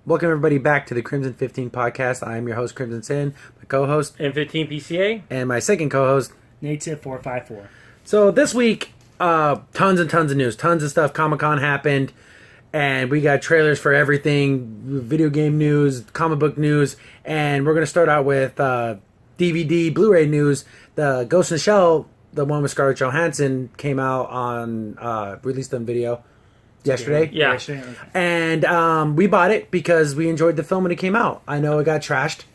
Welcome everybody back to the Crimson 15 podcast. I am your host, Crimson Sin, my co-host, N15 PCA, and my second co-host, Nate's at 454. So this week, tons and tons of news, tons of stuff. Comic-Con happened, and we got trailers for everything, video game news, comic book news, and we're going to start out with DVD, Blu-ray news. The Ghost in the Shell, the one with Scarlett Johansson, came out on, released on video yesterday. Yeah. Yesterday. And we bought it because we enjoyed the film when it came out. I know it got trashed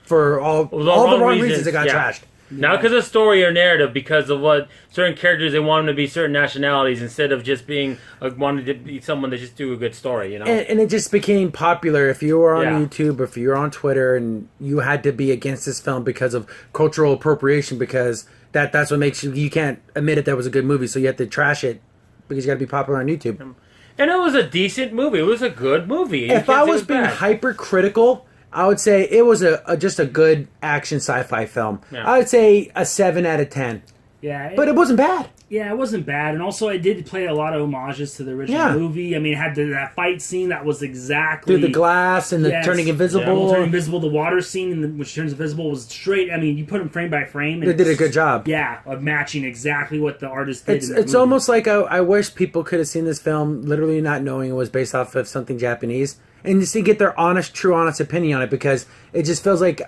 for all the wrong reasons it got trashed. Not because of story or narrative, because of what certain characters, they want them to be certain nationalities instead of just being wanting to be someone that just do a good story, you know? And it just became popular. If you were on YouTube or if you were on Twitter and you had to be against this film because of cultural appropriation, because that's what makes you can't admit it that was a good movie, so you have to trash it because you got to be popular on YouTube. And it was a decent movie. It was a good movie. If I was being hypercritical, I would say it was just a good action sci-fi film. Yeah. I would say a 7 out of 10. Yeah, but it wasn't bad. Yeah, it wasn't bad, and also it did play a lot of homages to the original movie. I mean, it had that fight scene that was exactly through the glass and the turning invisible. Turning invisible, the water scene, which turns invisible, was straight. I mean, you put them frame by frame. And they did a good job. Yeah, of matching exactly what the artist did. It's almost like I wish people could have seen this film, literally not knowing it was based off of something Japanese, and just to get their honest opinion on it, because it just feels like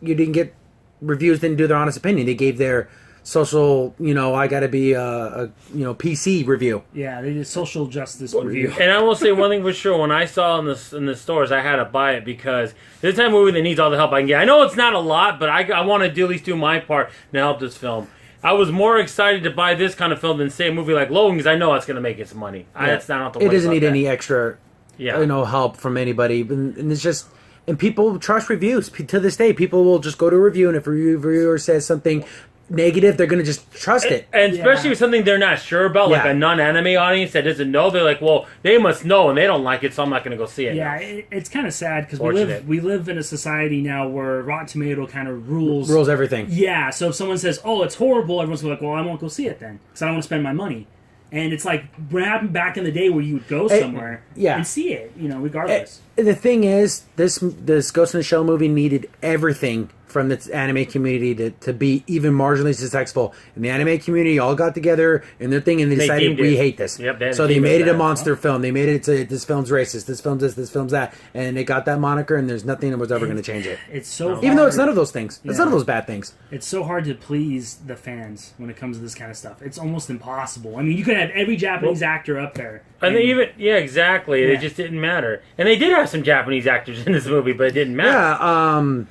you didn't get reviews didn't do their honest opinion. They gave their social, I got to be a PC review. Yeah, they did social justice review. And I will say one thing for sure: when I saw in the stores, I had to buy it because this type of movie that needs all the help I can get. I know it's not a lot, but I want to at least do my part to help this film. I was more excited to buy this kind of film than say a movie like Logan, because I know it's going to make its money. Yeah. It doesn't need any extra, help from anybody, and it's just. And people trust reviews to this day. People will just go to a review, and if a reviewer says something negative, they're going to just trust it. And especially with something they're not sure about, like a non-anime audience that doesn't know, they're like, well, they must know, and they don't like it, so I'm not going to go see it. Yeah, it's kind of sad, because we live in a society now where Rotten Tomato kind of rules everything. Yeah, so if someone says, oh, it's horrible, everyone's like, well, I won't go see it then, because I don't want to spend my money. And it's like what happened back in the day where you would go somewhere and see it, regardless. The thing is, this Ghost in the Shell movie needed everything from the anime community to be even marginally successful. And the anime community all got together in their thing and they decided we hate this. Yep, so they made it a monster film. They made it to this film's racist, this film's this film's that. And they got that moniker, and there's nothing that was ever going to change it. It's so hard. Even though it's none of those things. It's none of those bad things. It's so hard to please the fans when it comes to this kind of stuff. It's almost impossible. I mean, you could have every Japanese actor up there. And they even, exactly. It just didn't matter. And they did have some Japanese actors in this movie, but it didn't matter.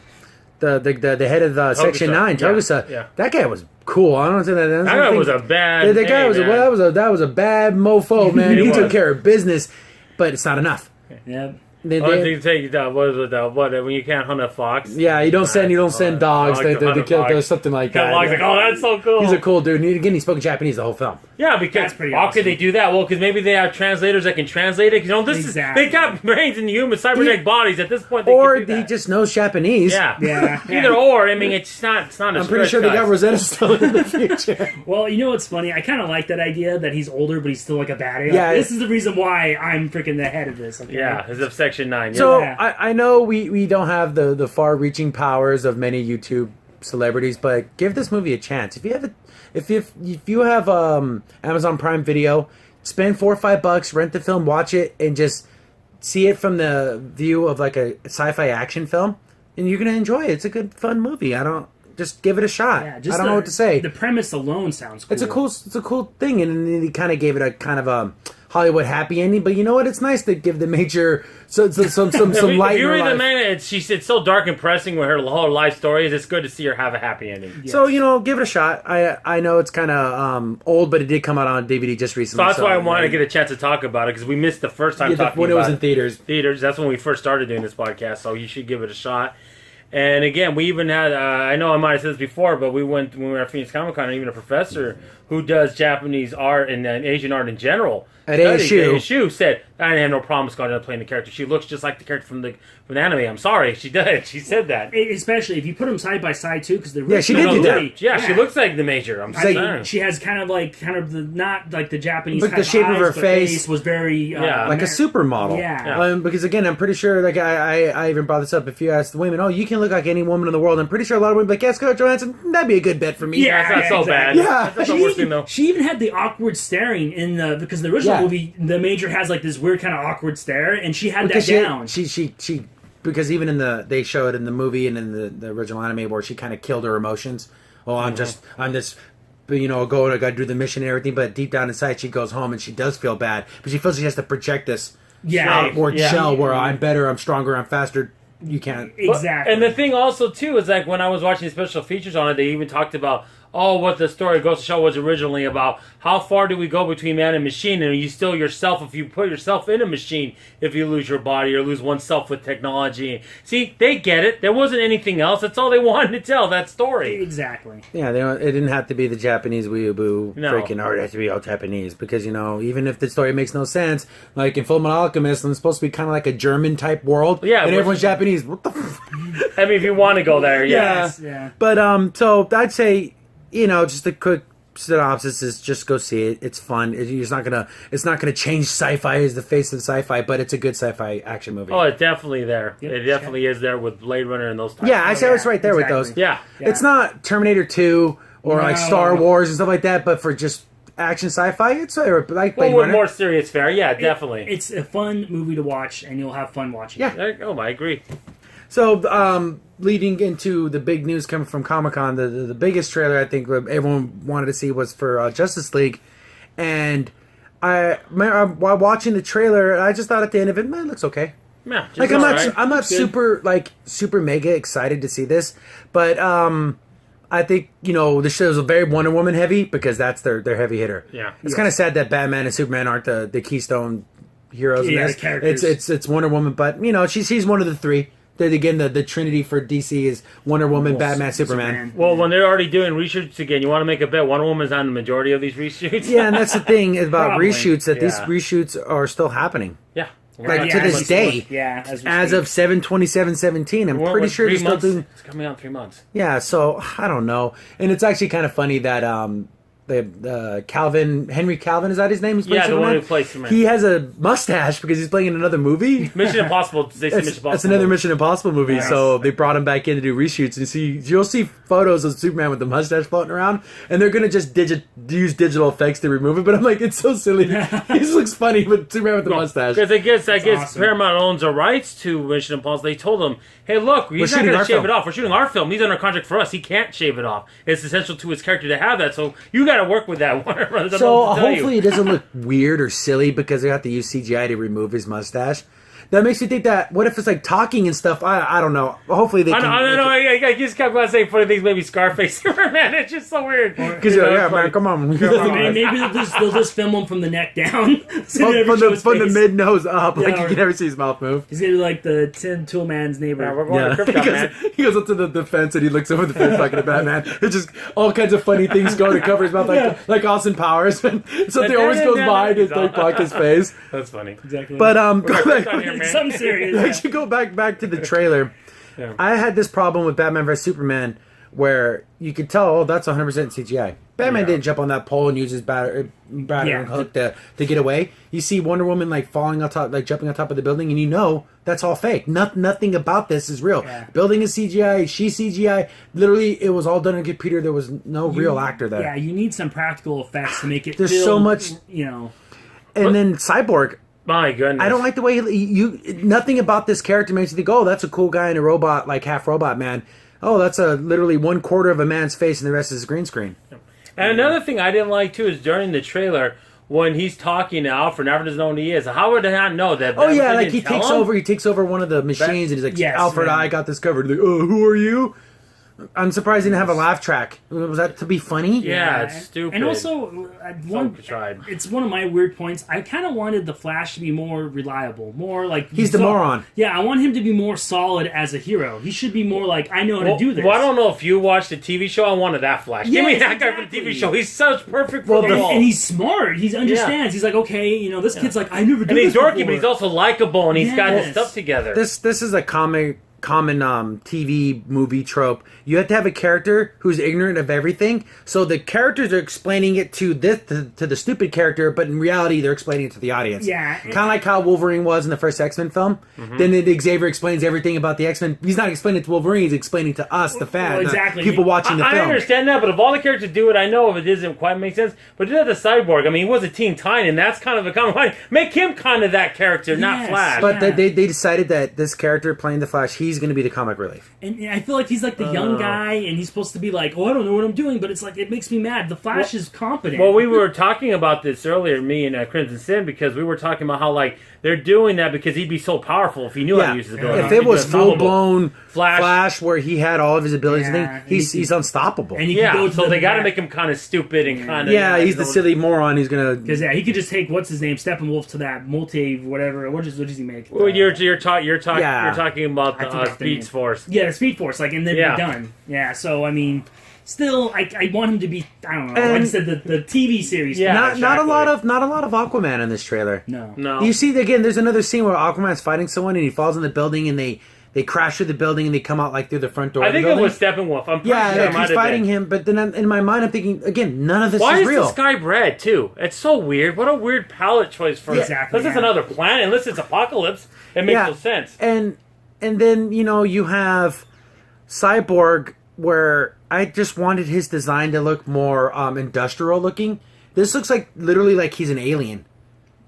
Yeah, the head of Section 9, Togusa, that guy was cool. I don't say that. That guy was a bad. That guy was that was a bad mofo, man. He took care of business, but it's not enough. Yeah. When you can't hunt a fox. Yeah, you don't send dogs. They kill something like that. Like, oh, that's so cool. He's a cool dude. And again, he spoke Japanese the whole film. Yeah, because how could they do that? Well, because maybe they have translators that can translate it. They got brains in human cybernetic bodies at this point. Or he just knows Japanese. Yeah. Either or. I mean, it's not. I'm pretty sure they got Rosetta Stone in the future. Well, you know what's funny? I kind of like that idea that he's older, but he's still like a badass. Yeah, this is the reason why I'm freaking the head of this. Okay? Yeah, because of Section 9. So I know we don't have the far-reaching powers of many YouTube celebrities, but give this movie a chance. If you have Amazon Prime Video, spend $4 or $5, rent the film, watch it, and just see it from the view of like a sci-fi action film, and you're gonna enjoy it. It's a good, fun movie. Just give it a shot. Yeah, I don't know what to say. The premise alone sounds cool. It's a cool thing, and he kind of gave it a kind of a Hollywood happy ending. But you know what? It's nice to give the major some light. If you read the man, it's so dark and pressing with her whole life story. It's good to see her have a happy ending. Yes. So give it a shot. I know it's kind of old, but it did come out on DVD just recently. So that's why I wanted to get a chance to talk about it, because we missed the first time talking when about it was in theaters. That's when we first started doing this podcast. So you should give it a shot. And again, we even had, I know I might have said this before, but we went when we were at Phoenix Comic Con, and even a professor who does Japanese art and Asian art in general at ASU said, I didn't have no problem with Scarlett playing the character. She looks just like the character from the anime. I'm sorry, she did. She said that. Especially if you put them side by side too, because she did do that. Yeah, she looks like the Major. I'm saying she has kind of the not like the Japanese. But the shape of her face was very like a supermodel. Yeah. Because again, I'm pretty sure. Like I even brought this up. If you ask the women, oh, you can look like any woman in the world. I'm pretty sure a lot of women be like, yeah, Scarlett Johansson, that'd be a good bet for me. Yeah, that's not so bad. Yeah, that's not the worst thing though. She even had the awkward staring in the because the original movie, the Major has like this weird kind of awkward stare, and she had that down. She because even in they show it in the movie and in the original anime where she kind of killed her emotions. Oh, I'm this, I got to do the mission and everything. But deep down inside, she goes home and she does feel bad, but she feels she has to project this shell where I'm better, I'm stronger, I'm faster. You can't exactly. And the thing also too is like when I was watching the special features on it, they even talked about what the story Ghost of Shell was originally about. How far do we go between man and machine? And are you still yourself if you put yourself in a machine, if you lose your body or lose oneself with technology? See, they get it. There wasn't anything else. That's all they wanted to tell, that story. Exactly. Yeah, it didn't have to be the Japanese weeaboo freaking art. It has to be all Japanese. Because, even if the story makes no sense, like in Fullmetal Alchemist, it's supposed to be kind of like a German type world. Yeah. And everyone's Japanese. What the I mean, if you want to go there, yeah. But, so I'd say, just a quick synopsis is just go see it. It's fun. It's not gonna change sci-fi as the face of sci-fi, but it's a good sci-fi action movie. Oh, it's definitely there. Yep, it definitely is there with Blade Runner and those types. Yeah, I say it's right there with those. Yeah. It's not Terminator 2 or like Star Wars and stuff like that, but for just action sci-fi, it's like Blade Runner. More serious fare. Yeah, definitely. It's a fun movie to watch, and you'll have fun watching it. Yeah. Oh, I agree. So, leading into the big news coming from Comic-Con, the biggest trailer I think everyone wanted to see was for Justice League. And while watching the trailer, I just thought at the end of it, man, it looks okay. Yeah, like I'm not super mega excited to see this, but I think the show is very Wonder Woman heavy because that's their heavy hitter. Yeah, it's kind of sad that Batman and Superman aren't the keystone heroes in this. Characters. It's Wonder Woman, but she's one of the three. Again, the Trinity for DC is Wonder Woman, Batman, Superman. Well, when they're already doing reshoots again, you want to make a bet Wonder Woman's on the majority of these reshoots? Yeah, and that's the thing about reshoots, that these reshoots are still happening. Yeah. To this day. Yeah. As of 7/27/17, I'm pretty sure they're still doing... It's coming out in 3 months. Yeah, so, I don't know. And it's actually kind of funny that... Henry Calvin, is that his name? The one who plays Superman. He has a mustache because he's playing in another movie. Mission Impossible. That's another Mission Impossible movie. Nice. So they brought him back in to do reshoots, and you'll see photos of Superman with the mustache floating around, and they're gonna just use digital effects to remove it. But I'm like, it's so silly. He just looks funny with Superman with the mustache. Because I guess awesome. Paramount owns the rights to Mission Impossible. They told him, hey, look, he's not gonna shave it off. We're shooting our film. He's under contract for us. He can't shave it off. It's essential to his character to have that. So you got to work with that. So hopefully it doesn't look weird or silly because they have to use CGI to remove his mustache. That makes me think that, what if it's like talking and stuff? I don't know. Hopefully they can... I know. I just kept on saying funny things, maybe Scarface Superman. It's just so weird. Because, man, come on. Maybe they'll just film him from the neck down. So from the mid-nose up. Like you can never see his mouth move. He's going to be like the Tin Tool Man's neighbor. Yeah, we're going to Krypton, man. He goes up to the fence and he looks over the fence talking to Batman. It's just all kinds of funny things going to cover his mouth, like Austin Powers. Something always goes by to block his face. That's funny. Exactly. But, go back. Something serious. Actually, go back to the trailer. Yeah. I had this problem with Batman vs Superman where you could tell, that's 100% CGI. Batman didn't jump on that pole and use his battering hook to get away. You see Wonder Woman falling on top, jumping on top of the building, and that's all fake. Nothing about this is real. Yeah. Building is CGI. She's CGI. Literally, it was all done on a computer. There was no real actor there. Yeah, you need some practical effects to make it. There's so much, And then Cyborg. My goodness. I don't like the way nothing about this character makes you think, oh, that's a cool guy in a robot, like half robot man. Oh, that's literally 1/4 of a man's face and the rest is green screen. And another thing I didn't like too is during the trailer when he's talking to Alfred, Alfred doesn't know who he is. How would they not know that? Oh yeah, like he takes over one of the machines and he's like, Alfred, I got this covered. Like, oh, who are you? I'm surprised he didn't have a laugh track. Was that to be funny? Yeah, it's stupid. And also, it's one of my weird points. I kind of wanted the Flash to be more reliable, more like he's the moron. Yeah, I want him to be more solid as a hero. He should be more like I know how to do this. Well, I don't know if you watched the TV show. I wanted that Flash. Give me that guy from the TV show. He's such perfect for the role. And he's smart. He understands. Yeah. He's like, okay, this kid's like, I never do this. And he's dorky, before. but he's also likable, and he's got his stuff together. This is a common TV movie trope. You have to have a character who's ignorant of everything, so the characters are explaining it to the stupid character, but in reality they're explaining it to the audience. Yeah, kind of like how Wolverine was in the first X-Men film. Mm-hmm. Then Xavier explains everything about the X-Men. He's not explaining it to Wolverine; he's explaining to us, the fans, exactly. people watching the film. I understand that, but if all the characters do it, I know if it doesn't quite make sense. But do that to Cyborg. I mean, he was a Teen Titan, and that's kind of a common line. Make him kind of that character, not Flash. But they decided that this character playing the Flash, he's going to be the comic relief. And I feel like he's like the young guy, and he's supposed to be like, oh, I don't know what I'm doing, but it's like, it makes me mad. The Flash is competent. Well, we were talking about this earlier, me and Crimson Sin, because we were talking about how, like, they're doing that because he'd be so powerful if he knew how to use his ability. If it was full-blown Flash where he had all of his abilities, he's unstoppable. And so they got to make him kind of stupid and kind of... Yeah, he's the silly moron who's going to... Because, he could just take, what's his name, Steppenwolf to that whatever. What does he make? Well, you're talking about the Speed Force. Yeah, the Speed Force, and then be done. Yeah, so, I mean... Still, I want him to be. I don't know. Like I said, the TV series. Yeah, not a lot of Aquaman in this trailer. No. You see, again, there's another scene where Aquaman's fighting someone and he falls in the building and they crash through the building and they come out like through the front door. I think it was Steppenwolf. I'm pretty sure he's fighting him. But then in my mind, I'm thinking again, none of this is real. Why is the sky red too? It's so weird. What a weird palette choice for exactly. This is another planet. Unless it's Apocalypse, it makes no sense. And then you have Cyborg, where I just wanted his design to look more industrial looking. This looks literally like he's an alien.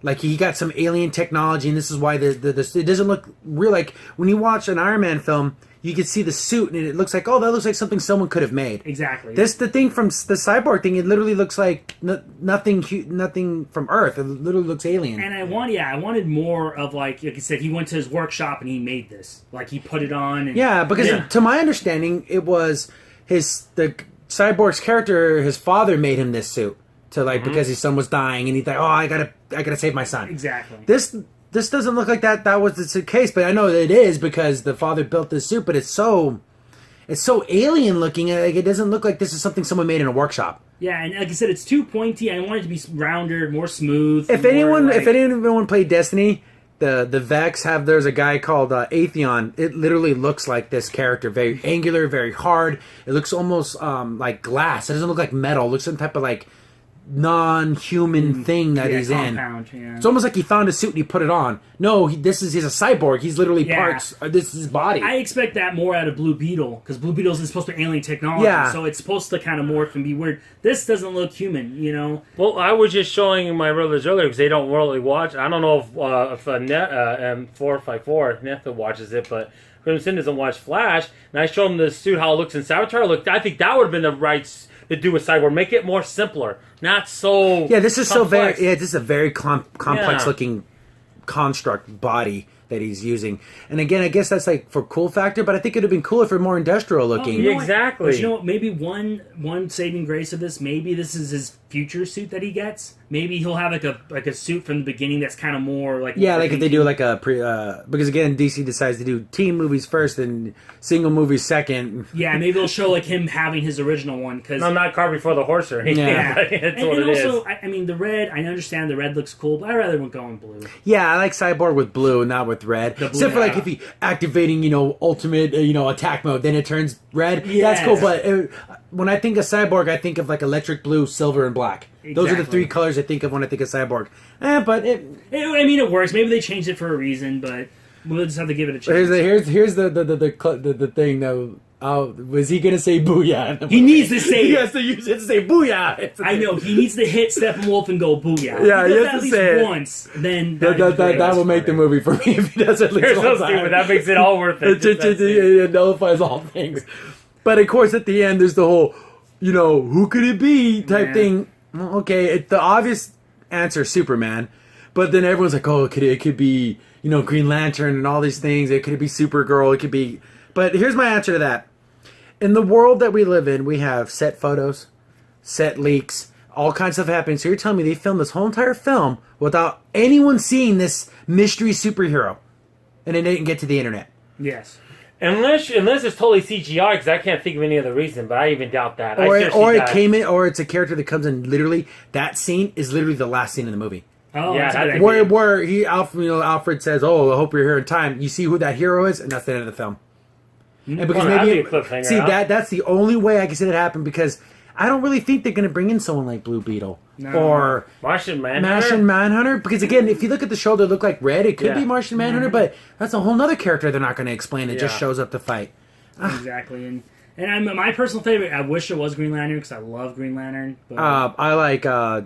Like he got some alien technology, and this is why it doesn't look real. Like when you watch an Iron Man film, you can see the suit, and it looks like, that looks like something someone could have made. Exactly. The thing from the Cyborg thing, it literally looks like nothing from Earth. It literally looks alien. And I wanted more of like I said, he went to his workshop and he made this. Like he put it on. And, because to my understanding, it was the Cyborg's character. His father made him this suit because his son was dying, and he's like, I gotta save my son. Exactly. This doesn't look like that was the case, but I know that it is because the father built this suit, but it's so alien looking. Like, it doesn't look like this is something someone made in a workshop. Yeah, and like I said, it's too pointy. I want it to be rounder, more smooth. If anyone played Destiny, the Vex there's a guy called Atheon. It literally looks like this character, very angular, very hard. It looks almost like glass. It doesn't look like metal. It looks some type of like non-human thing that he's compound, in. Yeah. It's almost like he found a suit and he put it on. No, he's a cyborg. He's literally parts. This is his body. I expect that more out of Blue Beetle because Blue Beetle is supposed to be alien technology, so it's supposed to kind of morph and be weird. This doesn't look human, Well, I was just showing my brothers earlier because they don't really watch. I don't know if M454 Netha watches it, but Crimson doesn't watch Flash. And I showed him the suit how it looks in Savitar. I think that would have been the right to do with Cyborg. Make it more simpler, not so. Yeah, this is complex. this is a very complex looking construct body that he's using. And again, I guess that's like for cool factor, but I think it would have been cooler for more industrial looking. Exactly. But you know what? Maybe one saving grace of this. Maybe this is his future suit that he gets. Maybe he'll have like a suit from the beginning that's kind of more like if they do like a because again DC decides to do team movies first and single movies second. Yeah, maybe they'll show like him having his original one because not Car Before the Horse or anything. Yeah, that's what it is. I mean the red. I understand the red looks cool, but I'd rather go in blue. Yeah, I like Cyborg with blue and not with red. Except for like if he activating ultimate attack mode, then it turns red. Yes. That's cool. But when I think of Cyborg, I think of like electric blue, silver, and black. Exactly. Those are the three colors I think of when I think of Cyborg. But it works. Maybe they changed it for a reason, but we'll just have to give it a chance. Here's the thing though. Was he gonna say booyah? He needs to say. He has to use it to say booyah. I know he needs to hit Steppenwolf and go booyah. Yeah, he has to say it once. Then that will make the movie for me if he does it at least one time. Stupid. That makes it all worth it. It nullifies all things. But of course, at the end, there's the whole, who could it be type thing. Well, okay, the obvious answer, Superman. But then everyone's like, it could be, Green Lantern and all these things. It could be Supergirl. It could be. But here's my answer to that. in the world that we live in, we have set photos, set leaks, all kinds of stuff happening. So you're telling me they filmed this whole entire film without anyone seeing this mystery superhero, and it didn't get to the internet? Yes. Unless it's totally CGI, because I can't think of any other reason, but I even doubt that. Or it's a character that comes in. Literally, that scene is literally the last scene in the movie. Oh, yeah, where Alfred says, "Oh, I hope you're here in time." You see who that hero is, and that's the end of the film. And because that's the only way I can see that happen, because I don't really think they're going to bring in someone like Blue Beetle or Martian Manhunter. Because again, if you look at the shoulder, look like red. It could be Martian Manhunter, but that's a whole other character they're not going to explain. It just shows up to fight. Exactly, and my personal favorite. I wish it was Green Lantern because I love Green Lantern. But I like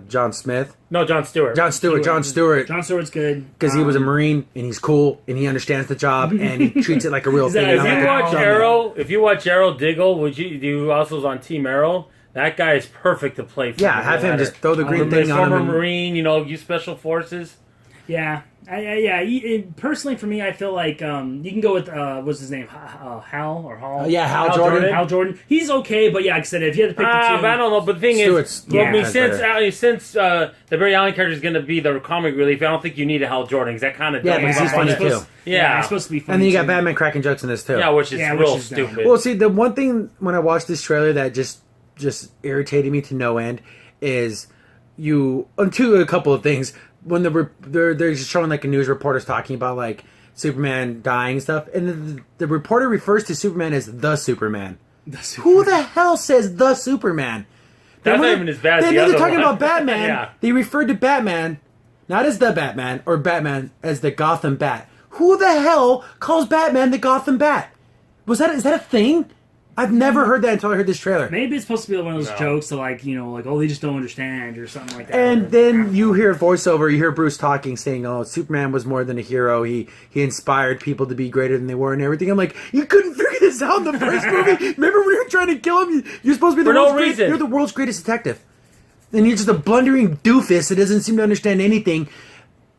John Smith. No, John Stewart. John Stewart. John Stewart's good because he was a Marine and he's cool and he understands the job and he treats it like a real thing. If you watch Arrow Diggle, who also was on Team Arrow? That guy is perfect to play for. Yeah, have him just throw the green thing on him. Former Marine, use special forces. Yeah. Personally, for me, I feel like you can go with what's his name, Hal. Hal Jordan. Hal Jordan. He's okay, but like I said, if you had to pick the two, but I don't know. But the thing since the Barry Allen character is going to be the comic relief, I don't think you need a Hal Jordan because that kind of because he's funny too. Yeah, it's supposed to be funny. And then you got Batman cracking jokes in this too. Yeah, which is real stupid. Well, see, the one thing when I watched this trailer that just irritated me to no end is a couple of things. When they're just showing like a news reporter's talking about like Superman dying and stuff, and the reporter refers to Superman as the Superman. Who the hell says the Superman? That's not even as bad as the they're other talking one. about Batman. They referred to Batman not as the Batman or Batman as the Gotham Bat. Who the hell calls Batman the Gotham Bat? Is that a thing? I've never heard that until I heard this trailer. Maybe it's supposed to be one of those jokes to they just don't understand or something like that. And then you hear a voiceover, you hear Bruce talking, saying, "Oh, Superman was more than a hero. He inspired people to be greater than they were and everything." I'm like, you couldn't figure this out in the first movie. Remember when you were trying to kill him? You're supposed to be you're the world's greatest detective, and you're just a blundering doofus that doesn't seem to understand anything.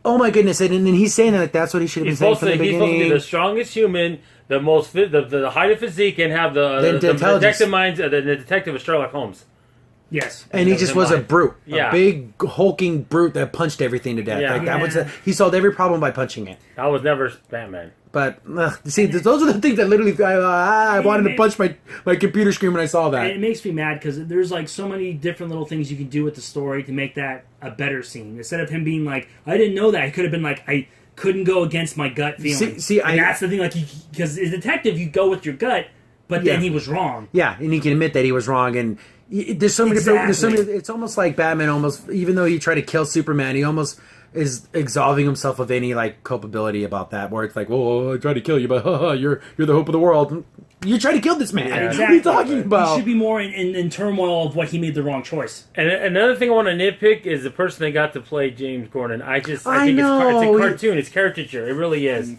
Oh my goodness! And then he's saying that that's what he should have been saying from the beginning. He's supposed to be the strongest human. The most the height of physique and have the detective minds. The detective of Sherlock Holmes. Yes, and he just was a brute, a big hulking brute that punched everything to death. He solved every problem by punching it. I was never Batman. But see, those are the things that literally I wanted to punch my computer screen when I saw that. And it makes me mad because there's like so many different little things you can do with the story to make that a better scene. Instead of him being like, I didn't know that. He could have been like, I couldn't go against my gut feeling. That's the thing, like, because as a detective, you go with your gut, but then he was wrong. Yeah, and he can admit that he was wrong, and there's so many. It's almost like Batman, even though he tried to kill Superman, he almost is absolving himself of any like culpability about that. Where it's like, "Well, I tried to kill you, but you're the hope of the world. You tried to kill this man. Yeah, exactly. What are you talking about?" He should be more in turmoil of what he made the wrong choice. And another thing I want to nitpick is the person that got to play James Gordon. I think it's a cartoon. It's caricature. It really is.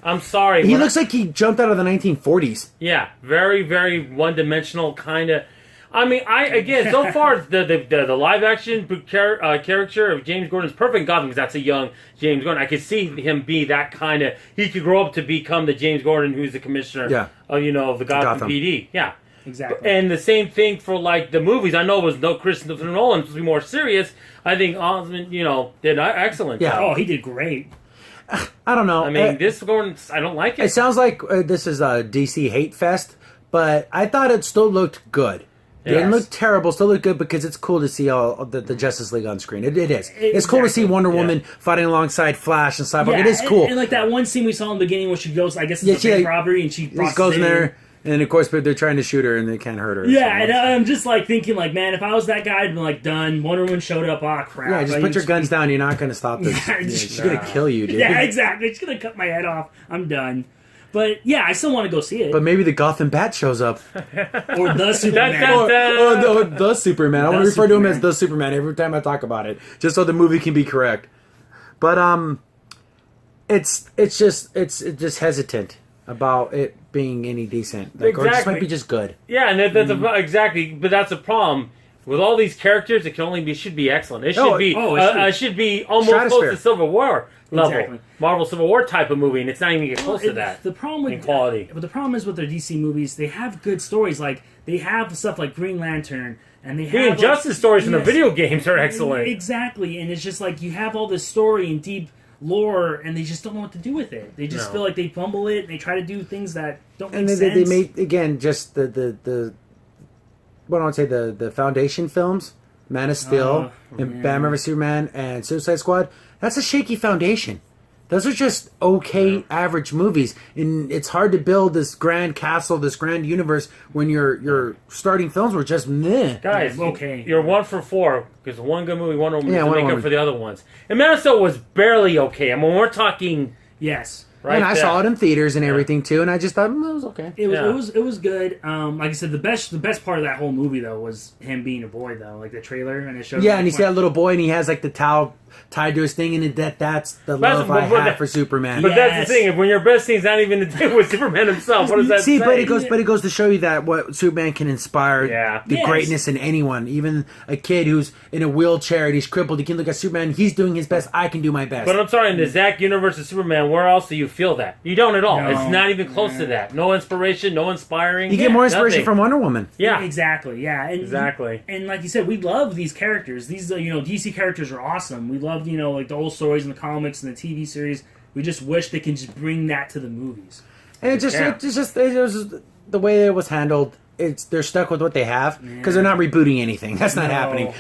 I'm sorry. He looks like he jumped out of the 1940s. Yeah, very, very one-dimensional kind of. I mean, so far the live action character of James Gordon is perfect in Gotham because that's a young James Gordon. I could see him be that kind of. He could grow up to become the James Gordon who's the commissioner. Of the Gotham PD. Yeah, exactly. And the same thing for like the movies. I know it was no Christopher Nolan, supposed to be more serious. I think Osmond, did an excellent job. Oh, he did great. I don't know. I mean, this Gordon, I don't like it. It sounds like this is a DC hate fest, but I thought it still looked good. It didn't look terrible, still looked good because it's cool to see all the Justice League on screen. It is. It's cool to see Wonder Woman fighting alongside Flash and Cyborg. It is cool. And like that one scene we saw in the beginning where she goes, I guess it's a bank robbery, and she goes in there. And of course, they're trying to shoot her and they can't hurt her. Yeah, and I'm just like thinking, like, man, if I was that guy, I'd been like, done. Wonder Woman showed up. Ah, crap. Yeah, just put your guns down. You're not going to stop this. She's going to kill you, dude. Yeah, exactly. She's going to cut my head off. I'm done. But yeah, I still want to go see it. But maybe the Gotham Bat shows up. Or the Superman. or the Superman. I want to refer to him as the Superman every time I talk about it, just so the movie can be correct. But it's just hesitant about it being any decent, or it just might be just good. Yeah, and that's exactly. But that's a problem. with all these characters, it can only be should be excellent. It should be almost close to Civil War level, exactly. Marvel Civil War type of movie, and it's not even get close to that. The problem with quality, but the problem is with their DC movies, they have good stories. Like they have stuff like Green Lantern, and they have Injustice stories from the video games are excellent. Exactly, and it's just like you have all this story and deep lore, and they just don't know what to do with it. They just feel like they fumble it, and they try to do things that don't make sense. And they made, again, just the what do I want to say, the Foundation films, Man of Steel, and Batman vs Superman, and Suicide Squad. That's a shaky foundation. Those are just okay, average movies, and it's hard to build this grand castle, this grand universe when your starting films were just meh. Guys, okay, you're 1 for 4 because one good movie, one to make up for the other ones. And Man of Steel was barely okay. I mean, we're talking right. And I saw it in theaters and everything too, and I just thought it was okay. It was good. Like I said, the best part of that whole movie though was him being a boy though, like the trailer and it showed. Yeah, and you see that little boy, and he has like the towel tied to his thing, and that's the love I have for Superman. But that's the thing. When your best scene's not even to do with Superman himself, what does that say? But it goes to show you that what Superman can inspire the greatness in anyone, even a kid who's in a wheelchair and he's crippled. He can look at Superman. He's doing his best. I can do my best. But I'm sorry, in the Zack universe of Superman, where else do you feel that? You don't at all. No, it's not even close to that. No inspiration. No inspiring. You get more inspiration from Wonder Woman. Yeah, exactly. Yeah, and exactly. And like you said, we love these characters. These DC characters are awesome. We love like the old stories in the comics and the TV series. We just wish they can just bring that to the movies. And it was the way it was handled. They're stuck with what they have because they're not rebooting anything. That's not happening.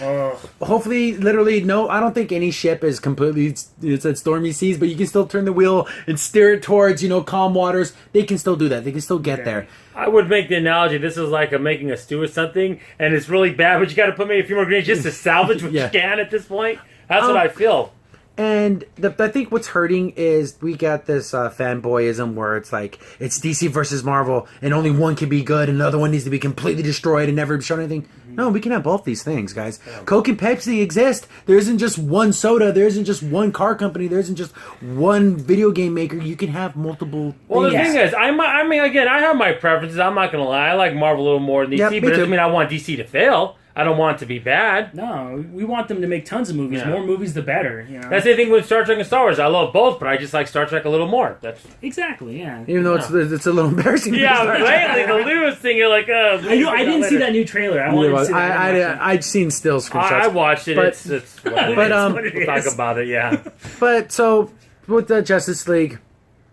Hopefully, literally, no. I don't think any ship is completely it's at stormy seas, but you can still turn the wheel and steer it towards calm waters. They can still do that. They can still get there. I would make the analogy. This is like making a stew or something, and it's really bad, but you got to put maybe a few more ingredients just to salvage what you can at this point. That's what I feel. And I think what's hurting is we got this fanboyism where it's like it's DC versus Marvel, and only one can be good, and the other one needs to be completely destroyed and never shown anything. No, we can have both these things, guys. Yeah. Coke and Pepsi exist. There isn't just one soda. There isn't just one car company. There isn't just one video game maker. You can have multiple. Well, the thing is, I mean, again, I have my preferences. I'm not going to lie. I like Marvel a little more than DC, but it doesn't mean I want DC to fail. I don't want it to be bad. No, we want them to make tons of movies. More movies, the better. That's the thing with Star Trek and Star Wars. I love both, but I just like Star Trek a little more. That's exactly, Even though it's a little embarrassing. Yeah, lately the Lewis thing, you're like, I didn't see that new trailer. I wanted to see that. I'd seen still screenshots. I watched it. It's we'll talk about it. Yeah. But so with the Justice League,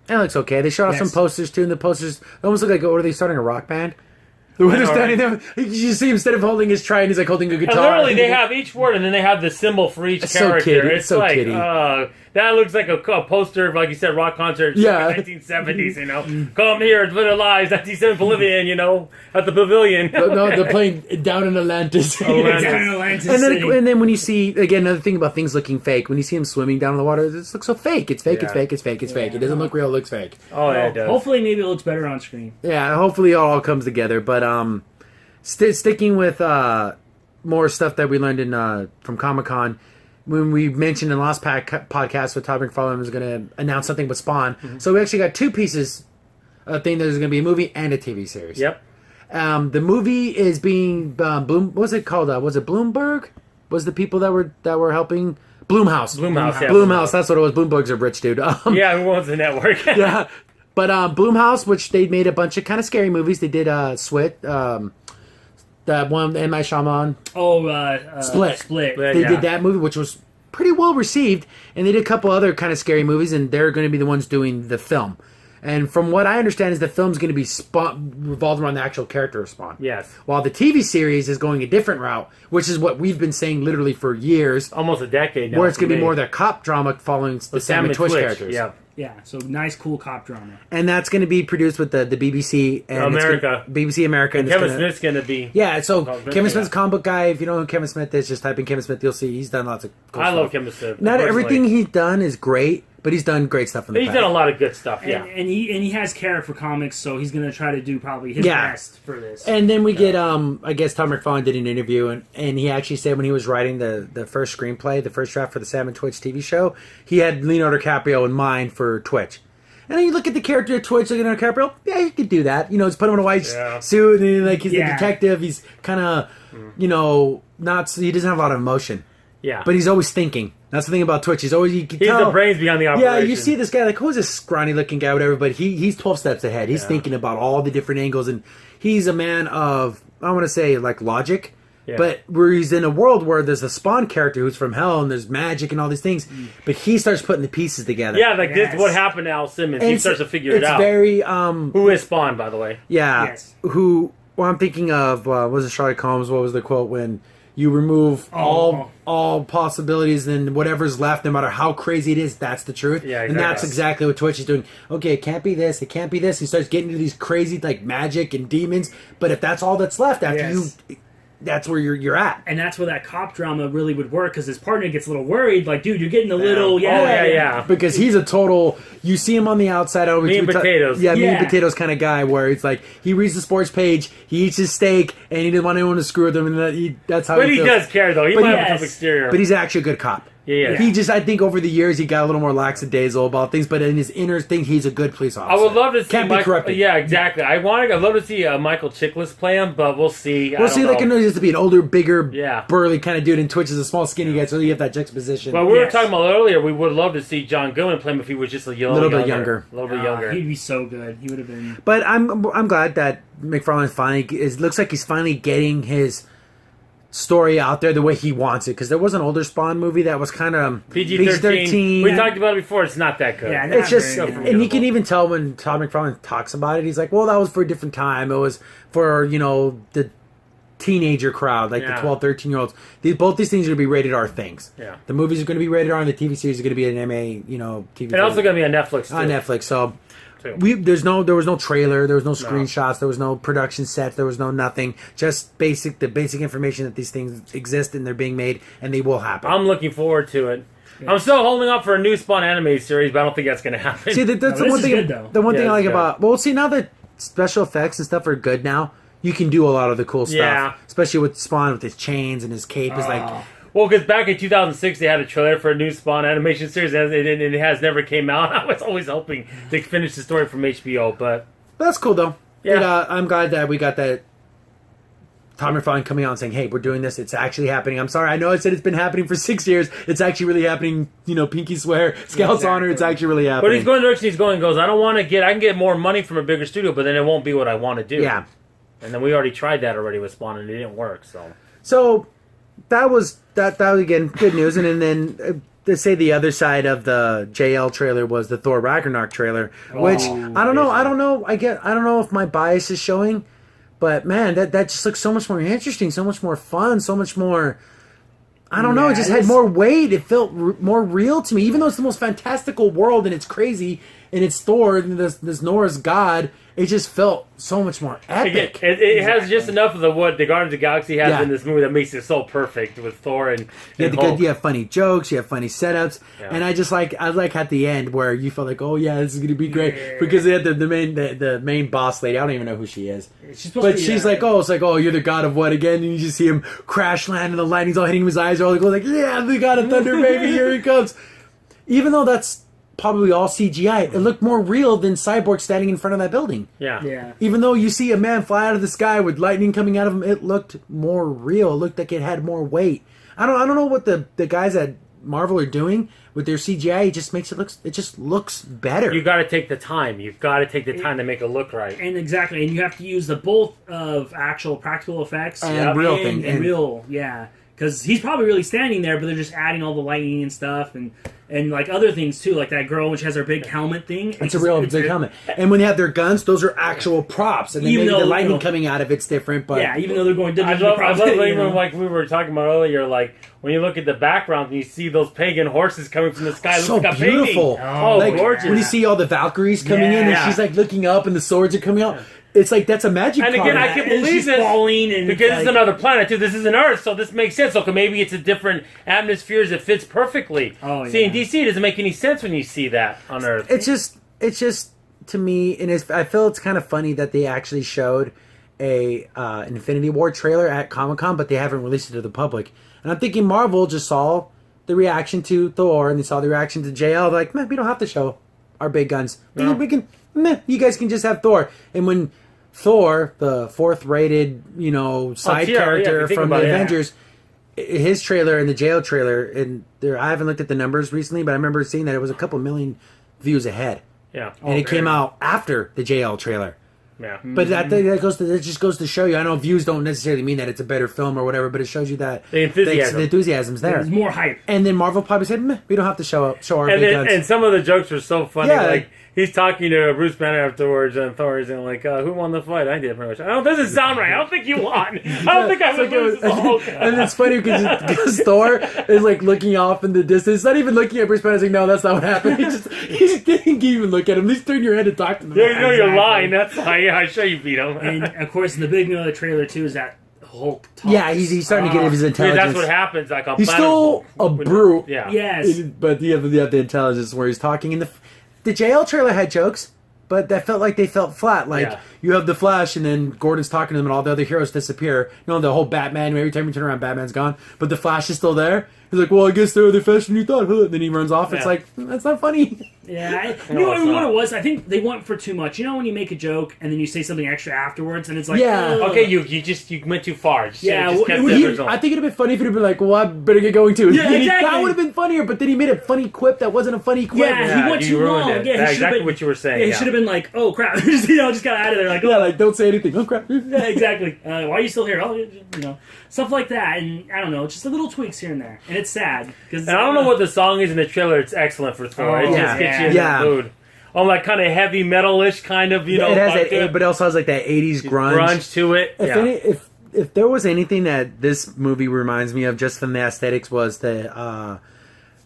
it looks okay. They showed off some posters too, and the posters almost look like, are they starting a rock band? The one who's standing there, you see him instead of holding his trident, he's like holding a guitar. And literally, they have each word, and then they have the symbol for each character. So kiddie. It's so like, kiddie. That looks like a poster of, like you said, rock concert in the 1970s, Come here, Twitter Lives, 1970 Bolivian, at the pavilion. No, they're playing Down in Atlantis. Down in Atlantis City. And then when you see, again, another thing about things looking fake, when you see him swimming down in the water, it looks so fake. It's fake, it's fake, it's fake, it's fake. It doesn't look real, it looks fake. Oh, yeah, it does. Hopefully, maybe it looks better on screen. Yeah, hopefully it all comes together. But sticking with more stuff that we learned from Comic-Con, when we mentioned in the last podcast with Todd McFarlane was going to announce something with Spawn. Mm-hmm. So we actually got two pieces of thing. There's going to be a movie and a TV series. Yep. The movie is being what was it called? Was it Bloomberg? Was the people that were helping? Blumhouse. Blumhouse. That's what it was. Bloomberg's a rich dude. Yeah, who owns the network? Yeah. But Blumhouse, which they made a bunch of kind of scary movies. They did Swit. That one, M. Night Shyamalan. Split. They did that movie, which was pretty well received, and they did a couple other kind of scary movies, and they're going to be the ones doing the film. And from what I understand is the film's going to be revolved around the actual character of Spawn. Yes. While the TV series is going a different route, which is what we've been saying literally for years. Almost a decade now. Where it's going to be more of the cop drama following the Sam and Twitch characters. Yeah. Yeah, so nice, cool cop drama. And that's going to be produced with the BBC. And America. BBC America. And Kevin Smith's going to be... Yeah, so Kevin Smith's a comic book guy. If you know who Kevin Smith is, just type in Kevin Smith. You'll see he's done lots of cool stuff. I love Kevin Smith. Not everything he's done is great, but he's done great stuff in the past. He's done a lot of good stuff, yeah. And he has care for comics, so he's going to try to do probably his best for this. And then we get, I guess Tom McFarlane did an interview, and he actually said when he was writing the first screenplay, the first draft for the Sam and Twitch TV show, he had Leonardo DiCaprio in mind for Twitch. And then you look at the character of Twitch, looking at DiCaprio. Yeah, you could do that. You know, just put him in a white suit, and like he's the detective. He's kind of, you know, not. He doesn't have a lot of emotion. Yeah, but he's always thinking. That's the thing about Twitch. He's always he's the brains behind the operation. Yeah, you see this guy like who's this scrawny looking guy, whatever. But he's 12 steps ahead. He's thinking about all the different angles, and he's a man of I want to say like logic. Yeah. But where he's in a world where there's a Spawn character who's from hell and there's magic and all these things, but he starts putting the pieces together. Yeah, like this is what happened to Al Simmons. He starts to figure it out. It's very who is Spawn, by the way? Yeah. Yes. Who? Well, I'm thinking of was it Sherlock Holmes? What was the quote when you remove all possibilities and whatever's left, no matter how crazy it is, that's the truth. Yeah, exactly. And that's exactly what Twitch is doing. Okay, it can't be this. It can't be this. He starts getting into these crazy like magic and demons. But if that's all that's left after you. That's where you're at. And that's where that cop drama really would work, because his partner gets a little worried, like, dude, you're getting a little, Because he's a total, you see him on the outside. Meat and potatoes. Meat and potatoes kind of guy, where it's like, he reads the sports page, he eats his steak, and he didn't want anyone to screw with him, and that's how But he does care, though. He might have a tough exterior. But he's actually a good cop. Yeah. He just, I think over the years, he got a little more lackadaisical about things, but in his inner thing, he's a good police officer. I would love to see Can't be corrupted. Yeah, exactly. I'd love to see Michael Chiklis play him, but we'll see. We'll see, like, he has to be an older, bigger, burly kind of dude, and Twitch is a small, skinny guy, so you have that juxtaposition. Well, we were talking about earlier, we would love to see John Goodman play him if he was just a little bit younger. A little bit younger. He'd be so good. He would have been. But I'm glad that McFarlane finally, it looks like he's finally getting his story out there the way he wants it, because there was an older Spawn movie that was kind of PG-13. We talked about it before. It's not that good. Yeah, it's just, and you can even tell when Todd McFarlane talks about it, he's like, well, that was for a different time. It was for, you know, the teenager crowd, like the 12, 13-year-olds. Both these things are going to be rated R things. Yeah. The movies are going to be rated R, and the TV series are going to be an MA, you know, TV. And also going to be on Netflix, too. On Netflix, so... there was no trailer, there was no screenshots, there was no production sets, there was no nothing. Just the basic information that these things exist and they're being made and they will happen. I'm looking forward to it. Yeah. I'm still holding up for a new Spawn animated series, but I don't think that's going to happen. See, that's the one thing. Good, the one thing I like about now that special effects and stuff are good now, you can do a lot of the cool stuff. Yeah. Especially with Spawn with his chains and his cape is like. Well, because back in 2006, they had a trailer for a new Spawn animation series, and it has never came out. I was always hoping to finish the story from HBO, but... That's cool, though. Yeah. I'm glad that we got that Tom McFarlane coming out and saying, hey, we're doing this. It's actually happening. I'm sorry. I know I said it's been happening for 6 years. It's actually really happening. You know, Pinky Swear, Scout's Honor, it's actually really happening. But he's going to direction he's going, goes, I can get more money from a bigger studio, but then it won't be what I want to do. Yeah. And then we already tried that already with Spawn, and it didn't work, so... So... That was again good news, and then to say the other side of the JL trailer was the Thor Ragnarok trailer, which I don't know. I don't know if my bias is showing, but man, that just looks so much more interesting, so much more fun, so much more. I don't know. It just had more weight. It felt more real to me, even though it's the most fantastical world and it's crazy and it's Thor and this Norse god. It just felt so much more epic. It has just enough of what the Guardians of the Galaxy has in this movie that makes it so perfect with Thor and Hulk. You have funny jokes, you have funny setups, and I like at the end where you felt like, oh yeah, this is gonna be great because they had the main boss lady. I don't even know who she is, she's like, you're the god of what again? And you just see him crash land and the lightning's all hitting his eyes. All like, yeah, the god of thunder, baby, here he comes. Even though that's probably all CGI, it looked more real than Cyborg standing in front of that building. Yeah. Even though you see a man fly out of the sky with lightning coming out of him, it looked more real. It looked like it had more weight. I don't know what the guys at Marvel are doing with their CGI. It just makes it just looks better. You got to take the time. You've got to take the time to make it look right. And exactly, and you have to use the both of actual practical effects and real thing and real, because he's probably really standing there, but they're just adding all the lightning and stuff and like other things too, like that girl which has her big helmet thing. It's a real big helmet. And when they have their guns, those are actual props. And then maybe the lightning coming out of it's different. But even though they're going. I love even like we were talking about earlier, like when you look at the background and you see those pagan horses coming from the sky. So beautiful. Gorgeous. When you see all the Valkyries coming in and she's like looking up and the swords are coming out. It's like that's a magic. And again, I can't believe this falling because it's another planet too. This isn't Earth, so this makes sense. So maybe it's a different atmospheres. It fits perfectly. See, in DC, it doesn't make any sense when you see that on Earth. It's just to me, and I feel it's kind of funny that they actually showed a Infinity War trailer at Comic-Con, but they haven't released it to the public. And I'm thinking Marvel just saw the reaction to Thor and they saw the reaction to JL. They're like, man, we don't have to show our big guns. We can, you guys can just have Thor. And when Thor, the 4th-rated, side character from the Avengers, his trailer and the jail trailer, and I haven't looked at the numbers recently, but I remember seeing that it was a couple million views ahead. Yeah, and it came out after the JL trailer. Yeah, but that just goes to show you. I know views don't necessarily mean that it's a better film or whatever, but it shows you that the enthusiasm's there. There's more hype. And then Marvel probably said, we don't have to show our big guns. And some of the jokes are so funny. Yeah. Like he's talking to Bruce Banner afterwards, and Thor's like, "Who won the fight? I did pretty much. Doesn't sound right. I don't think you won. I don't think I would lose." And it's funny because Thor is like looking off in the distance. He's not even looking at Bruce Banner. He's like, "No, that's not what happened." He just didn't even look at him. At least turn your head and talk to them. Yeah, you're lying. That's why. Yeah, I show you beat him. And of course, in the big of the trailer too is that Hulk talks. Yeah, he's starting to get his intelligence. Yeah, that's what happens. Like he's still a brute. Yeah. Yes. But you have the intelligence where he's talking. And the JL trailer had jokes, but that felt like they felt flat. Like you have the Flash, and then Gordon's talking to them, and all the other heroes disappear. The whole Batman. Every time you turn around, Batman's gone, but the Flash is still there. He's like, "Well, I guess they're faster than you thought." And then he runs off. It's like that's not funny. Yeah, you know what it was? I think they went for too much. You know when you make a joke and then you say something extra afterwards, and it's like, okay, you went too far. I think it'd have been funny if he'd been like, "Well, I better get going too." Yeah, exactly. That would have been funnier. But then he made a funny quip that wasn't a funny quip. Yeah, he went too long. Yeah, that's exactly what you were saying. Yeah, he should have been like, "Oh crap!" just got out of there. Like, don't say anything. Oh crap. Yeah, exactly. Why are you still here? Oh, stuff like that. And I don't know, just the little tweaks here and there, and it's sad. And I don't know what the song is in the trailer. It's excellent for Thor. It just gets you in the mood. Like kind of heavy metal-ish kind of, It has that, but it also has like that 80s grunge to it. If there was anything that this movie reminds me of just from the aesthetics was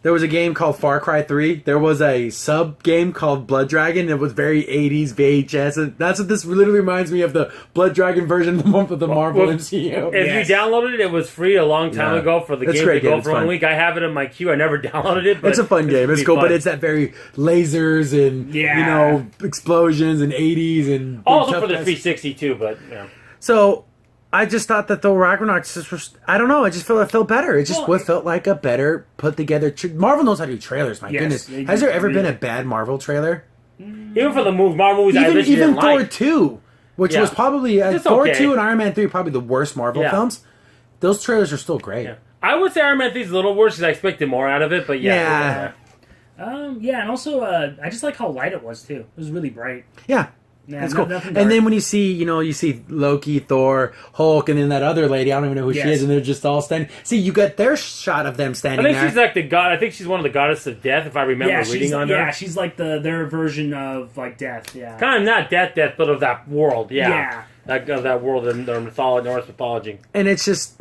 there was a game called Far Cry 3. There was a sub-game called Blood Dragon. It was very 80s VHS. And that's what this literally reminds me of, the Blood Dragon version of the Marvel MCU. If you downloaded it, it was free a long time ago for the game to go for 1 week. I have it in my queue. I never downloaded it. But it's a fun game. It's cool, but it's that very lasers and, explosions and 80s. And also for the 360 too, but yeah. So I just thought that Thor Ragnarok I don't know. I just felt better. It just felt like a better put together. Marvel knows how to do trailers. My goodness, has there ever been a bad Marvel trailer? Even for the Marvel movies, even Thor 2, which was probably Thor 2 and Iron Man 3, probably the worst Marvel films. Those trailers are still great. Yeah. I would say Iron Man 3 is a little worse because I expected more out of it, but and also I just like how light it was too. It was really bright. Yeah. That's cool. And then when you see Loki, Thor, Hulk, and then that other lady, I don't even know who she is, and they're just all standing. See, you got their shot of them standing there. I think she's like the god. I think she's one of the goddess of death, if I remember reading on her. Yeah, she's like their version of like death. Yeah, kind of not death, but of that world. Yeah, that world in their Norse mythology. And it just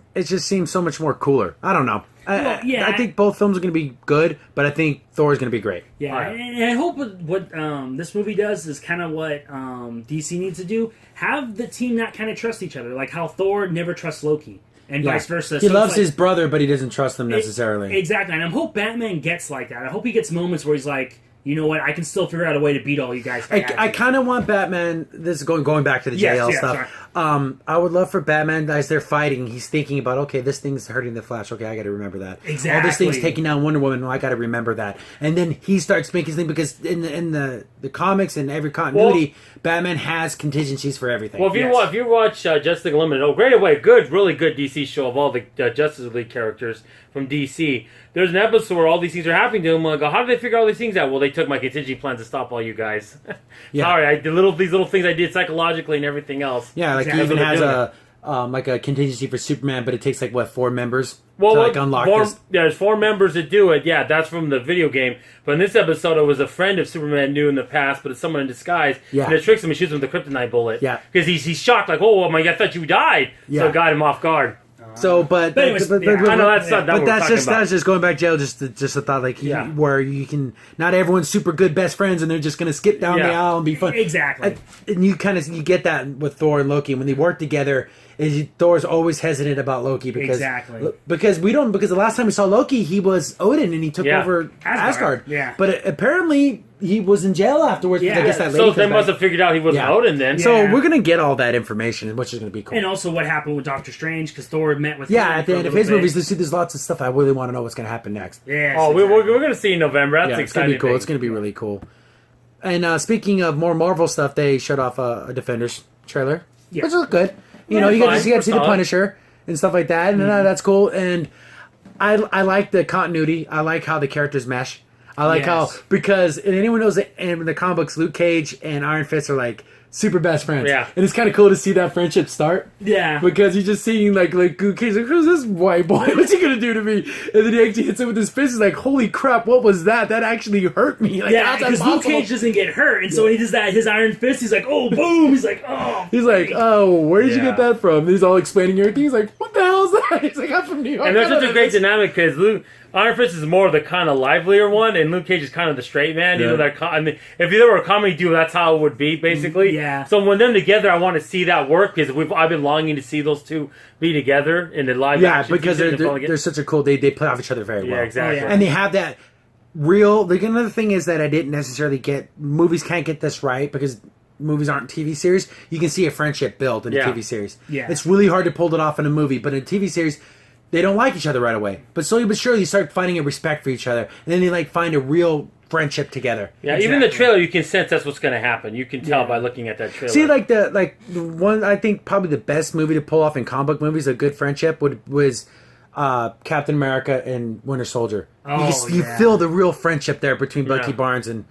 seems so much more cooler. I don't know. I think both films are going to be good, but I think Thor is going to be great. Yeah, and I hope what this movie does is kind of what DC needs to do. Have the team not kind of trust each other, like how Thor never trusts Loki, and vice versa. He loves his brother, but he doesn't trust them necessarily. Exactly, and I hope Batman gets like that. I hope he gets moments where he's like, you know what, I can still figure out a way to beat all you guys. I kind of want Batman, this is going back to the JL stuff. I would love for Batman, as they're fighting, he's thinking about, okay, this thing's hurting the Flash. Okay, I got to remember that. Exactly. All this thing's taking down Wonder Woman. Well, I got to remember that. And then he starts making his thing, because in the comics and every continuity, Batman has contingencies for everything. Well, if you watch Justice League Unlimited, really good DC show of all the Justice League characters from DC. There's an episode where all these things are happening to him. I go, how did they figure all these things out? Well, they took my contingency plan to stop all you guys. Sorry, these little things I did psychologically and everything else. Yeah, like he even has a contingency for Superman, but it takes 4 members to unlock this. There's 4 members that do it. Yeah, that's from the video game. But in this episode, it was a friend of Superman knew in the past, but it's someone in disguise. Yeah. And it tricks him and shoots him with a kryptonite bullet. Yeah. Because he's shocked, like, oh my God, I thought you died. Yeah. So it got him off guard. So, but that's just going back, Joe. Just a thought, where you can, not everyone's super good best friends, and they're just going to skip down the aisle and be fun. Exactly. And you get that with Thor and Loki when they work together. Thor's always hesitant about Loki because the last time we saw Loki, he was Odin and he took over Asgard. Yeah. But apparently he was in jail afterwards. Yeah. I guess that lady so they must have figured out he wasn't Odin then. Yeah. So we're gonna get all that information, which is gonna be cool. And also what happened with Doctor Strange, because Thor met with at the end of his movies. There's lots of stuff I really want to know what's gonna happen next. Yeah. Oh, we're gonna see in November. That's exciting. It's gonna be cool. It's gonna be really cool. And speaking of more Marvel stuff, they showed off a Defenders trailer, which is good. You Yeah, you fine. get to see the Punisher and stuff like that, and that's cool. And I like the continuity. I like how the characters mesh. I like how, because and anyone knows that in the comic books, Luke Cage and Iron Fist are like super best friends. Yeah. And it's kind of cool to see that friendship start. Yeah. Because you're just seeing like Luke Cage, like, who's this white boy? What's he gonna do to me? And then he actually hits him with his fist. He's like, holy crap, what was that? That actually hurt me. Like, yeah, because Luke Cage doesn't get hurt, and so when he does that, his Iron Fist, he's like, oh, boom. He's like, oh. He's like, oh, where did you get that from? And he's all explaining everything. He's like, what the hell is that? He's like, I'm from New York. And there's such a great dynamic because Iron Fist is more of the kind of livelier one, and Luke Cage is kind of the straight man. You know, I mean, if there were a comedy duo, that's how it would be, basically. Yeah. So when them together, I want to see that work because I've been longing to see those two be together in the live action. Yeah, because they're such a cool. They play off each other very well. Yeah, exactly. Oh, yeah. And they have that real. Like, another thing is that I didn't necessarily get. Movies can't get this right because movies aren't TV series. You can see a friendship build in a TV series. Yeah. It's really hard to pull it off in a movie, but in a TV series, they don't like each other right away. But slowly but surely, you start finding a respect for each other, and then they find a real friendship together. Yeah, even the trailer, you can sense that's what's going to happen. You can tell by looking at that trailer. See, the one, I think probably the best movie to pull off in comic book movies, a good friendship, was Captain America and Winter Soldier. You feel the real friendship there between Bucky Barnes and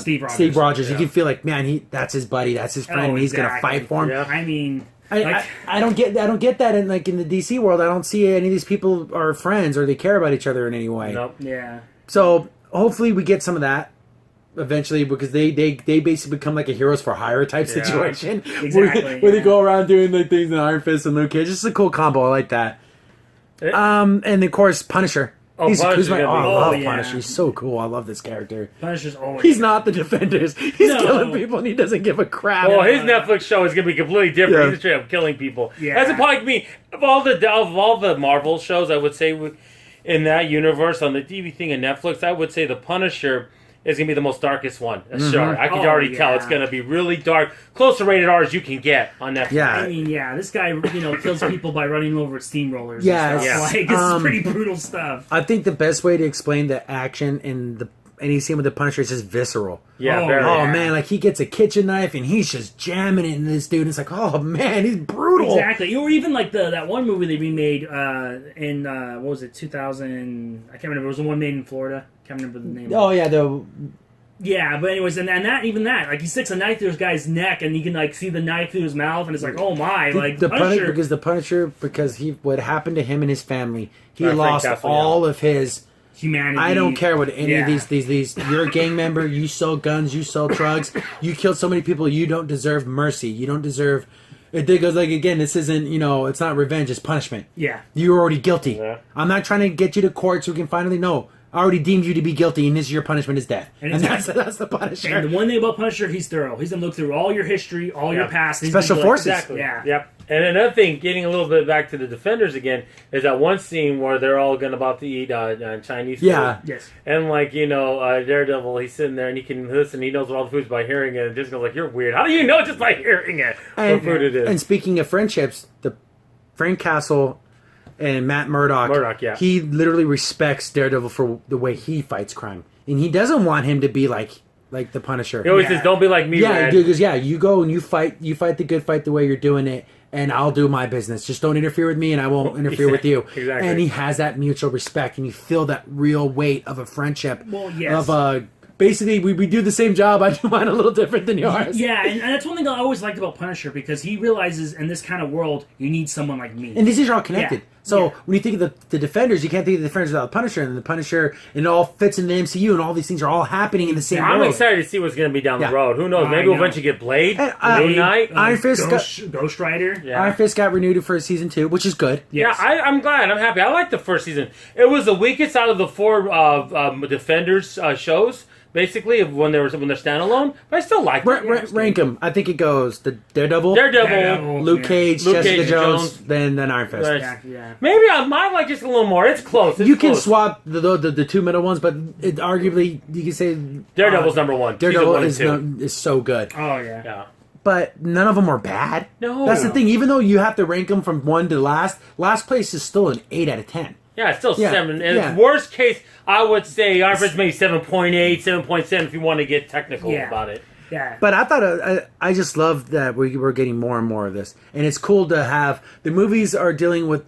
Steve Rogers. Steve Rogers. You can feel like, man, that's his buddy, that's his friend, and he's gonna fight for him. Yeah. I mean, I don't get that in in the DC world. I don't see any of these people are friends or they care about each other in any way. Nope. Yeah. So hopefully we get some of that eventually, because they basically become like a heroes for hire type situation. Exactly. Where they go around doing things in Iron Fist and Luke Cage. Just a cool combo. I like that. And of course Punisher. He's I love Punisher. He's so cool. I love this character. Punisher's always. He's not the Defenders. He's killing people and he doesn't give a crap. Well, his Netflix show is going to be completely different. Yeah. He's straight up killing people. Yeah. That's probably me. Of all the Marvel shows, I would say in that universe on the TV thing in Netflix, I would say the Punisher is going to be the most darkest one. Sure, I can already tell it's going to be really dark, close to rated R as you can get on Netflix. Yeah. I mean, this guy kills people by running them over with steamrollers. Yeah, and stuff. yeah. It's pretty brutal stuff. I think the best way to explain the action in any scene with the Punisher is just visceral. Yeah, man, he gets a kitchen knife and he's just jamming it in this dude. And it's like, oh man, he's brutal. Exactly. Or even that one movie they remade in what was it, 2000? I can't remember. It was the one made in Florida. Can't remember the name. Oh yeah, Yeah, but anyways, and that even that, he sticks a knife through this guy's neck, and you can see the knife through his mouth, and it's like, oh my, the Punisher. Because the Punisher, what happened to him and his family, he lost all of his humanity. I don't care what any of these. You're a gang member. You sell guns. You sell drugs. You killed so many people. You don't deserve mercy. You don't deserve. It goes again. This isn't it's not revenge. It's punishment. Yeah, you're already guilty. Yeah. I'm not trying to get you to court so we can finally know. I already deemed you to be guilty, and this is your punishment is death. And that's the Punisher. And the one thing about Punisher, he's thorough. He's going to look through all your history, all your past. Special forces. Exactly. Yeah. Yep. And another thing, getting a little bit back to the Defenders again, is that one scene where they're all about to eat Chinese food. Yeah. Yes. And Daredevil, he's sitting there and he can listen. He knows what all the food's by hearing it. And just goes you're weird. How do you know just by hearing it what food it is? And speaking of friendships, the Frank Castle and Matt Murdock, he literally respects Daredevil for the way he fights crime, and he doesn't want him to be like the Punisher. He always says, "Don't be like me." Yeah, he goes, you go and you fight the good fight the way you're doing it, and I'll do my business. Just don't interfere with me, and I won't interfere with you. Exactly. And he has that mutual respect, and you feel that real weight of a friendship. Well, yes. Basically, we do the same job. I do mine a little different than yours. Yeah, and that's one thing I always liked about Punisher, because he realizes in this kind of world, you need someone like me. And these are all connected. Yeah. So when you think of the Defenders, you can't think of the Defenders without the Punisher. And the Punisher, and it all fits in the MCU, and all these things are all happening in the same world. I'm excited to see what's going to be down the road. Who knows? Maybe we'll eventually get Blade, Moon Knight, Iron Fist, Ghost Rider. Yeah. Iron Fist got renewed for season 2, which is good. Yes. Yeah, I'm glad. I'm happy. I liked the first season. It was the weakest out of the 4 Defenders shows. Basically, when they're standalone, but I still like it. Rank them. I think it goes the Daredevil, Luke Cage, Jessica Jones, then Iron Fist. Right. Yeah. Maybe I might like just a little more. It's close. You can swap the two middle ones, but arguably you can say Daredevil's number 1. Daredevil is so good. Oh yeah. But none of them are bad. No, that's the thing. Even though you have to rank them from 1 to last place is still an 8 out of 10. Yeah, it's still 7. And yeah. worst case, I would say average maybe 7.8, 7.7 if you want to get technical about it. Yeah. But I thought I just love that we're getting more and more of this, and it's cool to have the movies are dealing with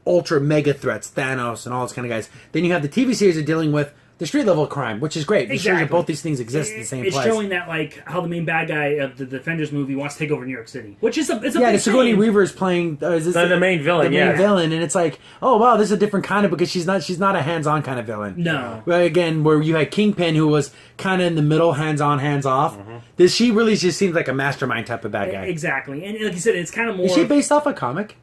ultra mega threats, Thanos and all those kind of guys. Then you have the TV series are dealing with the street level crime, which is great. It shows that both these things exist in the same place. It's showing that like how the main bad guy of the Defenders movie wants to take over New York City, which is it's a big Sigourney Weaver is playing the main villain, the main villain, and it's like, oh wow, this is a different kind of because she's not a hands-on kind of villain. No, but again, where you had Kingpin who was kind of in the middle, hands-on, hands-off. This she really just seems like a mastermind type of bad guy. Exactly, and like you said, it's kind of more. Is she based off a comic?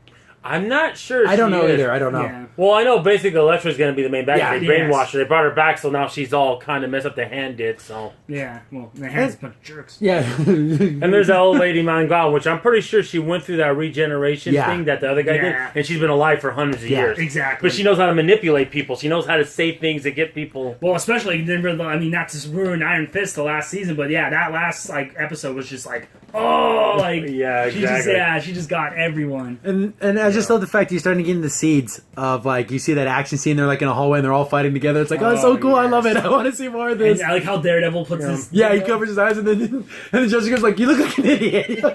I'm not sure. I don't know either. I don't know. Yeah. Well, I know basically Elektra's going to be the main bad guy. They brainwashed her. They brought her back, so now she's all kind of messed up. The Hand did so. Yeah. Well, the Hand's a bunch of jerks. Yeah. And there's that old lady Mangal, which I'm pretty sure she went through that regeneration thing that the other guy did, and she's been alive for hundreds of years. Exactly. But she knows how to manipulate people. She knows how to say things to get people. Well, especially not to ruin Iron Fist the last season, but yeah, that last episode was just like, oh, like exactly. She just got everyone. And I just love the fact you starting to get into seeds of like you see that action scene. They're like in a hallway and they're all fighting together. It's like it's so cool. Yes. I love it. I want to see more of this. And I like how Daredevil puts his he covers his eyes and then Jessica's like, you look like an idiot. You have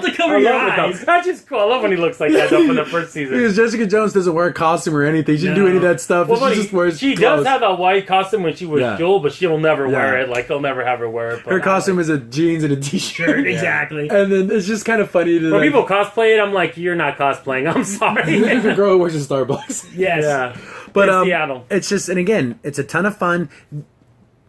to cover your eyes. That's just cool. I love when he looks like that up in the first season. Because Jessica Jones doesn't wear a costume or anything. She doesn't do any of that stuff. Well, she just wears She clothes. does have a white costume when she was Jewel, but she'll never wear it. Like they'll never have her wear it. Her costume is a jeans and a t-shirt. Exactly. And then it's just kind of funny to when people cosplay it. I'm like, you're not cosplaying. I'm sorry. The girl who works at Starbucks. Yes. Yeah. But Seattle. It's just, and again, it's a ton of fun.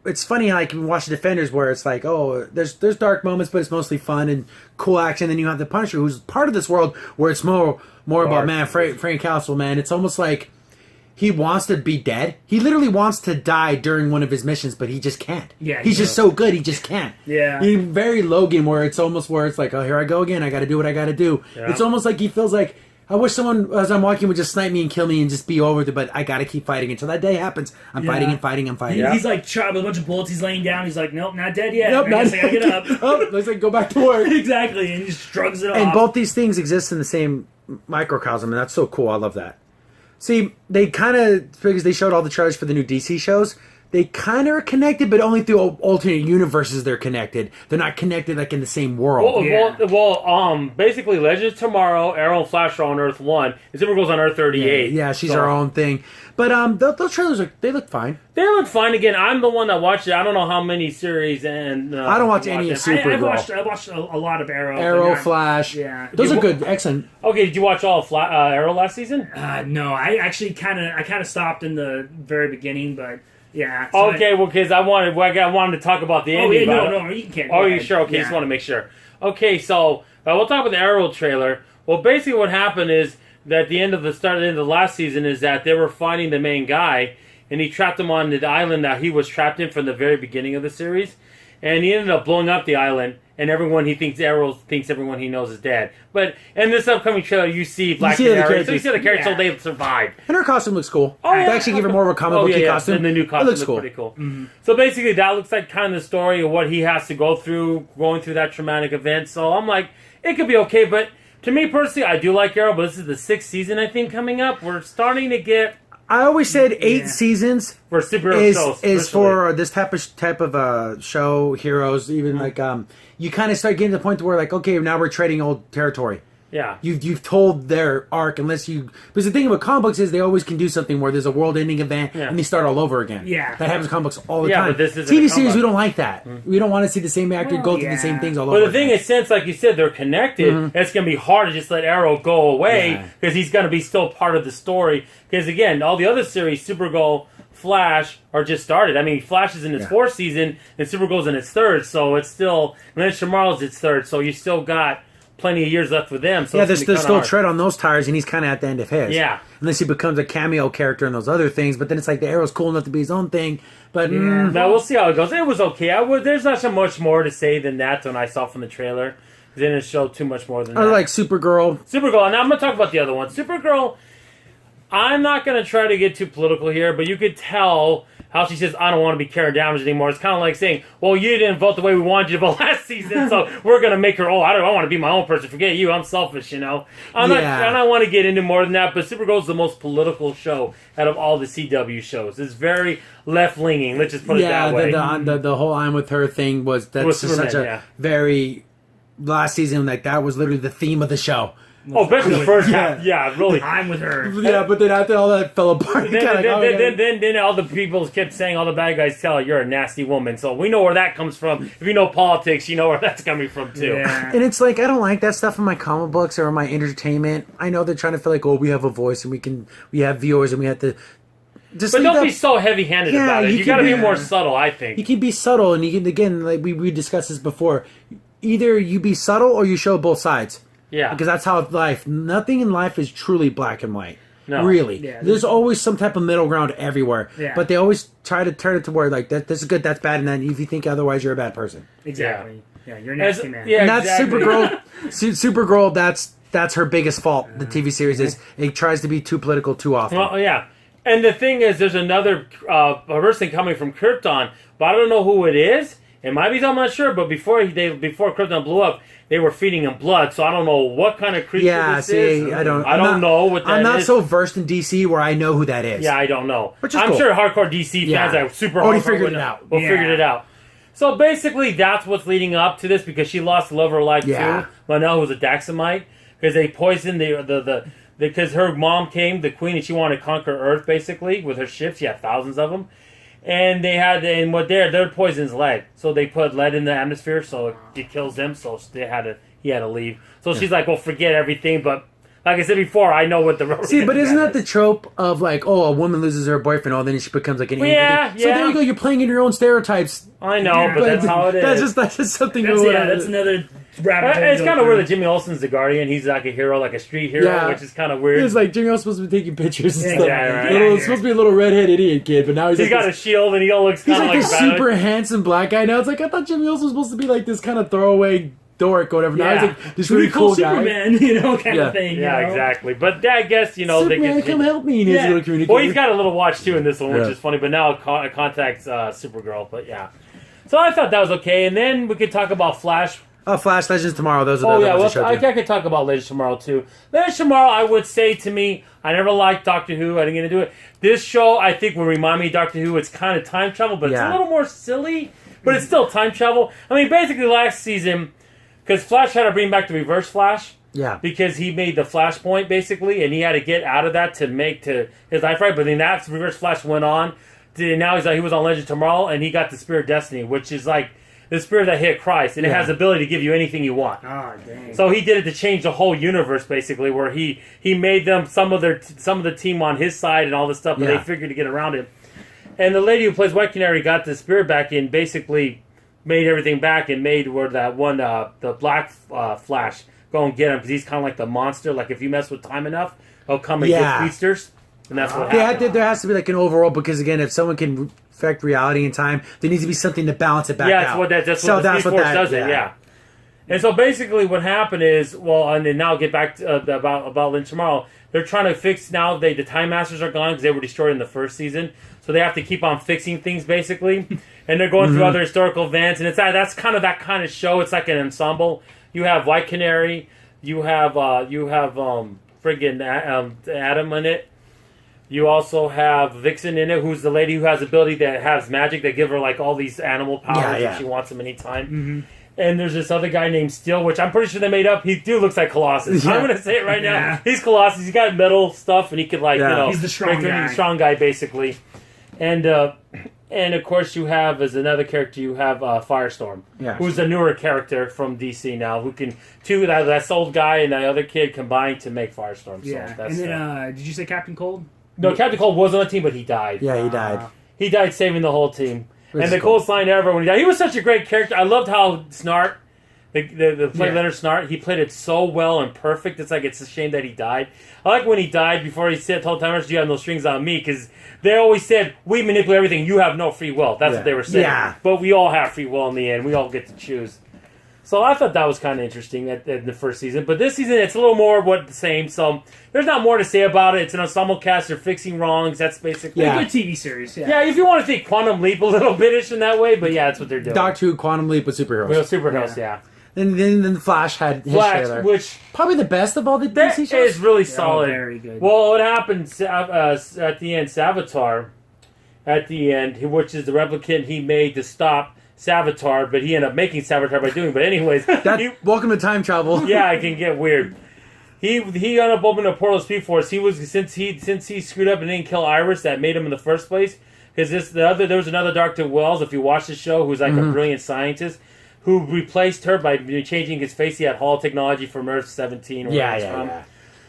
It's funny how you can watch the Defenders where it's like, oh, there's dark moments, but it's mostly fun and cool action. Then you have the Punisher, who's part of this world where it's more about, man, Frank Castle, man. It's almost like he wants to be dead. He literally wants to die during one of his missions, but he just can't. Yeah, he's just so good, he just can't. Yeah. He's very Logan, where it's like, oh, here I go again. I got to do what I got to do. Yeah. It's almost like he feels like, I wish someone, as I'm walking, would just snipe me and kill me and just be over with it, but I gotta keep fighting until that day happens. I'm fighting and fighting and fighting. He's like shot with a bunch of bullets. He's laying down. He's like, nope, not dead yet. Nope, not dead. I gotta get up. Oh, let's go back to work. Exactly, and he just shrugs it off. And both these things exist in the same microcosm, and that's so cool. I love that. See, they kind of, because they showed all the trailers for the new DC shows, they kind of are connected, but only through alternate universes they're connected. They're not connected like in the same world. Basically, Legends of Tomorrow, Arrow and Flash are on Earth 1, and Supergirl's on Earth 38. Yeah, she's her own thing. But those trailers, they look fine. They look fine. Again, I'm the one that watched it. I don't know how many series and... I don't watch any of Supergirl. I watched a lot of Arrow. Arrow, Flash. Yeah. Those are good. Excellent. Okay, did you watch all of Arrow last season? No, I actually kind of stopped in the very beginning, but... Yeah. So because I wanted to talk about the ending. No, you can't. Oh, you sure? Okay, just want to make sure. Okay, so we'll talk about the Arrow trailer. Well, basically what happened is that at the end of the last season is that they were finding the main guy, and he trapped him on the island that he was trapped in from the very beginning of the series, and he ended up blowing up the island. And Arrow thinks everyone he knows is dead. But in this upcoming trailer, you see Black Arrow. So you see the characters, so they survived. And her costume looks cool. Oh, yeah. They actually give her more of a comic booky costume. And the new costume looks pretty cool. Mm-hmm. So basically, that looks like kind of the story of what he has to go through, going through that traumatic event. So I'm like, it could be okay. But to me personally, I do like Arrow. But this is the 6th season, I think, coming up. We're starting to get... I always said 8 seasons for superhero shows is for this type of show, heroes. Even like you kind of start getting to the point where like, okay, now we're trading old territory. Yeah, you've told their arc because the thing about comic books is they always can do something where there's a world-ending event and they start all over again. Yeah, that happens in comic books all the time. But this is TV series. We don't like that. Mm-hmm. We don't want to see the same actor go through the same things all over. But the thing is, since like you said, they're connected, it's gonna be hard to just let Arrow go away because he's gonna be still part of the story. Because again, all the other series, Supergirl, Flash, are just started. I mean, Flash is in its 4th season and Supergirl's in its 3rd, so it's still Legends of Tomorrow's its 3rd, so you still got plenty of years left with them. So there's still tread on those tires, and he's kind of at the end of his. Yeah. Unless he becomes a cameo character in those other things, but then it's like the Arrow's cool enough to be his own thing. But now we'll see how it goes. It was okay. There's not so much more to say than that when I saw from the trailer. They didn't show too much more than that. I like Supergirl. And I'm going to talk about the other one. Supergirl, I'm not going to try to get too political here, but you could tell how she says, I don't want to be Karen Danvers anymore. It's kind of like saying, well, you didn't vote the way we wanted you to vote last season, so we're going to make her, I want to be my own person. Forget you. I'm selfish, you know. I don't want to get into more than that, but Supergirl is the most political show out of all the CW shows. It's very left-leaning. Let's just put it that way. The whole I'm with her thing was such a very last season. Like that was literally the theme of the show. Oh, especially the first half. Yeah, really. I'm with her. Yeah, but then after all that fell apart. Then all the people kept saying, all the bad guys tell her, you're a nasty woman. So we know where that comes from. If you know politics, you know where that's coming from, too. Yeah. And it's like, I don't like that stuff in my comic books or in my entertainment. I know they're trying to feel like, we have a voice and we have viewers and we have to... But don't be so heavy-handed about it. You got to be more subtle, I think. You can be subtle, and you can, again, like we discussed this before, either you be subtle or you show both sides. Yeah. Because that's how life... Nothing in life is truly black and white. No. Really. Yeah, there's always some type of middle ground everywhere. Yeah. But they always try to turn it to where, like, this is good, that's bad, and then if you think otherwise, you're a bad person. Exactly. Yeah, you're a nasty man. Yeah, And that's exactly. Supergirl, that's her biggest fault, the TV series, is it tries to be too political too often. Well, yeah. And the thing is, there's another person coming from Krypton, but I don't know who it is. It might be, I'm not sure, but before Krypton blew up, they were feeding him blood, so I don't know what kind of creature this is. I don't know what that is. I'm not so versed in DC where I know who that is. Yeah, I don't know. Which is I'm cool. sure hardcore DC fans that super already hardcore figured it out. Figured it out. So basically, that's what's leading up to this, because she lost the love of her life too. Manel, who's a Daxamite, because they poisoned because her mom came, the queen, and she wanted to conquer Earth basically with her ships. She had thousands of them. And they had, and what their poison is lead, so they put lead in the atmosphere, so it kills them. So he had to leave. So she's like, well, forget everything. But like I said before, I know what the but isn't that the trope of like, a woman loses her boyfriend, then she becomes like an angry thing. So there you go, you're playing in your own stereotypes. I know, but that's how it is. That's just something. That's another rabbit hole. It's kind of weird that Jimmy Olsen's the Guardian. He's like a hero, like a street hero, which is kind of weird. It's like Jimmy Olsen's supposed to be taking pictures and stuff. Yeah, right. It's supposed to be a little redhead idiot kid, but now he's got a shield and he all looks kind of like this super handsome black guy. Now it's like, I thought Jimmy Olsen was supposed to be like this kind of throwaway dork or whatever. Now he's like this really cool guy. Superman, kind of thing. Yeah, exactly. But I guess, Superman, they can come help me. His little communicator. Well, he's got a little watch too in this one, which is funny. But now it contacts Supergirl. But yeah, so I thought that was okay. And then we could talk about Flash. Flash Legends tomorrow. Those are the ones I could talk about Legends tomorrow too. Legends tomorrow, I would say to me, I never liked Doctor Who. I didn't get into it. This show, I think, will remind me of Doctor Who. It's kind of time travel, but it's a little more silly. But it's still time travel. I mean, basically last season, because Flash had to bring back the Reverse Flash. Yeah. Because he made the Flashpoint, basically, and he had to get out of that to make to his life right. But then that Reverse Flash went on. Now he was on Legend Tomorrow, and he got the Spirit of Destiny, which is like the spirit that hit Christ, and it has the ability to give you anything you want. Oh, dang. So he did it to change the whole universe, basically, where he made them some of the team on his side and all this stuff, but they figured to get around it. And the lady who plays White Canary got the spirit back in, basically made everything back, and made where that one the Black Flash go and get him, because he's kind of like the monster. Like if you mess with time enough, he'll come and get speedsters, and that's what happened. There has to be like an overall, because again, if someone can affect reality and time, there needs to be something to balance it back out. That's what the Speed Force does. And so basically what happened is, and then now get back to, about Lynch tomorrow, they're trying to fix now, the Time Masters are gone because they were destroyed in the first season, so they have to keep on fixing things basically, and they're going through other historical events, and that's kind of that kind of show. It's like an ensemble. You have White Canary, you have friggin' Adam in it. You also have Vixen in it, who's the lady who has the ability that has magic that give her like all these animal powers if she wants them anytime. Mm-hmm. And there's this other guy named Steel, which I'm pretty sure they made up. He looks like Colossus. I'm going to say it right now. He's Colossus. He's got metal stuff, and he could he's the strong guy. He's the strong guy, basically. And of course you have, as another character, you have Firestorm, who's a newer character from DC now, who can, that old guy and that other kid combined to make Firestorm. Yeah, so that's, and then, did you say Captain Cold? No, Captain Cold was on the team, but he died. Yeah, he died. He died saving the whole team. And the coolest line ever when he died. He was such a great character. I loved how Snart, the play Leonard Snart, he played it so well and perfect. It's like it's a shame that he died. I like when he died before he said, "Told timers, you have no strings on me," because they always said, "We manipulate everything. You have no free will." That's what they were saying. Yeah. But we all have free will in the end. We all get to choose. So I thought that was kind of interesting at the first season. But this season, it's a little more the same. So there's not more to say about it. It's an ensemble cast. They're fixing wrongs. That's basically a good TV series. Yeah, if you want to think Quantum Leap a little bit-ish in that way. But yeah, that's what they're doing. Doctor Who Quantum Leap with superheroes. With superheroes, yeah. And then Flash had his trailer. Which probably the best of all the DC shows. Is really solid. Very good. Well, what happened at the end, Savitar, at the end, which is the replicant he made to stop Savitar, but he ended up making Savitar by doing. But anyways, welcome to time travel. Yeah, it can get weird. He ended up opening a portal to Speed Force. He was since he screwed up and didn't kill Iris that made him in the first place. Because there was another Dr. Wells, if you watch the show, who's like a brilliant scientist who replaced her by changing his face. He had Hall technology from Earth 17. Yeah.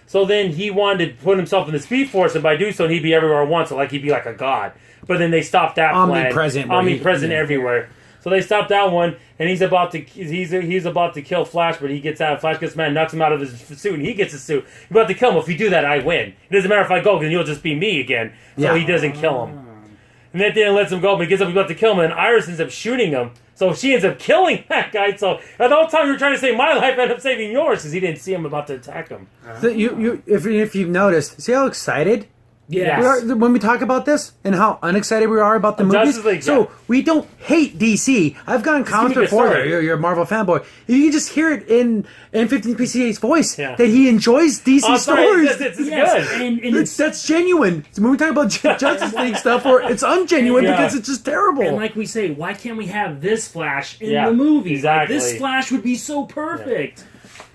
So then he wanted to put himself in the Speed Force, and by doing so, he'd be everywhere at once. So like he'd be like a god. But then they stopped that omnipresent, plan. Omnipresent everywhere. So they stopped that one, and he's about to kill Flash, but he gets out. Flash gets mad, knocks him out of his suit, and he gets his suit. He's about to kill him. If you do that, I win. It doesn't matter if I go, because you'll just be me again. So he doesn't kill him. And then at the end lets him go, but he gets up, he's about to kill him, and Iris ends up shooting him. So she ends up killing that guy. So at the whole time you were trying to save my life, I ended up saving yours, because he didn't see him about to attack him. So if you've noticed, see how excited we are when we talk about this, and how unexcited we are about the movies. League, so we don't hate DC. I've gotten comments before. You're a Marvel fanboy. You can just hear it in N15PCA's voice that he enjoys DC stories. It's good. And that's genuine. So when we talk about Justice League stuff, or it's ungenuine because it's just terrible. And like we say, why can't we have this Flash in the movie? Exactly. Like, this Flash would be so perfect. Yeah.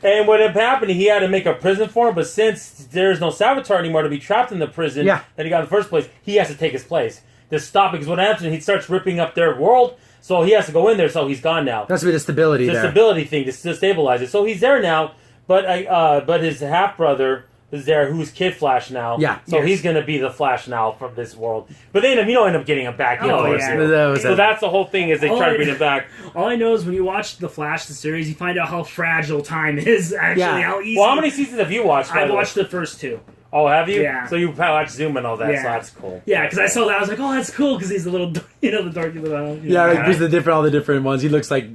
And what had happened, he had to make a prison for him, but since there's no Savitar anymore to be trapped in the prison that he got in the first place, he has to take his place to stop it. Because what happens, he starts ripping up their world, so he has to go in there, so he's gone now. That's the stability the stability thing to stabilize it. So he's there now, but his half-brother is there, who's Kid Flash now. Yeah. So he's going to be the Flash now from this world. But then you don't end up getting him back. So that's the whole thing, is they try to bring him back. All I know is when you watch The Flash, the series, you find out how fragile time is, actually. How easy. Well, how many seasons have you watched? I watched the first two. Oh, have you? Yeah. So you watched Zoom and all that, so that's cool. Yeah, because I saw that, I was like, oh, that's cool, because he's a little, the darky little... Like, all the different ones. He looks like,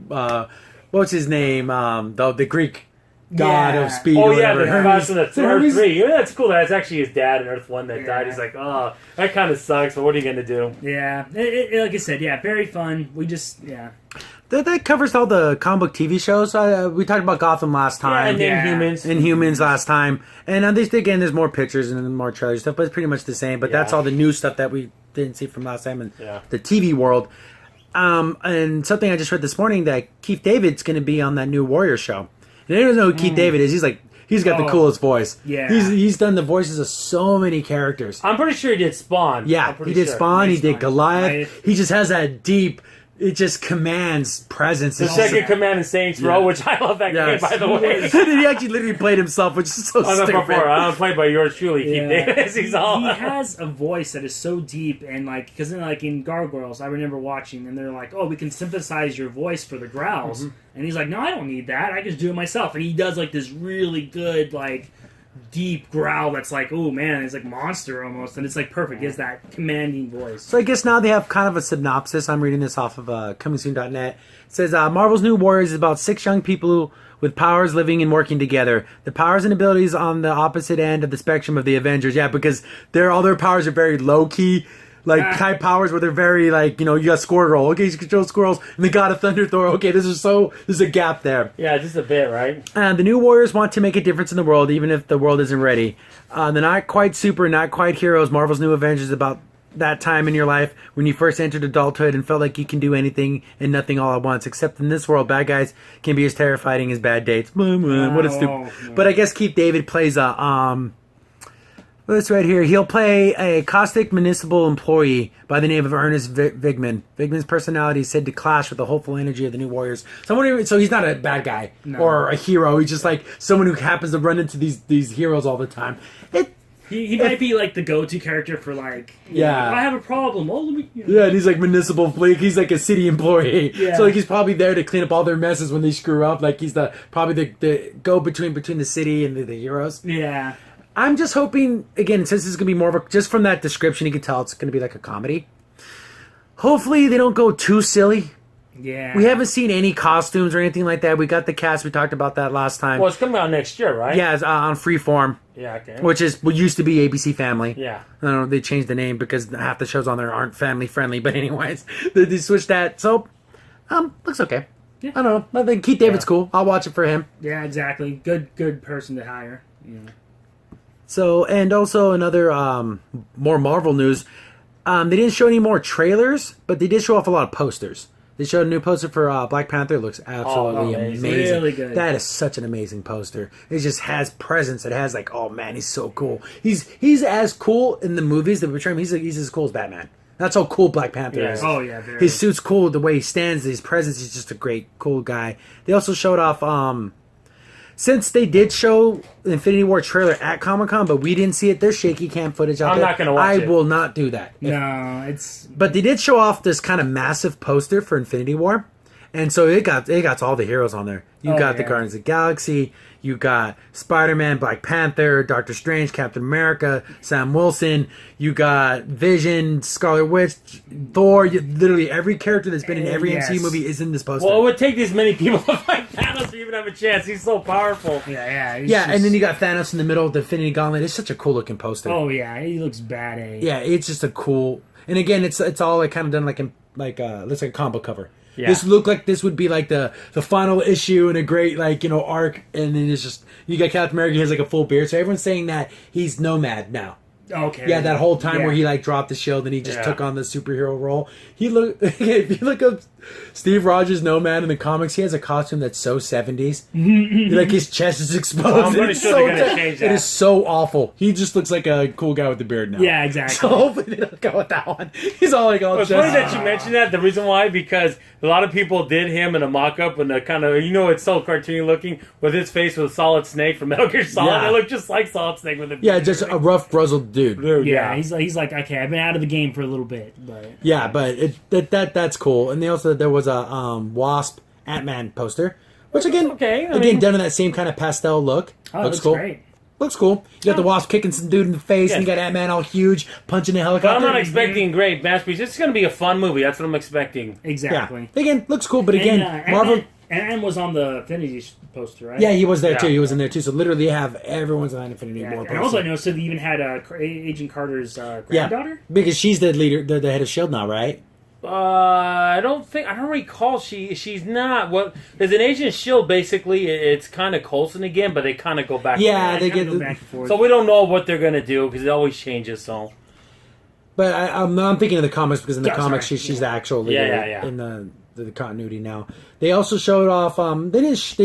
what's his name? The Greek... God of speed. Oh yeah, the Hermes in Earth 3. Yeah, that's cool. That's actually his dad in Earth 1 that died. He's like, oh, that kind of sucks. But what are you gonna do? Yeah, like I said, very fun. We just That covers all the comic book TV shows. We talked about Gotham last time. And Inhumans last time. And there's more pictures and more trailers stuff, but it's pretty much the same. But that's all the new stuff that we didn't see from last time in the TV world. And something I just read this morning, that Keith David's going to be on that new Warrior show. And anyone knows who Keith David is. He's got the coolest voice. Yeah. He's done the voices of so many characters. I'm pretty sure he did Spawn. Yeah, he did Spawn. He did Goliath. He just has that deep... It just commands presence. The second command in Saints Row, which I love that game, by the way. He actually literally played himself, which is so stupid. I'm played by yours truly, Keith Davis. He has a voice that is so deep, and because in Gargoyles, I remember watching, and they're like, "Oh, we can synthesize your voice for the growls," and he's like, "No, I don't need that. I can just do it myself." And he does this really good deep growl that's oh man, it's monster almost, and it's perfect. He has that commanding voice. So I guess now they have kind of a synopsis. I'm reading this off of comingsoon.net. It says Marvel's New Warriors is about 6 young people with powers living and working together. The powers and abilities on the opposite end of the spectrum of the Avengers. Yeah, because all their powers are very low key. Type powers where they're very you got Squirrel. Okay, you control squirrels. And the God of Thunder, Thor. Okay, there's a gap there. Yeah, just a bit, right? The new Warriors want to make a difference in the world, even if the world isn't ready. They're not quite super, not quite heroes. Marvel's New Avengers is about that time in your life when you first entered adulthood and felt like you can do anything and nothing all at once. Except in this world, bad guys can be as terrifying as bad dates. What a stupid. But I guess Keith David plays this right here. He'll play a caustic municipal employee by the name of Ernest Vigman. Vigman's personality is said to clash with the hopeful energy of the New Warriors. So he's not a bad guy or a hero. He's just someone who happens to run into these heroes all the time. He might be the go-to character for I have a problem. Oh, let me. Yeah, and he's municipal. He's a city employee. Yeah. So he's probably there to clean up all their messes when they screw up. He's probably the go-between between the city and the heroes. Yeah. I'm just hoping, again, since this is going to be more of a... Just from that description, you can tell it's going to be a comedy. Hopefully, they don't go too silly. Yeah. We haven't seen any costumes or anything like that. We got the cast. We talked about that last time. Well, it's coming out next year, right? Yeah, it's on Freeform. Yeah, okay. Which is what used to be ABC Family. Yeah. I don't know, they changed the name because half the shows on there aren't family friendly. But anyways, they switched that. So, looks okay. Yeah. I don't know. I think Keith David's cool. I'll watch it for him. Yeah, exactly. Good person to hire. Yeah. So, and also another more Marvel news. They didn't show any more trailers, but they did show off a lot of posters. They showed a new poster for Black Panther. It looks absolutely amazing. Really good. That is such an amazing poster. It just has presence. It has like, oh man, he's so cool. He's as cool in the movies that portray him. He's as cool as Batman. That's how cool Black Panther is. Oh yeah, very. His suit's cool. The way he stands, his presence. He's just a great, cool guy. They also showed off. Since they did show the Infinity War trailer at Comic-Con, but we didn't see it, there's shaky cam footage out there. I'm not going to watch it. I will not do that. No, it's... But they did show off this kind of massive poster for Infinity War. And so it got all the heroes on there. You got the Guardians of the Galaxy, you got Spider-Man, Black Panther, Doctor Strange, Captain America, Sam Wilson, you got Vision, Scarlet Witch, Thor, literally every character that's been in every MCU movie is in this poster. Well, it would take this many people to fight Thanos to even have a chance. He's so powerful. Yeah. And then you got Thanos in the middle of the Infinity Gauntlet. It's such a cool looking poster. Oh yeah, he looks badass. Yeah, it's just a cool. And again, it's all like kind of done looks like a combo cover. Yeah. This looked like this would be like the final issue in a great arc, and then it's just you got Captain America. He has like a full beard, so everyone's saying that he's Nomad now. Okay. Yeah, that whole time where he dropped the shield and he just took on the superhero role. If you look up Steve Rogers Nomad in the comics, he has a costume that's so 70s. Like his chest is exposed. I'm pretty sure they're going to change that. It is so awful. He just looks like a cool guy with a beard now. Yeah, exactly. So hopefully they don't go with that one. He's all like all It's funny that you mentioned that. The reason why, because a lot of people did him in a mock-up and the kind of, it's so cartoony looking with his face with Solid Snake from Metal Gear Solid. Yeah. It looked just like Solid Snake with a Yeah, just a rough, grizzled dude. Yeah, he's like, okay, I've been out of the game for a little bit, but yeah, but that's cool. And there was a Wasp Ant-Man poster, which again done in that same kind of pastel look. Looks cool. Great. Looks cool. You got the Wasp kicking some dude in the face, and you got Ant-Man all huge, punching a helicopter. But I'm not expecting great masterpiece. It's going to be a fun movie. That's what I'm expecting. Exactly. Yeah. Again, looks cool, but again, Marvel... Ant-Man was on the Infinity poster, right? Yeah, he was there too. He was in there too. So literally, have everyone's on Infinity War poster. And also, I noticed that they even had Agent Carter's granddaughter. Because she's the leader, the head of Shield now, right? I don't recall she's not. Well, there's an Agent Shield. Basically, it's kind of Coulson again, but they kind of go back. Yeah, they go back and forth. So we don't know what they're gonna do because it always changes. So, but I'm thinking of the comics because in the comics she's the actual leader in the continuity now. They also showed off. They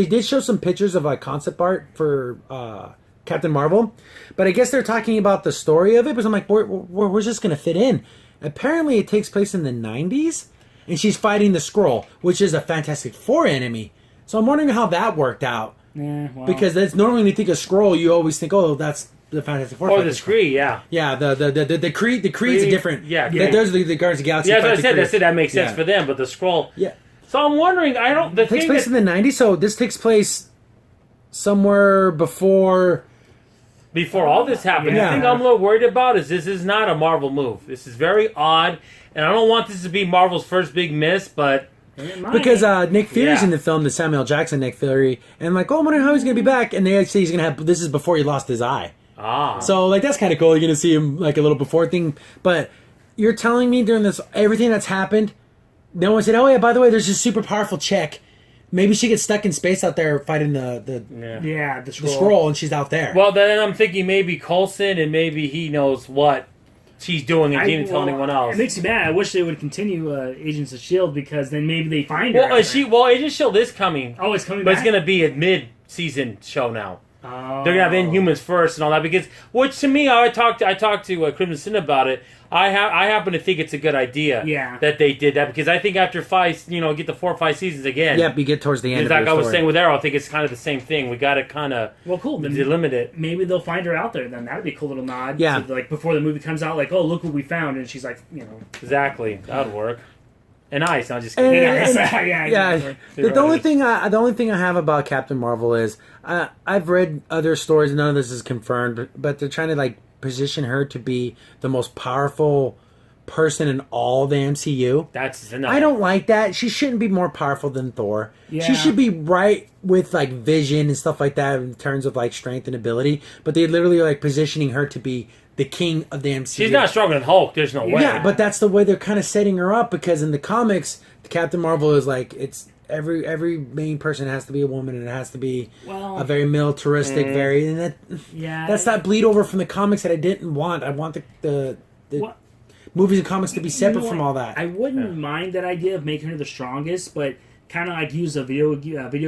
did show some pictures of concept art for Captain Marvel, but I guess they're talking about the story of it. Because I'm like, where's this gonna fit in? Apparently, it takes place in the 90s, and she's fighting the Skrull, which is a Fantastic Four enemy. So I'm wondering how that worked out. Yeah, well. Because that's normally when you think of Skrull, you always think, oh, that's the Fantastic Four. Or the Kree, yeah. Yeah, the Kree's a different. Yeah. Those are the Guardians of the Galaxy. Yeah, as I said, that makes sense for them, but the Skrull. Yeah. So I'm wondering, It takes place in the 90s, so this takes place somewhere before all this happened. The thing I'm a little worried about is this is not a Marvel move. This is very odd, and I don't want this to be Marvel's first big miss, but... Because Nick Fury's in the film, the Samuel Jackson Nick Fury, and I'm like, oh, I'm wondering how he's going to be back, and they say he's going to have... This is before he lost his eye. So, that's kind of cool. You're going to see him, a little before thing, but you're telling me during this, everything that's happened, no one said, oh, yeah, by the way, there's this super powerful chick. Maybe she gets stuck in space out there fighting the Skrull, and she's out there. Well, then I'm thinking maybe Coulson, and maybe he knows what she's doing and didn't tell anyone else. It makes me mad. I wish they would continue Agents of S.H.I.E.L.D. because then maybe they find her. Well, Agent of S.H.I.E.L.D. is coming. Oh, it's coming but back? It's going to be a mid-season show now. Oh. They're going to have Inhumans first and all that. Which to me, I talked to Crimson Sin about it. I happen to think it's a good idea that they did that because I think after get the 4 or 5 seasons again. Yep, you get towards the end. Like I was saying with Arrow, I think it's kind of the same thing. We got to kind of delimit it. Maybe they'll find her out there. Then that'd be a cool little nod. Yeah, so, before the movie comes out, oh look what we found, and she's like, exactly that would work. And I'm just kidding. Exactly. The only thing I have about Captain Marvel is I've read other stories. None of this is confirmed, but they're trying to position her to be the most powerful person in all the MCU. That's enough. I don't like that. She shouldn't be more powerful than Thor. Yeah. She should be right with like vision and stuff like that in terms of like strength and ability. But they literally are like positioning her to be the king of the MCU. She's not stronger than Hulk. There's no way. Yeah, but that's the way they're kind of setting her up, because in the comics, Captain Marvel is like, it's every main person has to be a woman, and it has to be a very militaristic, that's that bleed over from the comics that I didn't want. I want the movies and comics to be separate from all that. I wouldn't mind that idea of making her the strongest, but kind of like use a video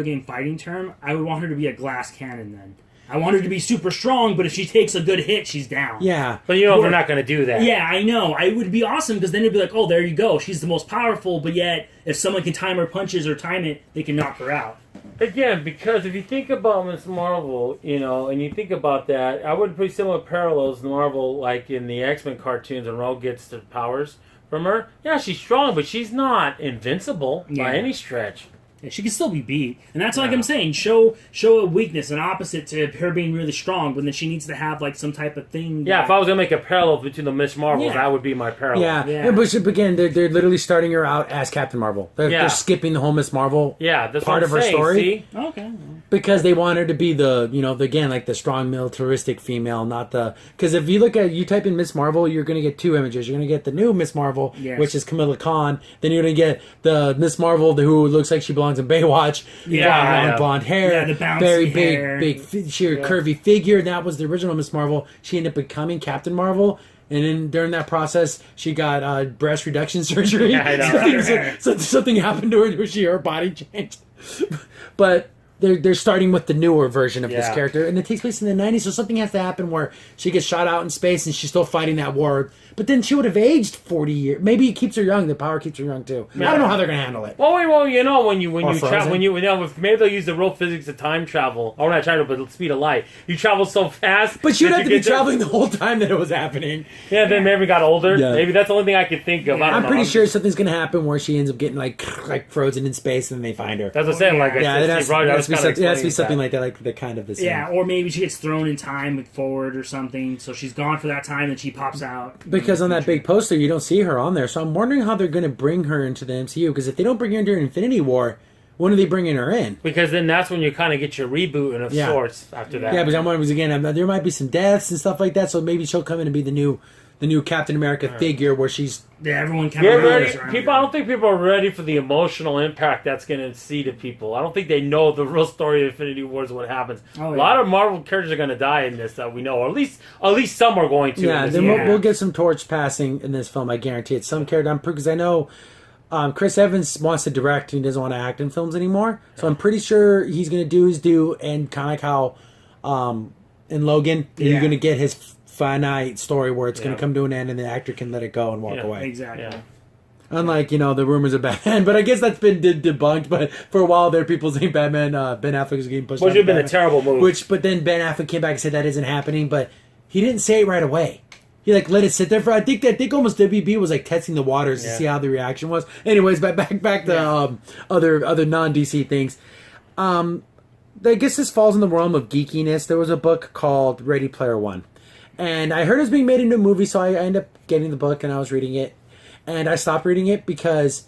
game fighting term, I would want her to be a glass cannon then. I want her to be super strong, but if she takes a good hit, she's down. Yeah. But you know they're not going to do that. Yeah, I know. It would be awesome, because then it'd be like, oh, there you go. She's the most powerful, but yet if someone can time her punches or time it, they can knock her out. Again, because if you think about Miss Marvel, and you think about that, I would put similar parallels to Marvel, like in the X-Men cartoons, when Rogue gets the powers from her. Yeah, she's strong, but she's not invincible by any stretch. Yeah, she can still be beat, and that's like I'm saying. Show a weakness, an opposite to her being really strong, but then she needs to have like some type of thing. Yeah, if I was gonna make a parallel between the Miss Marvels, that would be my parallel. Yeah. But again, they're literally starting her out as Captain Marvel. They're skipping the whole Miss Marvel that's part of her story. See? Okay. Because they want her to be again, like the strong militaristic female, not the... Because if you type in Miss Marvel, you're going to get two images. You're going to get the new Miss Marvel, which is Kamala Khan. Then you're going to get the Miss Marvel who looks like she belongs in Baywatch. Long blonde hair. The bouncy very hair. big, curvy figure. That was the original Miss Marvel. She ended up becoming Captain Marvel. And then during that process, she got breast reduction surgery. Yeah, I know. Something happened to her where her body changed. But... They're starting with the newer version of this character, and it takes place in the 90s, so something has to happen where she gets shot out in space and she's still fighting that war. But then she would have aged 40 years. Maybe it keeps her young. The power keeps her young too. Yeah. I don't know how they're going to handle it. Well, when you travel, maybe they'll use the real physics of time travel, or not travel, but the speed of light. You travel so fast, but you'd have to be traveling the whole time that it was happening. Yeah, then maybe got older. Yeah. Maybe that's the only thing I could think of. Yeah. I'm pretty sure something's going to happen where she ends up getting like frozen in space, and then they find her. That's what I'm saying. Like, it has to be something like that, like the kind of the same. Yeah, or maybe she gets thrown in time forward or something, so she's gone for that time and she pops out. Because on that big poster, you don't see her on there, so I'm wondering how they're going to bring her into the MCU. Because if they don't bring her into Infinity War, when are they bringing her in? Because then that's when you kind of get your reboot of sorts after that. Yeah, but I'm wondering again, there might be some deaths and stuff like that, so maybe she'll come in and be the new Captain America figure where she's... Yeah, everyone kind of ready. I don't think people are ready for the emotional impact that's going to see to people. I don't think they know the real story of Infinity War is what happens. A lot of Marvel characters are going to die in this that we know, or at least some are going to. Yeah, then we'll get some torch passing in this film. I guarantee it. Some character, because I know Chris Evans wants to direct and he doesn't want to act in films anymore. So I'm pretty sure he's going to do his due, and kind of like how in Logan, you're going to get his finite story where it's going to come to an end and the actor can let it go and walk away. Exactly. Yeah. Unlike, the rumors of Batman. But I guess that's been debunked. But for a while there, people saying Batman, Ben Affleck was getting pushed. Which would have been a terrible move. But then Ben Affleck came back and said that isn't happening. But he didn't say it right away. He let it sit there for, I think almost WB was like testing the waters to see how the reaction was. Anyways, back to other non-DC things. I guess this falls in the realm of geekiness. There was a book called Ready Player One. And I heard it was being made into a movie, so I ended up getting the book and I was reading it. And I stopped reading it because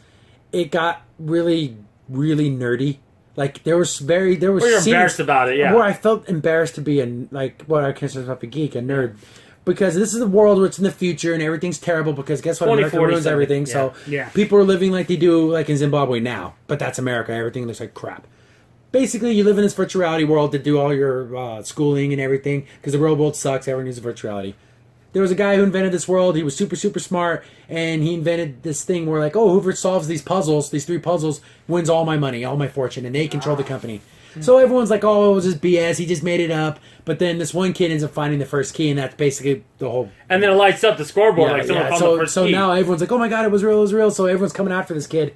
it got really, really nerdy. Like there was Well, you're embarrassed about it, where I felt embarrassed to be what I consider myself a geek, a nerd. Because this is a world where it's in the future and everything's terrible because guess what? America ruins everything. So people are living like they do like in Zimbabwe now. But that's America. Everything looks like crap. Basically, you live in this virtual reality world to do all your schooling and everything because the real world sucks. Everyone needs a virtual reality. There was a guy who invented this world. He was super, super smart, and he invented this thing where, like, whoever solves these puzzles, these 3 puzzles, wins all my money, all my fortune, and they control the company. So everyone's like, it was just BS. He just made it up. But then this one kid ends up finding the first key, and that's basically the whole... And then it lights up the scoreboard like someone found the first key. So now everyone's like, oh my God, it was real, it was real. So everyone's coming after this kid,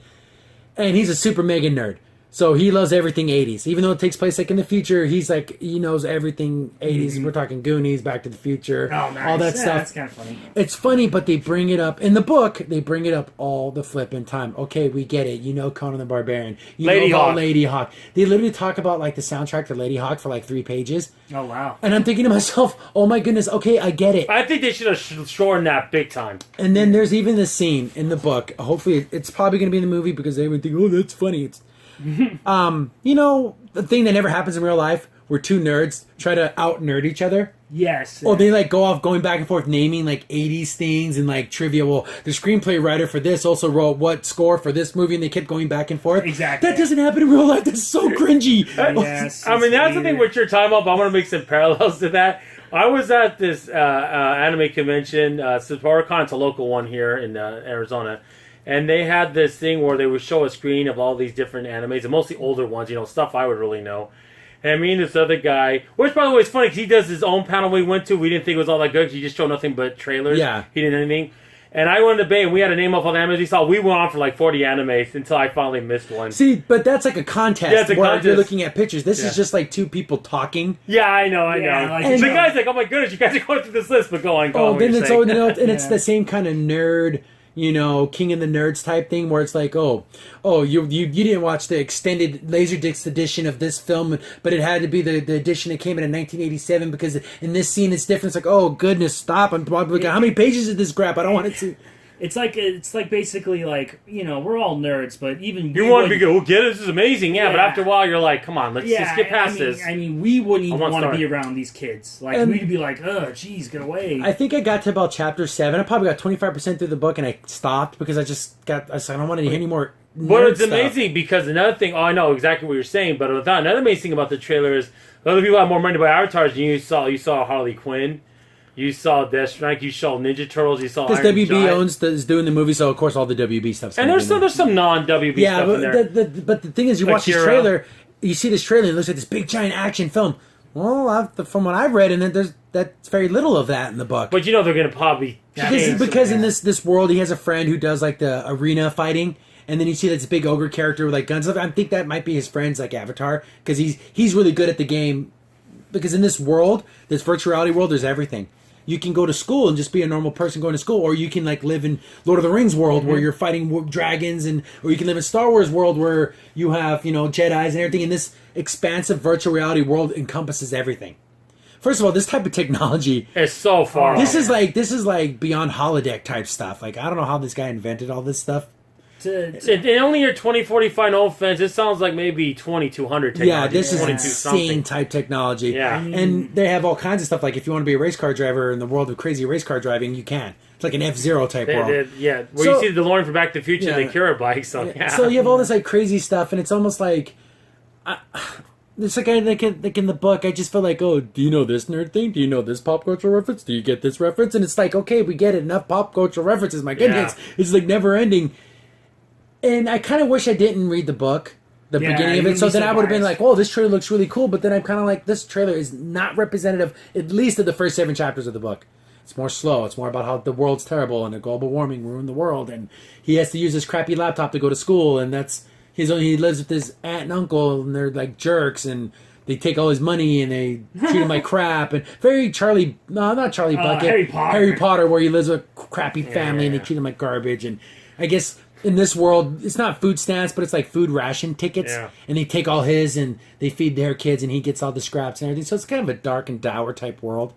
and he's a super mega nerd. So he loves everything 80s. Even though it takes place like in the future, he's like, he knows everything 80s. Mm-hmm. We're talking Goonies, Back to the Future, all that stuff. That's kind of funny. It's funny, but they bring it up in the book. They bring it up all the flipping time. Okay, we get it. You know Conan the Barbarian. You know about Lady Hawk. They literally talk about like the soundtrack to Lady Hawk for like 3 pages. Oh, wow. And I'm thinking to myself, oh my goodness, okay, I get it. I think they should have shortened that big time. And then there's even the scene in the book. Hopefully, it's probably going to be in the movie because they would think, oh, that's funny. It's you know, the thing that never happens in real life where 2 nerds try to out-nerd each other. Yes. Oh, they like go off going back and forth naming like 80s things and like trivia. Well, the screenplay writer for this also wrote what score for this movie, and they kept going back and forth. Exactly. That doesn't happen in real life. That's so cringy. Yes. I mean, that's the thing what you're talking about, but I want to make some parallels to that. I was at this anime convention, SapporoCon, it's a local one here in Arizona. And they had this thing where they would show a screen of all these different animes, and mostly older ones, you know, stuff I would really know. And me and this other guy, which by the way is funny because he does his own panel we went to. We didn't think it was all that good because he just showed nothing but trailers. Yeah. He didn't anything. And I went to Bay and we had to name off all the animes we saw. We went on for like 40 animes until I finally missed one. See, but that's like a contest. Yeah, it's a where contest. You're looking at pictures. This is just like 2 people talking. Yeah, I know. Like, and the guy's like, oh my goodness, you guys are going through this list, but go on. Then it's all, you know, and it's the same kind of nerd, you know, King of the Nerds type thing where it's like, oh, you didn't watch the extended Laserdisc edition of this film, but it had to be the edition that came in 1987 because in this scene it's different. It's like, oh goodness, stop! I'm probably how many pages is this crap? I don't want it to. It's like basically like, you know, we're all nerds, but even you want to be good. Oh, get it? This is amazing, yeah. But after a while, you're like, come on, let's just get past this. I mean, we wouldn't even want to be around these kids. Like we'd be like, oh, geez, get away. I think I got to about chapter 7. I probably got 25% through the book, and I stopped because I said I don't want to hear any more. But it's stuff. amazing because another thing. Oh, I know exactly what you're saying, but another amazing thing about the trailer is other people have more money to buy avatars. And you saw Harley Quinn. You saw Deathstrike, you saw Ninja Turtles, you saw because WB is doing the movie, so of course all the WB stuff's and there's some non-WB stuff in there. But the thing is, you watch this trailer, you see this trailer, and it looks like this big giant action film. Well, from what I've read, and that's very little of that in the book. But you know they're going to probably because in this world, he has a friend who does like the arena fighting. And then you see this big ogre character with like guns. I think that might be his friend's like avatar because he's really good at the game. Because in this world, this virtual reality world, there's everything. You can go to school and just be a normal person going to school, or you can like live in Lord of the Rings world where you're fighting dragons, or you can live in Star Wars world where you have, you know, Jedis and everything. And this expansive virtual reality world encompasses everything. First of all, this type of technology is so far. This is like beyond holodeck type stuff. Like I don't know how this guy invented all this stuff. In only your 2045, no offense, it sounds like maybe 2200 technology. Yeah, this is insane type technology. Yeah. And they have all kinds of stuff. Like if you want to be a race car driver in the world of crazy race car driving, you can. It's like an F-Zero type world. Where you see the DeLorean from Back to the Future, the Cura bike. So you have all this like crazy stuff, and it's almost like it's like in the book. I just feel like, oh, do you know this nerd thing? Do you know this pop culture reference? Do you get this reference? And it's like, okay, we get it. Enough pop culture references. My goodness, it's like never ending. And I kind of wish I didn't read the book, the beginning of it, so then I would have been like, oh, this trailer looks really cool, but then I'm kind of like, this trailer is not representative, at least of the first 7 chapters of the book. It's more slow. It's more about how the world's terrible and the global warming ruined the world, and he has to use his crappy laptop to go to school, and he lives with his aunt and uncle, and they're like jerks, and they take all his money, and they treat him like crap, and very not Charlie Bucket, Harry Potter, where he lives with a crappy family, and they treat him like garbage, and I guess in this world, it's not food stamps, but it's like food ration tickets. Yeah. And they take all his and they feed their kids and he gets all the scraps and everything. So it's kind of a dark and dour type world.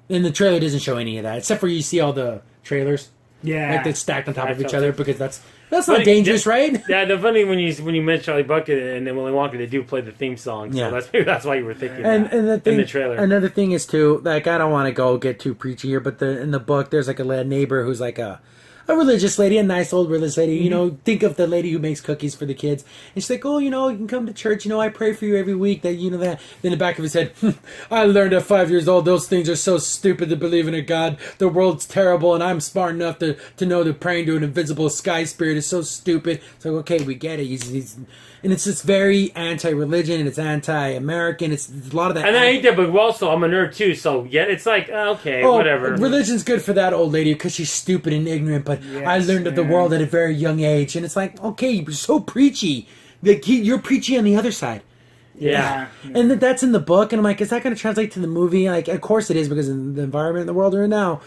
And the trailer doesn't show any of that, except for you see all the trailers. Yeah. Like they're stacked on top of each other because that's not dangerous, right? Yeah, the funny when you mention Charlie Bucket and then Willy Wonka, they do play the theme song. So that's why you were thinking that in the trailer. Another thing is too, like I don't want to get too preachy here, but in the book there's like a neighbor who's like a religious lady, a nice old religious lady. You know, think of the lady who makes cookies for the kids. And she's like, oh, you know, you can come to church. You know, I pray for you every week. That, you know, that. In the back of his head, I learned at 5 years old, those things are so stupid to believe in a God. The world's terrible, and I'm smart enough to know that praying to an invisible sky spirit is so stupid. It's like, okay, we get it. And it's just very anti-religion, and it's anti-American. It's a lot of that. And I hate that, but also I'm a nerd too, so it's like, okay, whatever. Religion's good for that old lady because she's stupid and ignorant, but I learned of the world at a very young age. And it's like, okay, you're so preachy. Like you're preachy on the other side. Yeah. And that's in the book, and I'm like, is that going to translate to the movie? Like, of course it is, because in the environment in the world we're in now,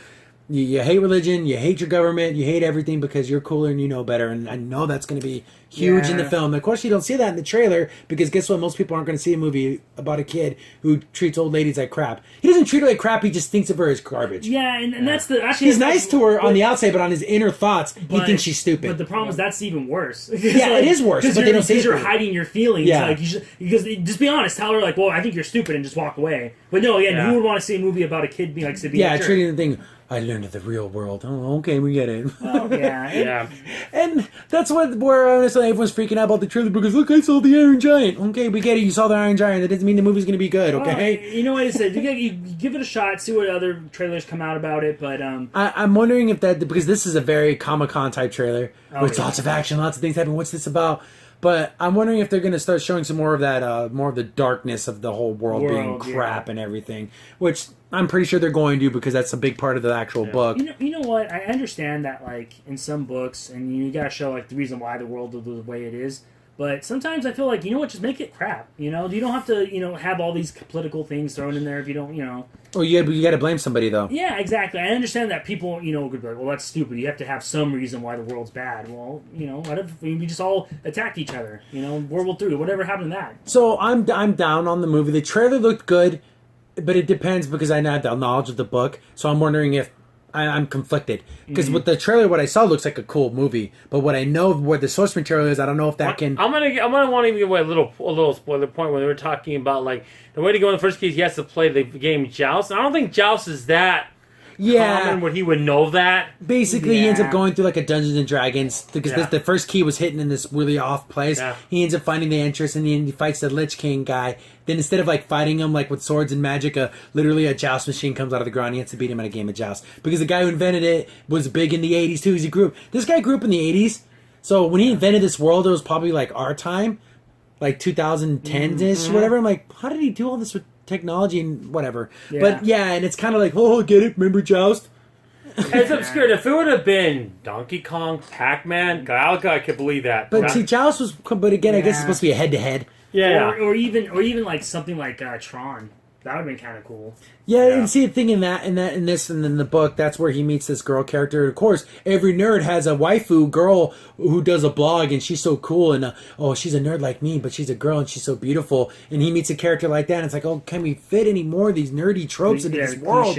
you hate religion, you hate your government, you hate everything because you're cooler and you know better. And I know that's going to be huge in the film. And of course, you don't see that in the trailer because guess what? Most people aren't going to see a movie about a kid who treats old ladies like crap. He doesn't treat her like crap. He just thinks of her as garbage. Yeah, and that's the actually he's nice to her on the outside, but on his inner thoughts, he thinks she's stupid. But the problem is that's even worse. Yeah, like, it is worse. But they don't say you're hiding your feelings. Yeah. Like because just be honest. Tell her like, well, I think you're stupid, and just walk away. But no, again, who would want to see a movie about a kid being like to be a jerk? Treating the thing. I learned of the real world. Oh, okay, we get it. Oh, yeah. And that's where honestly everyone's freaking out about the trailer because look, I saw the Iron Giant. Okay, we get it. You saw the Iron Giant. That doesn't mean the movie's going to be good. Okay. You know what I said? You give it a shot. See what other trailers come out about it. But I'm wondering if that because this is a very Comic-Con type trailer with lots of action, lots of things happening. What's this about? But I'm wondering if they're going to start showing some more of that, more of the darkness of the whole world being crap and everything, which I'm pretty sure they're going to because that's a big part of the actual book. You know what? I understand that, like, in some books, and you got to show, like, the reason why the world is the way it is. But sometimes I feel like, you know what, just make it crap, you know? You don't have to, have all these political things thrown in there if you don't, Oh, yeah, but you got to blame somebody, though. Yeah, exactly. I understand that people, could be like, well, that's stupid. You have to have some reason why the world's bad. Well, what if we just all attacked each other? World War III, whatever happened to that? So I'm down on the movie. The trailer looked good, but it depends because I not have the knowledge of the book. So I'm wondering if I'm conflicted because with the trailer, what I saw looks like a cool movie, but what I know what the source material is, I don't know if that can. I'm gonna want to give away a little spoiler point when they were talking about like the way to go in the first case. He has to play the game Joust. And I don't think Joust is that common where he would know that. Basically, he ends up going through like a Dungeons and Dragons because the first key was hidden in this really off place. Yeah. He ends up finding the entrance and he fights the Lich King guy. Then instead of like fighting him like with swords and magic, literally a joust machine comes out of the ground. He has to beat him in a game of joust because the guy who invented it was big in the 80s too. This guy grew up in the 80s, so when he invented this world, it was probably like our time, like 2010s-ish, whatever. I'm like, how did he do all this with technology and whatever? Yeah. But yeah, and it's kind of like, oh, get it? Remember Joust? It's obscure. If it would have been Donkey Kong, Pac-Man, I could believe that. But see, Joust was. But again, I guess it's supposed to be a head-to-head. Yeah, or even like something like Tron. That would have been kind of cool. Yeah, and see the thing in this, and then the book, that's where he meets this girl character. Of course, every nerd has a waifu girl who does a blog, and she's so cool, and she's a nerd like me, but she's a girl, and she's so beautiful. And he meets a character like that, and it's like, oh, can we fit any more of these nerdy tropes into this world?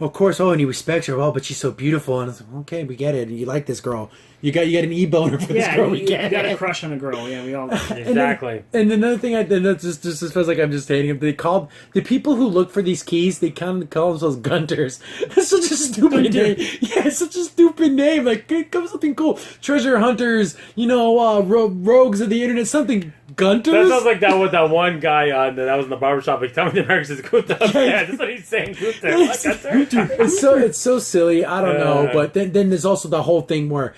Of course, and he respects her, but she's so beautiful, and it's like, okay, we get it. You like this girl. You got an e-boner for this girl. You got a crush on a girl. Yeah, we all exactly. And another thing, that just feels like I'm just hating him. They called the people who look for these keys. They kind of call themselves Gunters. That's such a stupid name. Yeah, it's such a stupid name. Like, come something cool. Treasure hunters. Rogues of the internet. Something. Gunters? That sounds like that one guy that was in the barbershop. He's telling the Americans Gunther. Yeah, that's what he's saying. Gunther. It's so silly. I don't know. But then there's also the whole thing where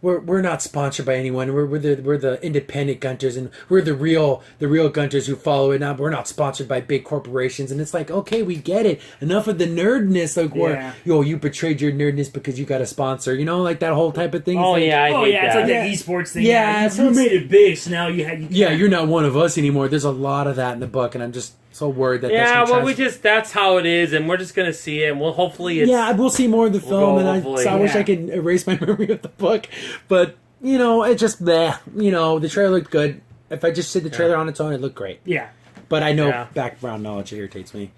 we're not sponsored by anyone. We're the independent Gunters, and we're the real Gunters who follow it. Now we're not sponsored by big corporations. And it's like, okay, we get it. Enough of the nerdness, like where you betrayed your nerdness because you got a sponsor. Like that whole type of thing. Oh yeah, it's like the esports thing. Yeah, you made it big, so now you had. You're not one of us anymore. There's a lot of that in the book, and I'm just so worried that. Yeah, that's how it is, and we're just gonna see it, and we'll hopefully. We'll see more of the film, and I wish I could erase my memory of the book, but it just the trailer looked good. If I just see the trailer on its own, it looked great. Yeah, but I know background knowledge irritates me.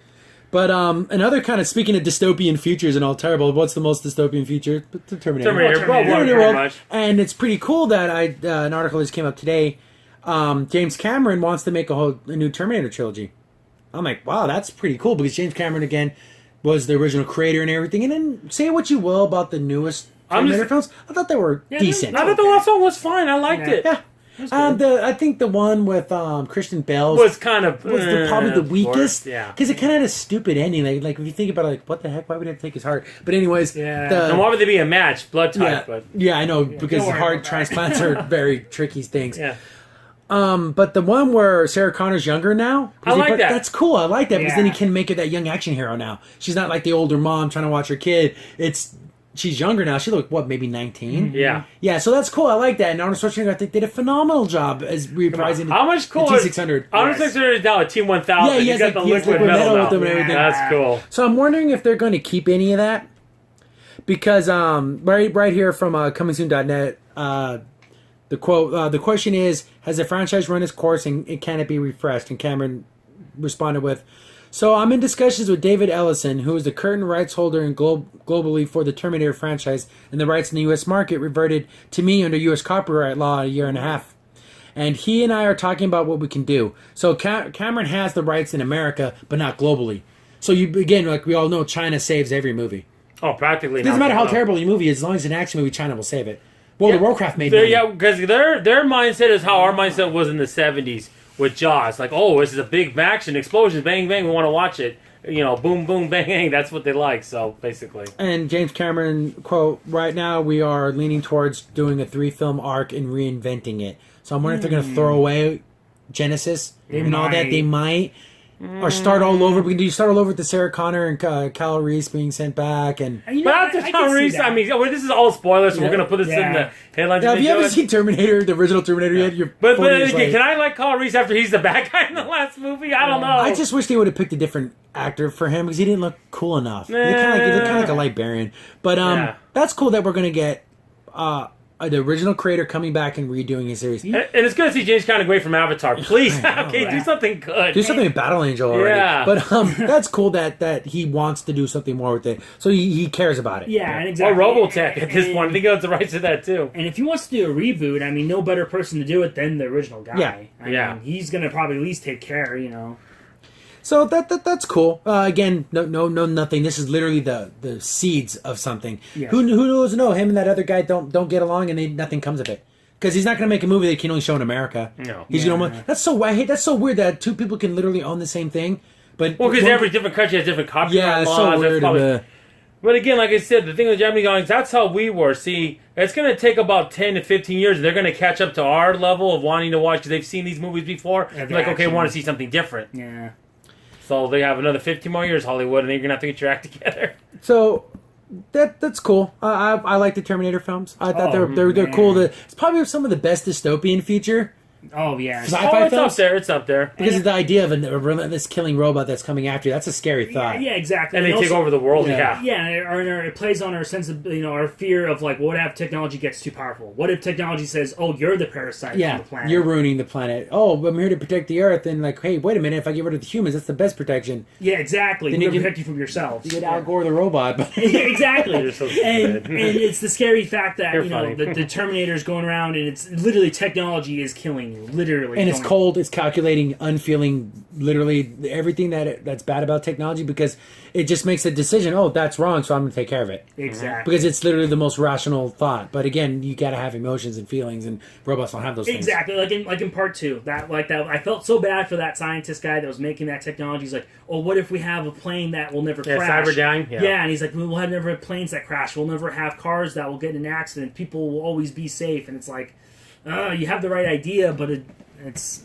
But another kind of speaking of dystopian futures and all terrible. What's the most dystopian future? The Terminator. Terminator. And it's pretty cool that an article just came up today. James Cameron wants to make a new Terminator trilogy. I'm like, wow, that's pretty cool because James Cameron again was the original creator and everything. And then say what you will about the newest Terminator films, I thought they were decent. I thought the last one was fine. I liked it. Yeah. I think the one with Christian Bale was kind of probably the weakest. Yeah, because it kind of had a stupid ending. Like if you think about it, like what the heck? Why would he have to take his heart? But anyways, and why would they be a match? Blood type. I know because heart transplants are very tricky things. Yeah. But the one where Sarah Connor's younger now, I like that. That's cool. I like that because then he can make her that young action hero now. She's not like the older mom trying to watch her kid. It's she's younger now. She looked, what, maybe 19? Yeah. Yeah, so that's cool. I like that. And Arnold Schwarzenegger, I think, did a phenomenal job as reprising How much cool the is T600. Arnold Schwarzenegger is now a Team 1000. Yeah, he He's has, got like, the he has liquid metal metal with him and now. everything. That's cool. So I'm wondering if they're going to keep any of that. Because right here from comingsoon.net, the quote, the question is, has the franchise run its course and can it be refreshed? And Cameron responded with, so I'm in discussions with David Ellison, who is the current rights holder in globally for the Terminator franchise, and the rights in the U.S. market reverted to me under U.S. copyright law a year and a half. And he and I are talking about what we can do. So Cameron has the rights in America, but not globally. So again, like we all know, China saves every movie. Oh, practically. It doesn't matter how terrible your movie is, as long as it's an action movie, China will save it. Well, the Warcraft made money. Yeah, because their mindset is how our mindset was in the 70s with Jaws. Like, oh, this is a big action, explosions, bang, bang, we want to watch it. You know, boom, boom, bang, bang. That's what they like, so basically. And James Cameron, quote, right now we are leaning towards doing a 3-film arc and reinventing it. So I'm wondering if they're going to throw away Genesis and all that. They might. Or start all over. Do you start all over with the Sarah Connor and Kyle Reese being sent back? And but after Kyle Reese, I mean, this is all spoilers, so we're going to put this in the headlines. Have you ever seen Terminator, the original Terminator yet? But again, can I like Kyle Reese after he's the bad guy in the last movie? I don't know. I just wish they would have picked a different actor for him because he didn't look cool enough. He looked kind of like a librarian. But that's cool that we're going to get the original creator coming back and redoing his series. And it's good to see James Conn away from Avatar. Please, do something good. Do something with Battle Angel already. Yeah. But that's cool that he wants to do something more with it. So he cares about it. Yeah, and exactly. Or Robotech at this point. I think he has the rights to that too. And if he wants to do a reboot, I mean, no better person to do it than the original guy. Yeah. I mean, he's going to probably at least take care, you know. So that's cool. Again, no, nothing. This is literally the seeds of something. Yeah. Who knows? No, him and that other guy don't get along, and nothing comes of it. Because he's not going to make a movie that can only show in America. No, he's going to. That's so weird that two people can literally own the same thing. But because every different country has different copyright laws. So weird. But again, like I said, the thing with Japanese audience, that's how we were. See, it's going to take about 10 to 15 years. And they're going to catch up to our level of wanting to watch because they've seen these movies before. They're like, okay, I want to see something different. Yeah. So they have another 15 more years, Hollywood, and you're going to have to get your act together. So that's cool. I like the Terminator films. I thought they're cool. It's probably some of the best dystopian feature. Oh, yeah. Sci-fi it's up there. It's up there. Because of the idea of a relentless killing robot that's coming after you. That's a scary thought. Yeah, exactly. And they take over the world, Yeah, and it plays on our sense of, our fear of, like, what if technology gets too powerful? What if technology says, oh, you're the parasite on the planet? You're ruining the planet. Oh, I'm here to protect the Earth. And, like, hey, wait a minute. If I get rid of the humans, that's the best protection. Yeah, exactly. Then you protect you from yourself. You get Al Gore the robot. But exactly. So and it's the scary fact that, the Terminator's going around and it's literally technology is killing you. Literally. And it's cold, it's calculating, unfeeling, literally everything that's bad about technology because it just makes a decision, oh, that's wrong, so I'm going to take care of it. Exactly. Because it's literally the most rational thought. But again, you got to have emotions and feelings, and robots don't have those things. Exactly. Like in part 2. That I felt so bad for that scientist guy that was making that technology. He's like, oh, what if we have a plane that will never crash? Cyberdyne. Yeah, and he's like, we'll never have planes that crash. We'll never have cars that will get in an accident. People will always be safe. And it's like, you have the right idea, but it's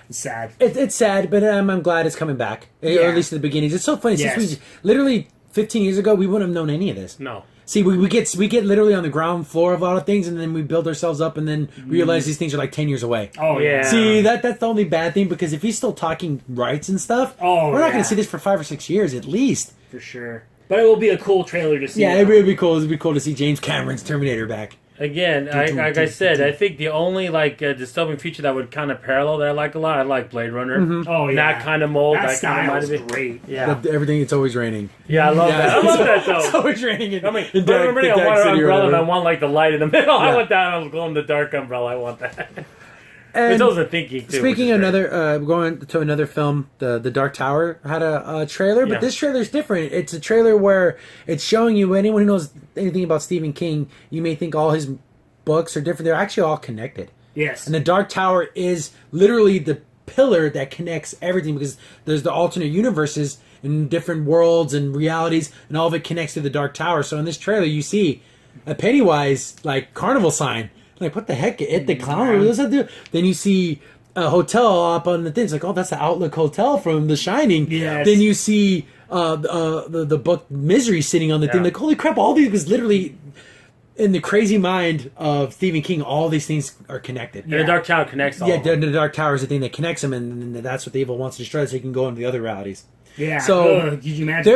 sad. It's sad, but I'm glad it's coming back. Or at least at the beginning. It's so funny. Yes. Since literally 15 years ago, we wouldn't have known any of this. No. See, we get literally on the ground floor of a lot of things, and then we build ourselves up, and then realize these things are like 10 years away. Oh, yeah. See, that's the only bad thing, because if he's still talking rights and stuff, we're not going to see this for 5 or 6 years at least. For sure. But it will be a cool trailer to see. Yeah, it would be cool. It would be cool to see James Cameron's Terminator back. Again, like I said, I think the only dystopian feature that would kind of parallel that I like a lot, I like Blade Runner. Mm-hmm. Oh yeah, that kind of mold. That style is great. Yeah, everything. It's always raining. Yeah, I love that. I love that though. It's always raining. I want an umbrella, and I want like the light in the middle. Yeah. I want that. I was glowing the dark umbrella. I want that. And it's also thinking too. Speaking of another, going to another film, the Dark Tower had a trailer, but this trailer is different. It's a trailer where it's showing you. Anyone who knows anything about Stephen King, you may think all his books are different. They're actually all connected. Yes. And the Dark Tower is literally the pillar that connects everything, because there's the alternate universes and different worlds and realities, and all of it connects to the Dark Tower. So in this trailer, you see a Pennywise carnival sign. Like, what the heck? It the clown? What does that do? Then you see a hotel up on the thing. It's like, oh, that's the Outlook Hotel from The Shining. Yes. Then you see the book Misery sitting on the thing. Like, holy crap! All these was literally in the crazy mind of Stephen King. All these things are connected. And the Dark Tower connects all. Yeah, the Dark Tower is the thing that connects them, and that's what the evil wants to destroy, so he can go into the other realities. Yeah. So could you imagine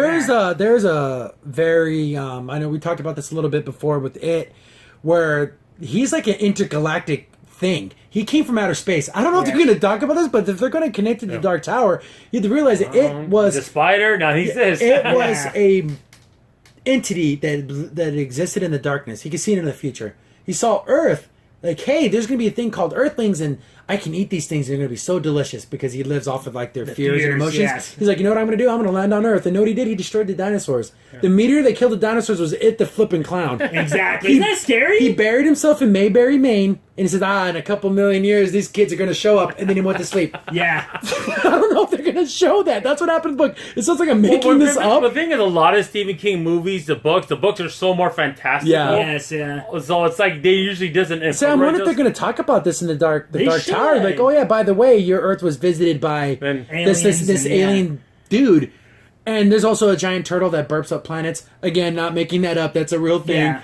there's a very I know we talked about this a little bit before with it, where he's like an intergalactic thing. He came from outer space. I don't know if they're going to talk about this, but if they're going to connect it to the Dark Tower, you have to realize that it was the spider. No, he's this. It was a entity that existed in the darkness. He could see it in the future. He saw Earth. Like, hey, there's going to be a thing called Earthlings, and I can eat these things. They're going to be so delicious because he lives off of like their fears and emotions. Yes. He's like, you know what I'm going to do? I'm going to land on Earth. And know what he did? He destroyed the dinosaurs. Yeah. The meteor that killed the dinosaurs was it, the flipping clown. Exactly. Isn't that scary? He buried himself in Mayberry, Maine, and he said, in a couple million years, these kids are going to show up. And then he went to sleep. Yeah. I don't know if they're going to show that. That's what happened in the book. It sounds like I'm making this up. The thing is, a lot of Stephen King movies, the books are so more fantastical. Yeah. Yes, yeah. So it's like they usually doesn't. So I wonder if they're going to talk about this in the Dark Tower. Like, oh yeah, by the way, your Earth was visited by this alien dude. And there's also a giant turtle that burps up planets. Again, not making that up. That's a real thing. Yeah.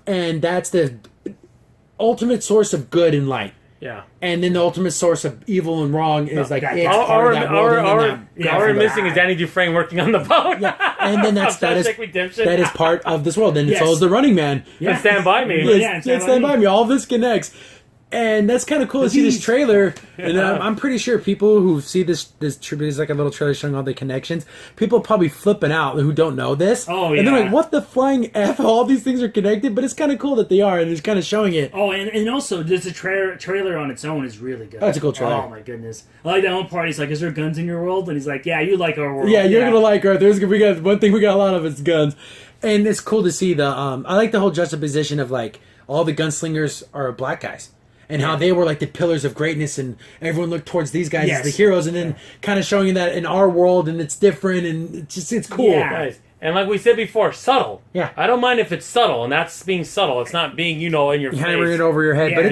And that's the ultimate source of good and light. Yeah. And then the ultimate source of evil and wrong is like it's part of that world. All we're missing is Danny Dufresne working on the boat. Yeah. And then that is part of this world. And so is the Running Man. Yeah. And Stand By Me. Stand By Me. All this connects. And that's kind of cool to see this trailer. And I'm pretty sure people who see this tribute is like a little trailer showing all the connections. People probably flipping out who don't know this. Oh, yeah. And they're like, what the flying F? All these things are connected. But it's kind of cool that they are. And it's kind of showing it. Oh, and also, just the trailer on its own is really good. That's a cool trailer. Oh, my goodness. I like that one part. He's like, is there guns in your world? And he's like, yeah, you like our world. Yeah, you're going to like our... We got one thing we got a lot of is guns. And it's cool to see the... I like the whole juxtaposition of like all the gunslingers are black guys. And how they were like the pillars of greatness, and everyone looked towards these guys as the heroes, and then kind of showing you that in our world, and it's different, and it's cool. Yeah. Guys. And like we said before, subtle. Yeah. I don't mind if it's subtle, and that's being subtle. It's not being, in your face. Hammering it over your head, but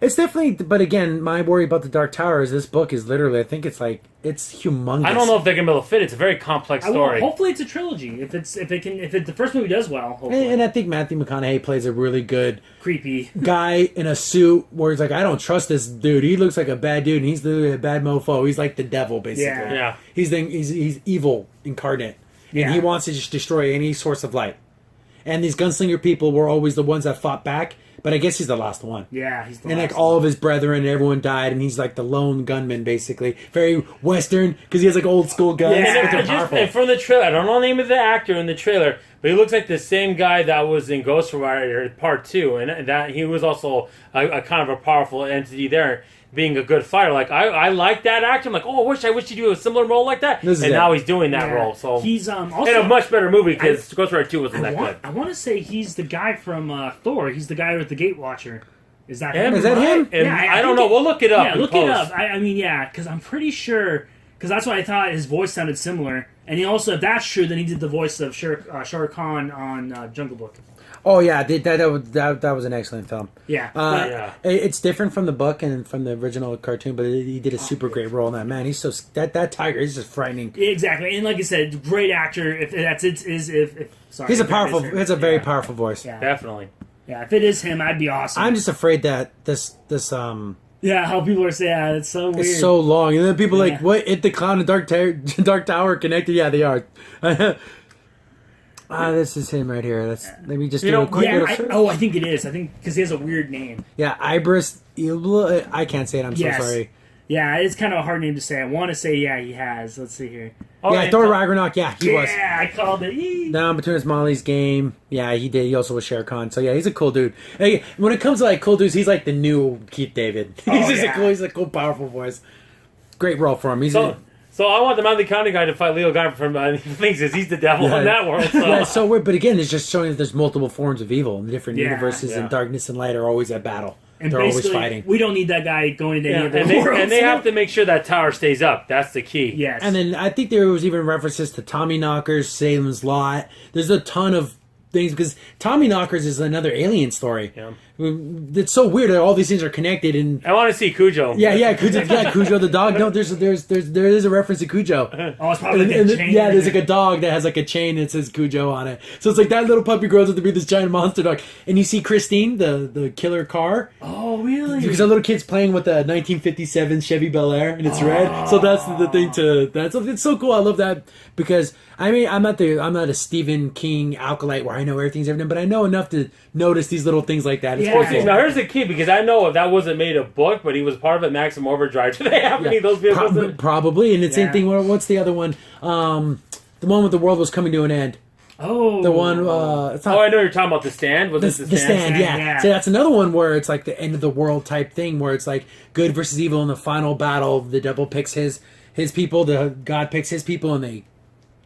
it's definitely. But again, my worry about the Dark Tower is this book is literally. I think it's humongous. I don't know if they're gonna be able to fit. It's a very complex story. Hopefully, it's a trilogy. If the first movie does well, hopefully. And I think Matthew McConaughey plays a really good creepy guy in a suit where he's like, I don't trust this dude. He looks like a bad dude, and he's literally a bad mofo. He's like the devil, basically. Yeah. He's evil incarnate, and he wants to just destroy any source of light. And these gunslinger people were always the ones that fought back. But I guess he's the last one. Yeah, he's the last one. And like all of his brethren, everyone died, and he's like the lone gunman, basically. Very Western, because he has like old school guns, but they're powerful. And from the trailer, I don't know the name of the actor in the trailer, but he looks like the same guy that was in Ghost Rider Part 2, and that he was also a kind of a powerful entity there, being a good fighter. Like I like that actor. I'm like, I wish he'd do a similar role like that. Now he's doing that role. So he's also in a much better movie because Ghost Rider 2 wasn't that good. I want to say he's the guy from Thor. He's the guy with the Gate Watcher. Is that him? Is that him? And I don't know. We'll look it up. Yeah, look it up. I mean, because I'm pretty sure. Because that's why I thought his voice sounded similar. And he also, if that's true, then he did the voice of Shah Khan on Jungle Book. Oh yeah, that was an excellent film. Yeah, it's different from the book and from the original cartoon, but he did a super great role in that. Man, he's so that tiger, he's just frightening. Exactly, and like I said, great actor. If that's sorry, he's a powerful. It's a very powerful voice. Yeah. Definitely. Yeah, if it is him, I'd be awesome. I'm just afraid that this Yeah, how people are saying it's so weird. It's so long, and then people are like, what? It the clown and Dark Tower connected? Yeah, they are. This is him right here. Let me just do a quick little search. I think it is. I think because he has a weird name. Yeah, Ibris. I can't say it. I'm so sorry. Yeah, it's kind of a hard name to say. I want to say he has. Let's see here. Thor Ragnarok. Yeah, he was. Yeah, I called it. Down between his Molly's game. Yeah, he did. He also was Shere Khan. So yeah, he's a cool dude. Hey, when it comes to like cool dudes, he's like the new Keith David. He's a cool, powerful voice. Great role for him. So I want the Mountain County guy to fight Leo Guy from things because he's the devil in that world. So. Yeah, so weird. But again, it's just showing that there's multiple forms of evil. And different universes and darkness and light are always at battle. And they're always fighting. We don't need that guy going into any of the worlds. And they have to make sure that tower stays up. That's the key. Yes. And then I think there was even references to Tommy Knockers, Salem's Lot. There's a ton of things because Tommyknockers is another alien story. Yeah. It's so weird that all these things are connected. And I want to see Cujo. Yeah, Cujo the dog. No, there is a reference to Cujo. Oh, it's probably like a chain. Yeah, there's like a dog that has like a chain that says Cujo on it. So it's like that little puppy grows up to be this giant monster dog. And you see Christine, the killer car. Oh, really? Because the little kid's playing with a 1957 Chevy Bel Air, and it's red. So that's the thing it's so cool. I love that because I mean I'm not a Stephen King acolyte where I know everything's everything, but I know enough to notice these little things like that. It's cool. Now here's the key because I know if that wasn't made a book, but he was part of it. Maximum Overdrive. Do they have any of those vehicles? Probably, and it's the same thing. What's the other one? The one with the world was coming to an end. Oh, the one. It's not, I know you're talking about The Stand. Was it The Stand? Yeah. So that's another one where it's like the end of the world type thing, where it's like good versus evil in the final battle. The devil picks his people, the God picks his people, and they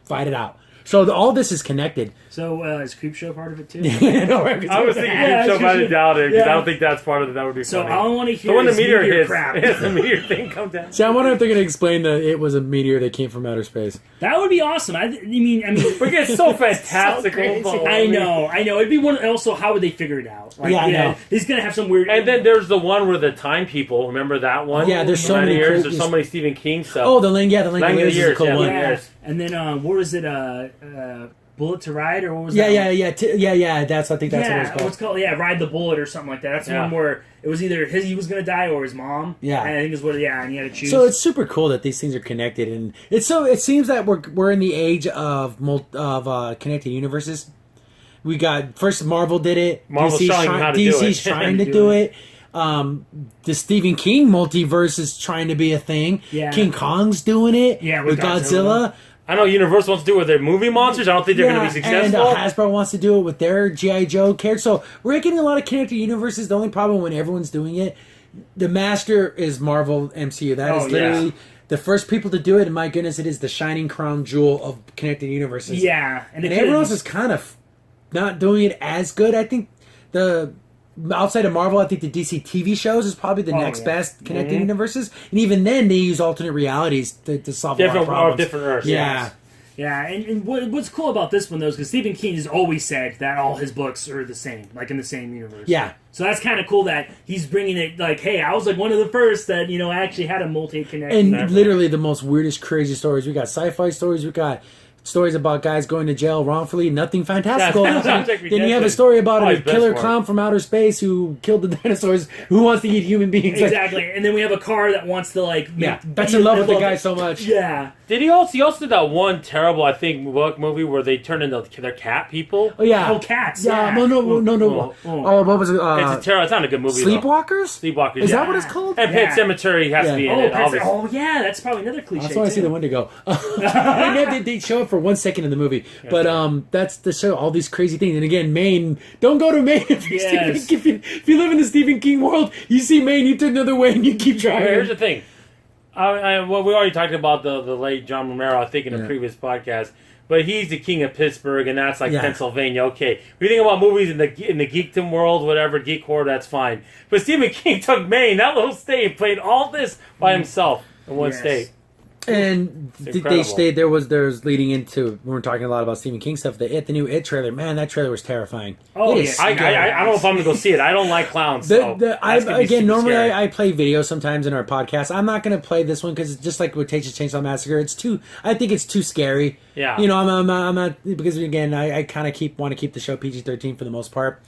fight it out. So all this is connected. So is Creepshow part of it too? No, right, I was thinking Creepshow, but I doubt it because I don't think that's part of it. That would be so funny. all I want to hear so when is the meteor hits, crap. the meteor thing comes down. See, I wonder if they're going to explain that it was a meteor that came from outer space. That would be awesome. I mean, but it's so fantastical. So I know. It'd be one. Also, how would they figure it out? Like, I know. He's gonna have some weird. And then there's the one where the time people. Remember that one? Yeah, there's so many years. There's so many Stephen King stuff. Oh, the Lang of Years is a cool one. Yeah. And then what was it? Bullet to Ride, or what was that? Yeah. That's I think that's what it was called. What's called? Yeah, Ride the Bullet or something like that. That's the one where it was either he was gonna die or his mom. Yeah, and I think it's what. Yeah, and he had to choose. So it's super cool that these things are connected, and it seems that we're in the age of connected universes. We got first Marvel did it. DC's trying to do it. The Stephen King multiverse is trying to be a thing. Yeah. King Kong's doing it. Yeah, with Godzilla. I know Universal wants to do it with their movie monsters. I don't think they're going to be successful. And Hasbro wants to do it with their G.I. Joe characters. So we're getting a lot of connected universes. The only problem when everyone's doing it, the master is Marvel MCU. That is literally the first people to do it. And my goodness, it is the shining crown jewel of connected universes. Yeah. And everyone else is kind of not doing it as good. I think outside of Marvel, I think the DC TV shows is probably the next best connected universes. And even then, they use alternate realities to solve a lot of problems. Different Earths. Yeah. Yeah, and what's cool about this one, though, is because Stephen King has always said that all his books are the same, like in the same universe. Yeah. So that's kind of cool that he's bringing it, like, hey, I was like one of the first that, actually had a multi-connection. And literally the most weirdest, crazy stories. We got sci-fi stories, we got stories about guys going to jail wrongfully. Nothing fantastical. Then you have a story about a killer clown from outer space who killed the dinosaurs who wants to eat human beings. Exactly. And then we have a car that wants to, that's in love with the guy so much. Yeah. Did he also did that one terrible, I think, book movie where they turn into their cat people? Oh, yeah. Oh, cats. Yeah. No. Oh, what was it? It's it's not a good movie. Sleepwalkers? Sleepwalkers. Is that what it's called? And Pet Cemetery has to be in it. Yeah, that's probably another cliche. That's why I see the Wendigo. They show it for 1 second in the movie, but that's to show all these crazy things. And again, Maine. Don't go to Maine if you live in the Stephen King world. You see Maine, you turn the other way, and you keep trying. Here's the thing. Well, we already talked about the late John Romero, I think, in a previous podcast. But he's the king of Pittsburgh, and that's like Pennsylvania. Okay, if you think about movies in the geekdom world, whatever, geek horror, that's fine. But Stephen King took Maine, that little state, and played all this by himself in one state. And there's leading into, we were talking a lot about Stephen King stuff, the new It trailer. Man, that trailer was terrifying. Oh, yeah. I don't know if I'm going to go see it. I don't like clowns. Normally I play videos sometimes in our podcast. I'm not going to play this one because it's just like with Texas Chainsaw Massacre. I think it's too scary. Yeah. I'm not, because again, I kind of want to keep the show PG-13 for the most part.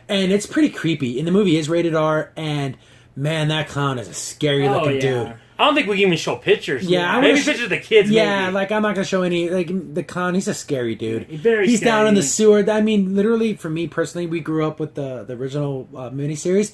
And it's pretty creepy. And the movie is rated R, and man, that clown is a scary looking dude. I don't think we can even show pictures. Yeah, maybe pictures of the kids. Yeah, maybe. like I'm not gonna show any. Like the clown, he's a scary dude. He's down in the sewer. I mean, literally, for me personally, we grew up with the original miniseries.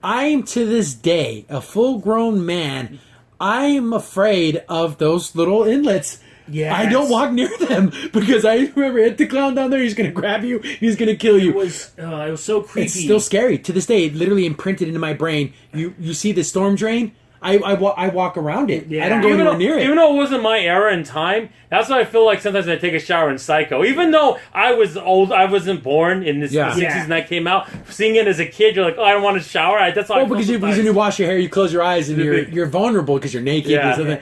I am to this day a full-grown man. I am afraid of those little inlets. Yeah, I don't walk near them because I remember hit the clown down there. He's gonna grab you. He's gonna kill you. It was so creepy. It's still scary to this day. It literally imprinted into my brain. You see the storm drain. I walk around it. Yeah. I don't go anywhere near it. Even though it wasn't my era in time, that's why I feel like sometimes when I take a shower in Psycho. Even though I was old, I wasn't born in the 60s when that came out. Seeing it as a kid, you're like, oh, I don't want to shower. That's why. Because when you wash your hair, you close your eyes and you're vulnerable because you're naked. Yeah.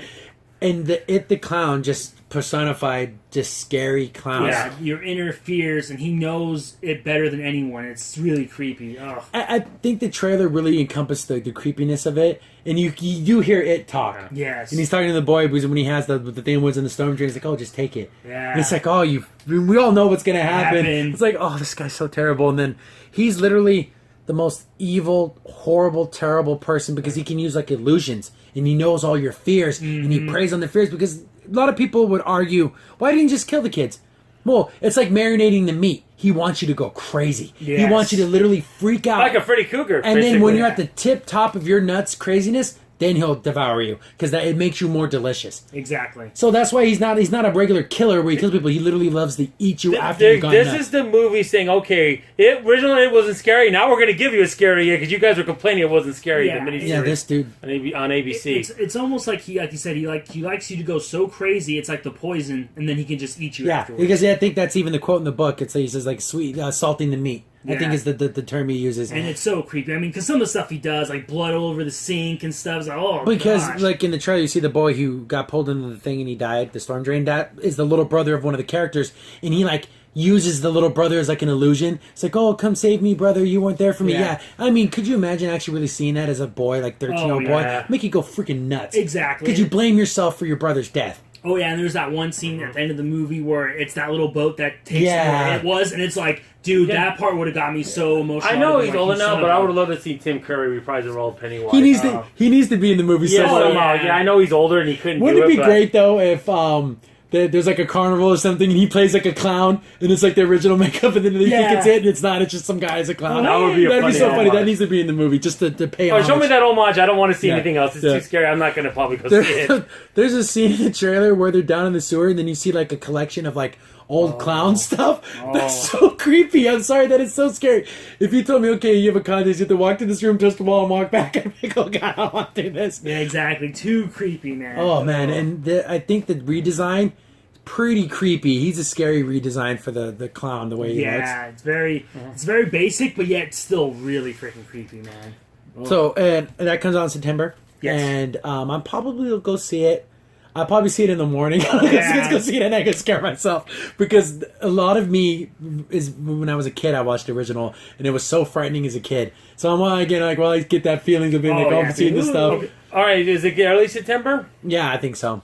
And the clown just personified just scary clowns. Yeah, your inner fears, and he knows it better than anyone. It's really creepy. Ugh. I think the trailer really encompassed the creepiness of it, and you do hear it talk. Yes. And he's talking to the boy because when he has the thing was in the storm drain, he's like, "Oh, just take it." Yeah. And it's like, "Oh, we all know what's gonna happen." It's like, "Oh, this guy's so terrible," and then he's literally the most evil, horrible, terrible person because he can use like illusions and he knows all your fears and he preys on the fears because a lot of people would argue, why didn't you just kill the kids? Well, it's like marinating the meat. He wants you to go crazy. Yes. He wants you to literally freak out. Like a Freddy Krueger. And then when you're at the top of your nuts craziness, then he'll devour you because it makes you more delicious. Exactly. So that's why he's not a regular killer where he kills people. He literally loves to eat you after you've gone This nuts. is the movie saying, okay, originally it wasn't scary. Now we're going to give you a scary because you guys were complaining it wasn't scary. Yeah. The miniseries Yeah, this dude. on ABC. It's almost like like you said, he likes you to go so crazy. It's like the poison, and then he can just eat you afterwards. Because I think that's even the quote in the book. It's like, he says like sweet salting the meat. I Yeah. think is the term he uses. And it's so creepy. I mean, because some of the stuff he does, like blood all over the sink and stuff, is like, oh, because gosh. like in the trailer, you see the boy who got pulled into the thing and he died, the storm drain. That is the little brother of one of the characters, and he like uses the little brother as like an illusion. It's like, oh, come save me, brother. You weren't there for me. Yeah. I mean, could you imagine actually really seeing that as a boy, like 13-year-old boy? Make you go freaking nuts. Exactly. Could you blame yourself for your brother's death? Oh yeah, and there's that one scene at the end of the movie where it's that little boat that takes where it was, and it's like, dude, that part would have got me so emotional. I know he's older now, but I would have loved to see Tim Curry reprise the role of Pennywise. He needs to be in the movie somehow. Yeah, I know he's older and he couldn't. Wouldn't it be great though if there's like a carnival or something and he plays like a clown and it's like the original makeup and then they think it's it and it's not, it's just some guy as a clown. That would be That'd be so funny. That needs to be in the movie just to pay homage. Show me that homage. I don't want to see anything else. It's too scary. I'm not going to probably go see it. There's a scene in the trailer where they're down in the sewer and then you see like a collection of like old clown stuff. That's so creepy. I'm sorry, that is so scary. If you told me, okay, you have a contest, you have to walk to this room, touch the wall, and walk back, I'd be like, oh god, I don't want to do this. Yeah, exactly. Too creepy, man. Oh man, and I think the redesign pretty creepy. He's a scary redesign for the clown, the way he looks. Yeah, it's very basic, but yet still really freaking creepy, man. Ugh. So, and that comes out in September. Yes. And I'm probably will go see it. I'll probably see it in the morning. Let's go see it and I can scare myself. Because a lot of me is, when I was a kid, I watched the original, and it was so frightening as a kid. So I'm again like, well, I get that feeling of being I'm seeing this stuff. Okay. All right, is it early September? Yeah, I think so.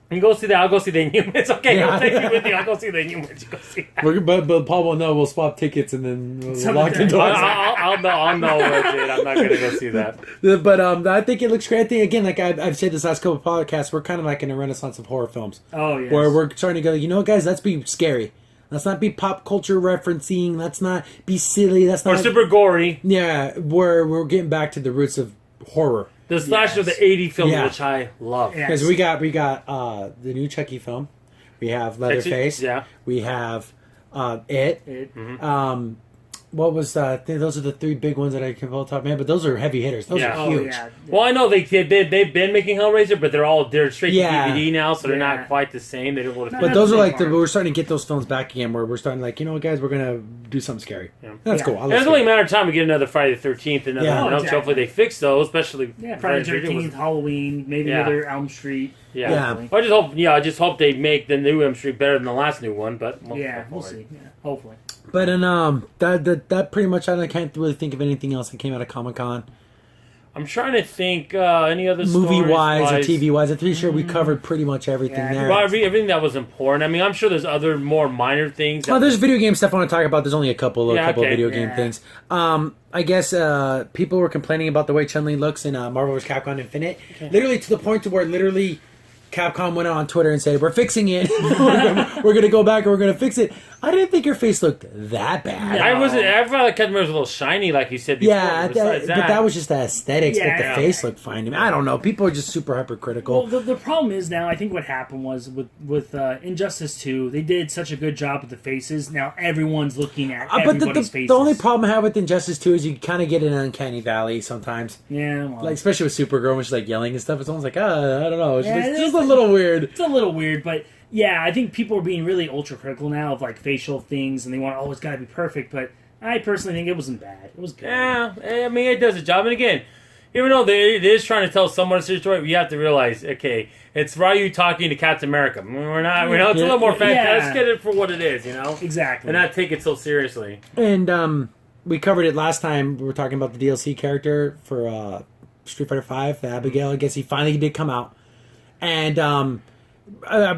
And go see that. I'll go see the Inhumans. Okay, Yeah. I'll take you with me. I'll go see the Inhumans. You go see that. But Paul will know. We'll swap tickets and then we'll lock the doors. I'll know legit. I'm not going to go see that. But I think it looks great. I think, again, like I've said this last couple of podcasts, we're kind of like in a renaissance of horror films. Oh, yes. Where we're starting to go, you know what, guys, let's be scary. Let's not be pop culture referencing. Let's not be silly. Let's not... Or super gory. Yeah, we're getting back to the roots of horror. The slasher of the 80s film, which I love. Because we got the new Chucky film. We have Leatherface. Yeah. We have It. Mm-hmm. What was those are the three big ones that I can pull top of my head, but those are heavy hitters. Those are huge. Yeah. Well, I know they've been making Hellraiser, but they're straight to DVD now, so they're not quite the same. They don't want to. But those are like we're starting to get those films back again, where we're starting like, you know what, guys, we're gonna do something scary. Yeah. That's cool. It's only a matter of time we get another Friday the 13th, and hopefully they fix those, especially Friday the 13th, Halloween, maybe another Elm Street. Yeah. I just hope they make the new Elm Street better than the last new one, but we'll see. Yeah, hopefully. But that pretty much, I can't really think of anything else that came out of Comic-Con. I'm trying to think any other movie-wise or TV-wise. I'm pretty sure we covered pretty much everything there. Well, everything that was important. I mean, I'm sure there's other more minor things. There's video game stuff I want to talk about. There's only a couple of video game things. I guess people were complaining about the way Chun-Li looks in Marvel vs. Capcom Infinite. Literally to the point to where Capcom went on Twitter and said, we're fixing it. We're going to go back and we're going to fix it. I didn't think her face looked that bad. No. I felt like Cutler was a little shiny, like you said before. Yeah, but that was just the aesthetics, but the face looked fine to me. I don't know. People are just super hypercritical. Well, the problem is now, I think what happened was with Injustice 2, they did such a good job with the faces. Now everyone's looking at everybody's faces. The only problem I have with Injustice 2 is you kind of get an uncanny valley sometimes. Yeah, well. Like, especially with Supergirl when she's like yelling and stuff. It's almost like, I don't know. It's just a little weird. It's a little weird, but yeah, I think people are being really ultra critical now of like facial things, and they want, it's got to be perfect. But I personally think it wasn't bad. It was good. Yeah, I mean, it does a job. And again, even though it is trying to tell somewhat a serious story, you have to realize, okay, it's Ryu talking to Captain America. We're not. It's a little more fantastic. Yeah. Let's get it for what it is, you know. Exactly. And not take it so seriously. And we covered it last time. We were talking about the DLC character for Street Fighter V, the Abigail. I guess he finally did come out, and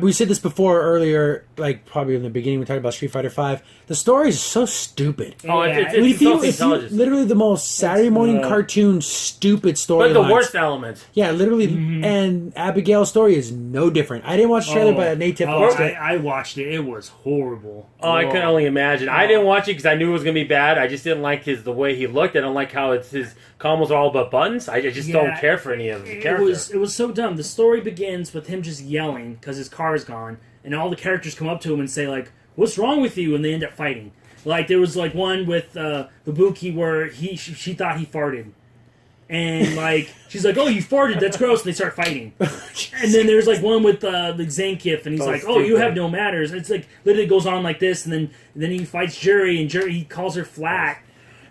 we said this before earlier, like probably in the beginning we talked about Street Fighter V. The story is so stupid. Oh, Yeah. it's literally the most Saturday morning cartoon stupid story. But the worst elements. Yeah, literally. And Abigail's story is no different. I didn't watch the trailer, but Nate watched it. I watched it. It was horrible. Oh, I can only imagine. I didn't watch it because I knew it was going to be bad. I just didn't like the way he looked. I don't like how his combos are all about buttons. I just don't care for any of the characters. It was so dumb. The story begins with him just yelling because his car is gone, and all the characters come up to him and say, like, what's wrong with you? And they end up fighting. Like, there was, like, one with Ibuki where she thought he farted. And, like, she's like, oh, you farted, that's gross, and they start fighting. And then there's, like, one with the Zangief, and he's like, oh, you have no manners. And it's, like, literally goes on like this, and then he fights Juri, and Juri, he calls her flat.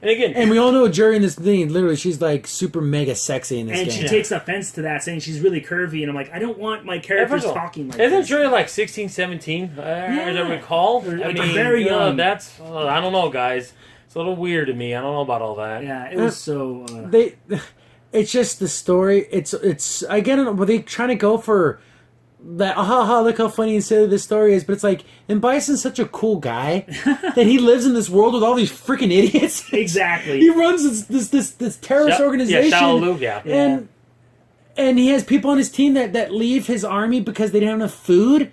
And again, and we all know Juri in this thing, literally, she's, like, super mega sexy in this game. And she takes offense to that, saying she's really curvy, and I'm like, I don't want my characters talking like isn't this. Juri, like, 16, 17, as I recall? Like, very young. That's, I don't know, guys. It's a little weird to me. I don't know about all that. Yeah, it was so... It's just the story. It's I get it. Were they trying to go for that? Look how funny and silly this story is. But it's like, and Bison's such a cool guy that he lives in this world with all these freaking idiots. Exactly. He runs this terrorist organization. Yeah, Shaolin, and he has people on his team that leave his army because they didn't have enough food.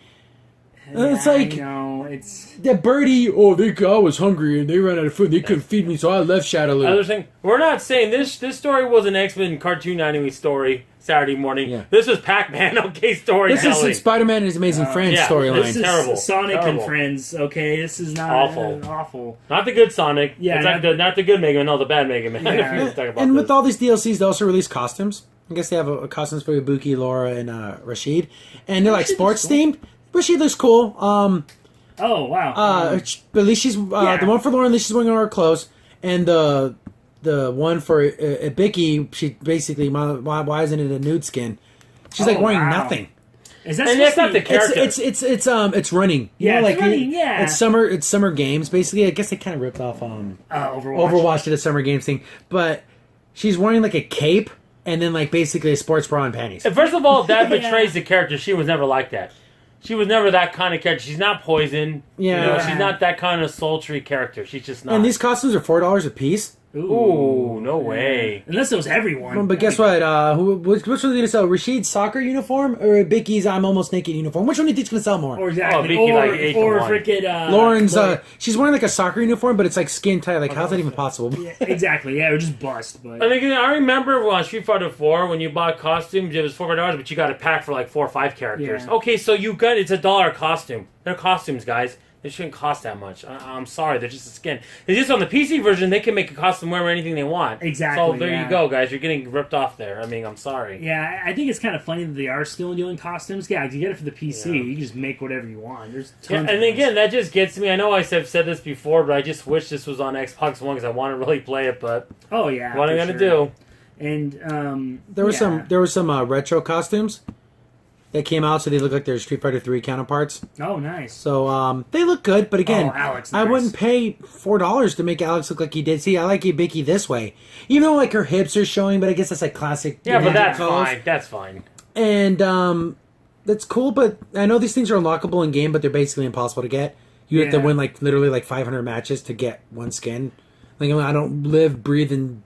It's like, no, it's the birdie. Oh, I was hungry and they ran out of food. They couldn't feed me, so I left Shadowloo. Other thing, we're not saying this story was an X-Men cartoon anime story Saturday morning. Yeah. This was Pac-Man, okay, storytelling. This is Spider-Man and His Amazing Friends storyline. This is terrible. Sonic Terrible. and Friends. Okay, this is not awful. Not the good Sonic. Yeah, it's not the good Mega Man. No, the bad Mega Man. Yeah. If you talk about And this. with all these DLCs, they also release costumes. I guess they have costumes for Ibuki, Laura, and Rashid, and they're like sports themed. Rashid looks cool. Oh wow! At least she's the one for Laura. At least she's wearing all her clothes, and the one for Ibiki, she basically why isn't it a nude skin? She's like wearing nothing. Is that and that's not the character. It's running. Yeah, you know, it's running. Yeah, it's summer games basically. I guess they kind of ripped off Overwatch did a summer games thing, but she's wearing like a cape and then like basically a sports bra and panties. And first of all, that betrays the character. She was never like that. She was never that kind of character. She's not Poison. Yeah. You know, she's not that kind of sultry character. She's just not. And these costumes are $4 a piece. Ooh, no way. Unless it was everyone. Well, but guess what? Which one's going to sell? Rashid's soccer uniform or Ibicki's I'm Almost Naked uniform? Which one do you think's going to sell more? Or exactly. Vicky, like 8 to 1. Freaking Lauren's. She's wearing like a soccer uniform, but it's like skin tight. Like, how's that even possible? Yeah, exactly. Yeah, it would just bust. But and again, I remember on Street Fighter 4 when you bought costumes, it was $400, but you got a pack for like 4 or 5 characters. Yeah. Okay, so it's $1 costume. They're costumes, guys. They shouldn't cost that much. I'm sorry, they're just a skin. It's just on the PC version, they can make a costume wear anything they want. Exactly. So there you go, guys. You're getting ripped off there. I mean, I'm sorry. Yeah, I think it's kind of funny that they are still doing costumes. Yeah, if you get it for the PC, you can just make whatever you want. There's tons. And again, that just gets me. I know I have said this before, but I just wish this was on Xbox One because I want to really play it. But oh yeah, what am I gonna do? And there was some retro costumes that came out, so they look like their Street Fighter 3 counterparts. Oh, nice. So they look good, but again, Alex, I nice. wouldn't pay $4 to make Alex look like he did. See, I like Ibiki this way, even though like her hips are showing, but I guess that's like classic. Yeah, but that's colors. fine. That's fine. And that's cool, but I know these things are unlockable in game, but they're basically impossible to get. You have to win like literally like 500 matches to get one skin. Like I don't live, breathe, and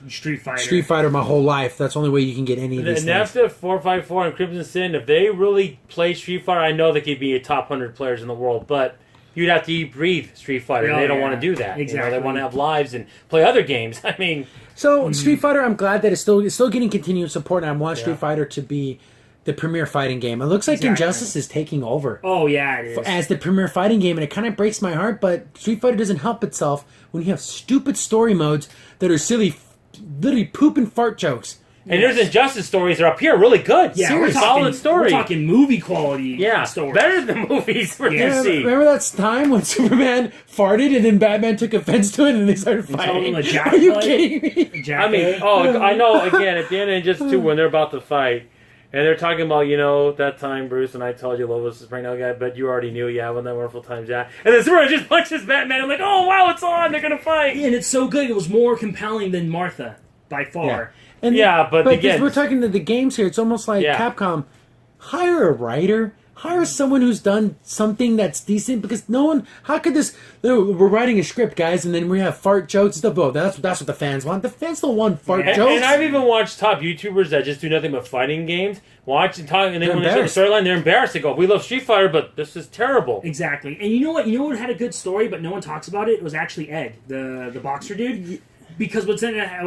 Street Fighter my whole life. That's the only way you can get any of these and things. after 454 and Crimson Sin, if they really play Street Fighter, I know they could be a top 100 players in the world, but you'd have to eat, breathe Street Fighter. Oh, they don't want to do that. Exactly. They want to have lives and play other games. I mean... So, Street Fighter, I'm glad that it's still getting continued support, and I want Street Fighter to be the premier fighting game. It looks like Injustice is taking over. Oh, yeah, it is. As the premier fighting game, and it kind of breaks my heart, but Street Fighter doesn't help itself when you have stupid story modes that are silly, literally poop and fart jokes. And there's Injustice stories that are up here really good. Yeah, Seriously, solid story. We're talking movie quality. Stories. Better than movies for DC. Remember that time when Superman farted and then Batman took offense to it and they started fighting? Are you kidding me? I mean, I know. Again, at the end of Injustice 2, when they're about to fight. And they're talking about, that time, Bruce, and I told you Lois was pregnant, guy, but you already knew, when that wonderful times, And then Superman just punches Batman. I'm like, oh, wow, it's on. They're going to fight. Yeah, and it's so good. It was more compelling than Martha, by far. Yeah, but again... we're talking to the games here. It's almost like Capcom, hire a writer. Hire someone who's done something that's decent, because no one... How could this... We're writing a script, guys, and then we have fart jokes and stuff. Oh, that's what the fans want. The fans don't want fart jokes. And I've even watched top YouTubers that just do nothing but fighting games. Watch and talk, and then when they get the storyline, they're embarrassed. They go, we love Street Fighter, but this is terrible. Exactly. And you know what? You know what had a good story, but no one talks about it? It was actually Ed, the boxer dude. Because what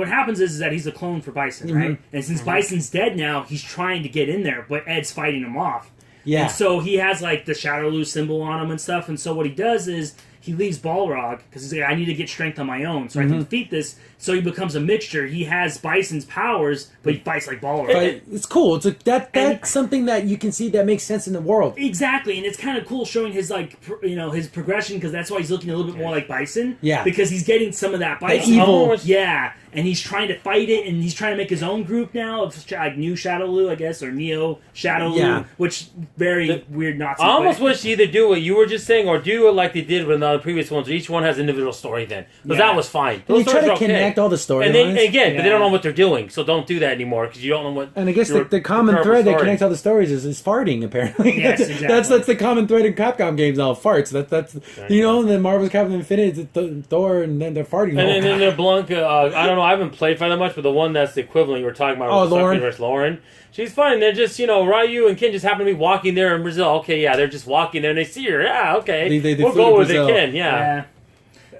happens is that he's a clone for Bison, right? And since Bison's dead now, he's trying to get in there, but Ed's fighting him off. Yeah. And so he has like the Shadow Lu symbol on him and stuff. And so what he does is he leaves Balrog because he's like, I need to get strength on my own so I can defeat this. So he becomes a mixture. He has Bison's powers, but he fights like Balrog. But it's cool. It's like that's something that you can see that makes sense in the world. Exactly, and it's kind of cool showing his his progression, because that's why he's looking a little bit more like Bison. Yeah, because he's getting some of that Bison evil. Yeah, and he's trying to fight it, and he's trying to make his own group now of like New Shadow Lu, I guess, or Neo Shadow Lu, which very weird Nazi. I almost wish you either do what you were just saying or do it like they did with the previous ones. Each one has an individual story. Then, because that was fine. Those they try to connect all the stories, and again, but they don't know what they're doing, so don't do that anymore because you don't know what. And I guess the common thread that connects all the stories is farting. Apparently, yes, exactly. that's the common thread in Capcom games. All farts. That's exactly. And then Marvel's Captain Infinity, Thor, and then they're farting. And then the Blanca. I don't know. I haven't played Fight that much, but the one that's the equivalent you were talking about. Lauren. Versus Lauren. She's fine. They're just Ryu and Ken just happen to be walking there in Brazil. Okay, yeah, they're just walking there and they see her. Yeah, okay, we'll go with it, Ken. Yeah.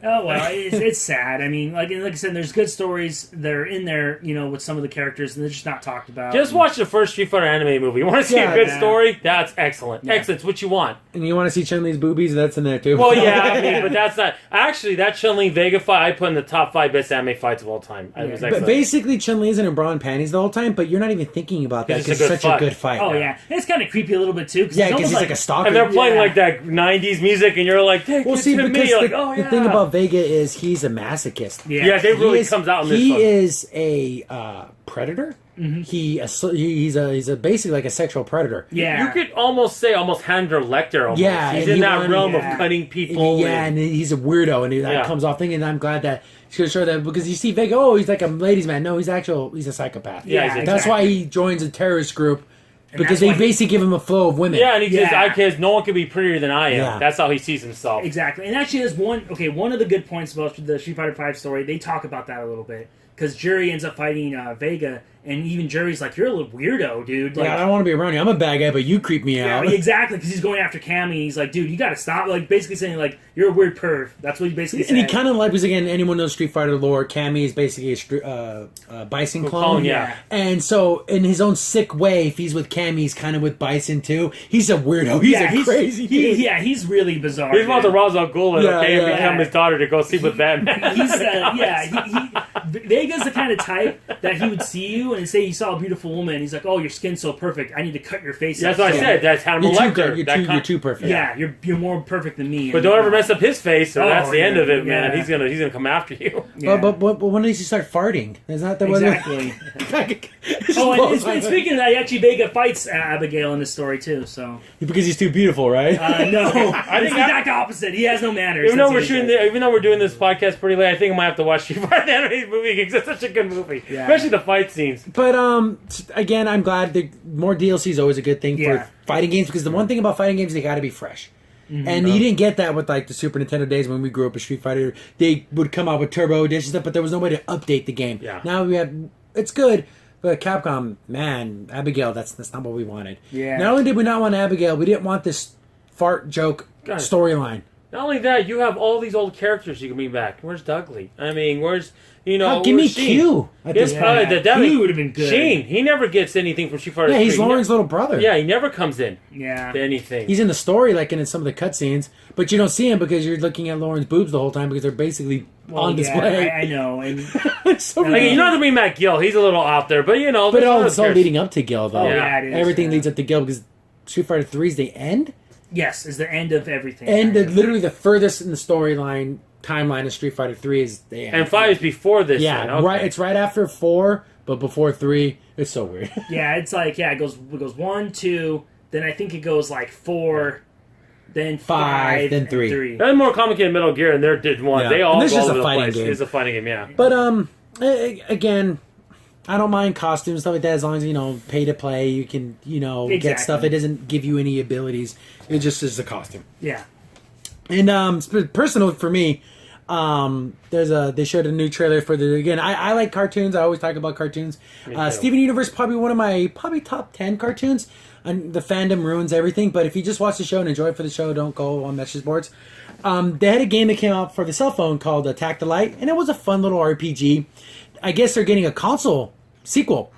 Oh well, it's sad. I mean, like I said, there's good stories that are in there, with some of the characters, and they're just not talked about. Just watch the first Street Fighter anime movie. You want to see a good story? That's excellent. Yeah. Excellent. It's what you want. And you want to see Chun-Li's boobies? That's in there too. Well, yeah, but that's not actually that Chun-Li Vega fight. I put in the top 5 best anime fights of all time. It was but basically, Chun-Li isn't in bra and panties the whole time, but you're not even thinking about that because it's such a good fight. Oh yeah, and it's kind of creepy a little bit too. Yeah, because he's like a stalker, and they're playing like that '90s music, and you're like, take it to me. You're like, oh yeah. The thing about Vega is he's a masochist. Yeah, they really comes out in this one. He is a predator. Mm-hmm. He's basically like a sexual predator. Yeah, you could almost say Hannibal Lecter. Almost. Yeah, he's in that realm of cutting people. Yeah, and he's a weirdo, and that comes off thinking. I'm glad that she's gonna show that because you see Vega. He's like a ladies' man. No, he's a psychopath. Yeah, that's why he joins a terrorist group. Because they basically give him a flow of women. Yeah, and he says, no one can be prettier than I am. Yeah. That's how he sees himself. Exactly. And actually, there's one of the good points about the Street Fighter V story, they talk about that a little bit. Because Jury ends up fighting Vega, and even Jury's like, you're a little weirdo, dude. Like, I don't want to be around you. I'm a bad guy, but you creep me out. Yeah, exactly, because he's going after Cammy, and he's like, dude, you gotta stop. Like, basically saying, like, you're a weird perv. That's what he basically said. And he kind of because again, anyone knows Street Fighter lore, Cammy is basically a Bison clone. Yeah. And so, in his own sick way, if he's with Cammy, he's kind of with Bison, too. He's a weirdo. He's crazy dude. He's really bizarre. He's about to Ra's al Ghul and become his daughter to go sleep with Batman. Vega's the kind of type that he would see you and say he saw a beautiful woman, and he's like, "Oh, your skin's so perfect. I need to cut your face." That's what I said. That's Hannibal Lecter. You're too perfect. Yeah, you're more perfect than me. But don't ever mess up his face, or that's the end of it, man. He's gonna come after you. Yeah. But when does he start farting? Is that the exactly? And speaking of that, actually Vega fights Abigail in this story too. So because he's too beautiful, right? No, I think the exact opposite. He has no manners. Even though we're doing this podcast pretty late, I think I might have to watch Street Fighter anime movie because it's such a good movie, especially the fight scenes. But again, I'm glad more DLC is always a good thing for fighting games because the one thing about fighting games, they got to be fresh. Mm-hmm. And you didn't get that with like the Super Nintendo days when we grew up with Street Fighter. They would come out with Turbo Edition stuff, but there was no way to update the game. Yeah. Now it's good, but Capcom, man, Abigail, that's not what we wanted. Yeah. Not only did we not want Abigail, we didn't want this fart joke storyline. Not only that, you have all these old characters you can bring back. Where's Dudley? I mean, where's give me Q. Yes, probably Q would have been good. Sheen, he never gets anything from Street Fighter. Yeah, he's Lauren's little brother. Yeah, he never comes in. Yeah, to anything. He's in the story, like in some of the cutscenes, but you don't see him because you're looking at Lauren's boobs the whole time because they're basically on display. I know, and it's so like, you don't have to bring back Gil. He's a little out there, but But it's all leading up to Gil, though. Oh, yeah, it is, everything leads up to Gil because Street Fighter 3 is the end. Yes, is the end of everything. And literally the furthest in the storyline timeline of Street Fighter 3 is the end. And 5 is before this. Yeah, okay. right. It's right after 4, but before 3. It's so weird. Yeah, it's like it goes 1, 2, then I think it goes like 4, then 5, then 3. That's more complicated Metal Gear, and there did 1. Yeah. They all And this go is all a over the fighting place. game. It's a fighting game, yeah. But again, I don't mind costumes stuff like that as long as pay to play. You can get stuff. It doesn't give you any abilities. It just is a costume. Yeah. And personal for me, they showed a new trailer for I like cartoons. I always talk about cartoons. Steven Universe probably one of my top 10 cartoons. And the fandom ruins everything. But if you just watch the show and enjoy it for the show, don't go on message boards. They had a game that came out for the cell phone called Attack the Light, and it was a fun little RPG. I guess they're getting a console sequel.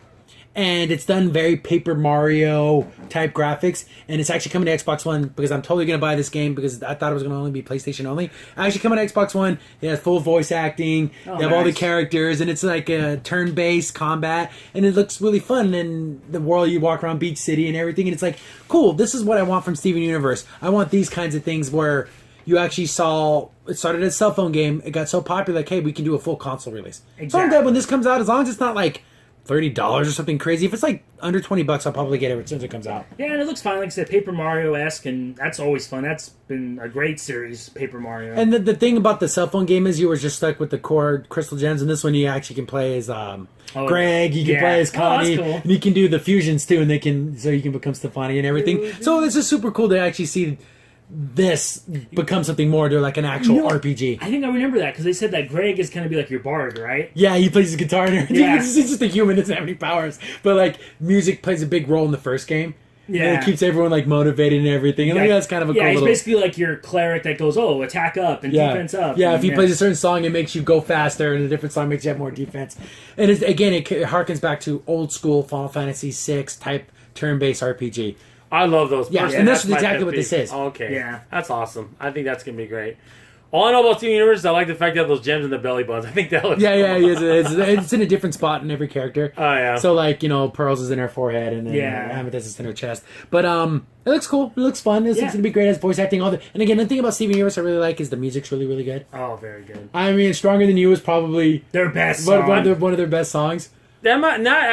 And it's done very Paper Mario type graphics. And it's actually coming to Xbox One because I'm totally going to buy this game because I thought it was going to only be PlayStation only. Actually coming to Xbox One. It has full voice acting. They have all the characters. And it's like a turn-based combat. And it looks really fun. And the world, you walk around Beach City and everything. And it's like, cool, this is what I want from Steven Universe. I want these kinds of things where you actually saw... It started as a cell phone game. It got so popular, like, hey, we can do a full console release. Exactly. So I'm glad when this comes out, as long as it's not like... $30 or something crazy. If it's like under $20, I'll probably get it as soon as it comes out. Yeah, and it looks fine. Like I said, Paper Mario-esque, and that's always fun. That's been a great series, Paper Mario. And the thing about the cell phone game is you were just stuck with the core Crystal Gems, and this one you actually can play as Greg, you can play as Connie, and you can do the fusions too, and so you can become Stefani and everything. So it's just super cool to actually see this become something more to like an actual RPG. I think I remember that because they said that Greg is going to be like your bard, right? Yeah, he plays his guitar and everything. Yeah. He's just a human, doesn't have any powers. But like music plays a big role in the first game. Yeah. And it keeps everyone like motivated and everything. And I think that's kind of a cool little... he's basically like your cleric that goes, attack up and defense up. Yeah, and, if he plays a certain song, it makes you go faster, and a different song makes you have more defense. And it harkens back to old school Final Fantasy VI type turn-based RPG. I love those. Yeah, and that's exactly what this is. Okay. Yeah. That's awesome. I think that's going to be great. All I know about Steven Universe is I like the fact that those gems in the belly buttons. I think that looks cool. It's in a different spot in every character. Oh, yeah. So, like, Pearls is in her forehead, and then Amethyst is in her chest. But it looks cool. It looks fun. It's going to be great as voice acting. And again, the thing about Steven Universe I really like is the music's really, really good. Oh, very good. I mean, Stronger Than You is probably... their best song. One of their best songs. I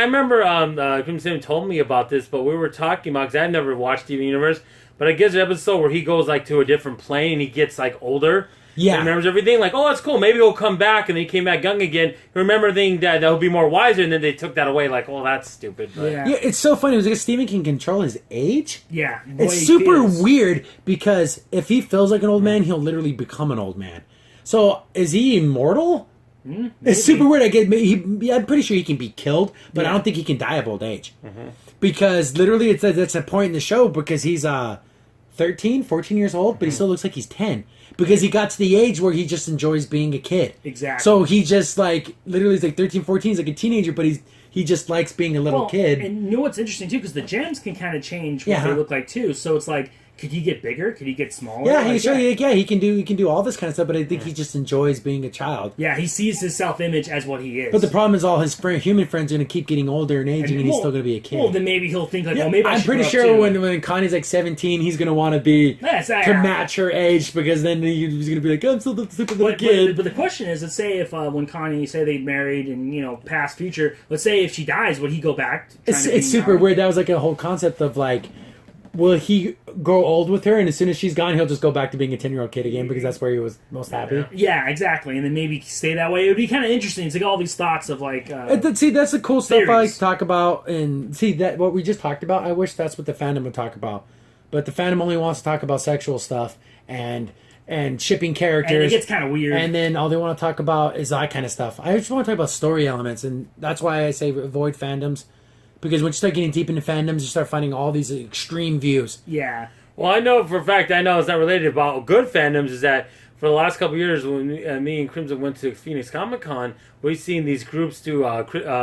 remember Kim Sim told me about this, but we were talking about, because I've never watched Steven Universe, but I guess an episode where he goes like to a different plane and he gets like older. Yeah. He remembers everything. Like, that's cool. Maybe he'll come back. And then he came back young again. He remembered thinking that he'll be more wiser. And then they took that away. Like, that's stupid. But. Yeah, it's so funny. It was like Steven can control his age. Yeah. It's super weird because if he feels like an old man, he'll literally become an old man. So is he immortal? It's super weird. I'm pretty sure he can be killed, but I don't think he can die of old age. Mm-hmm. Because literally that's a point in the show because he's 13, 14 years old, but he still looks like he's 10. Because he got to the age where he just enjoys being a kid. Exactly. So he just literally he's like 13, 14, he's like a teenager, but he just likes being a little kid. And you know what's interesting too? Because the gems can kind of change what they look like too. So it's like, could he get bigger? Could he get smaller? Yeah, he can do all this kind of stuff, but I think he just enjoys being a child. Yeah, he sees his self-image as what he is. But the problem is all his human friends are going to keep getting older and aging, and he's still going to be a kid. Well, then maybe he'll think like, maybe I'm pretty sure when Connie's like 17, he's going to want to be to match her age because then he's going to be like, I'm still the stupid little kid. But the question is, let's say if when Connie they married and past future, let's say if she dies, would he go back? It's super weird. That was like a whole concept of like, will he grow old with her, and as soon as she's gone, he'll just go back to being a 10-year-old kid again because that's where he was most happy? Yeah, exactly. And then maybe stay that way. It would be kind of interesting. It's like all these thoughts of like... see, that's the cool stuff I like to talk about. And see, that what we just talked about, I wish that's what the fandom would talk about. But the fandom only wants to talk about sexual stuff and shipping characters. And it gets kind of weird. And then all they want to talk about is that kind of stuff. I just want to talk about story elements, and that's why I say avoid fandoms. Because when you start getting deep into fandoms, you start finding all these extreme views. Yeah. Well, I know for a fact, it's not related about good fandoms, is that for the last couple of years, when me and Crimson went to Phoenix Comic Con, we've seen these groups do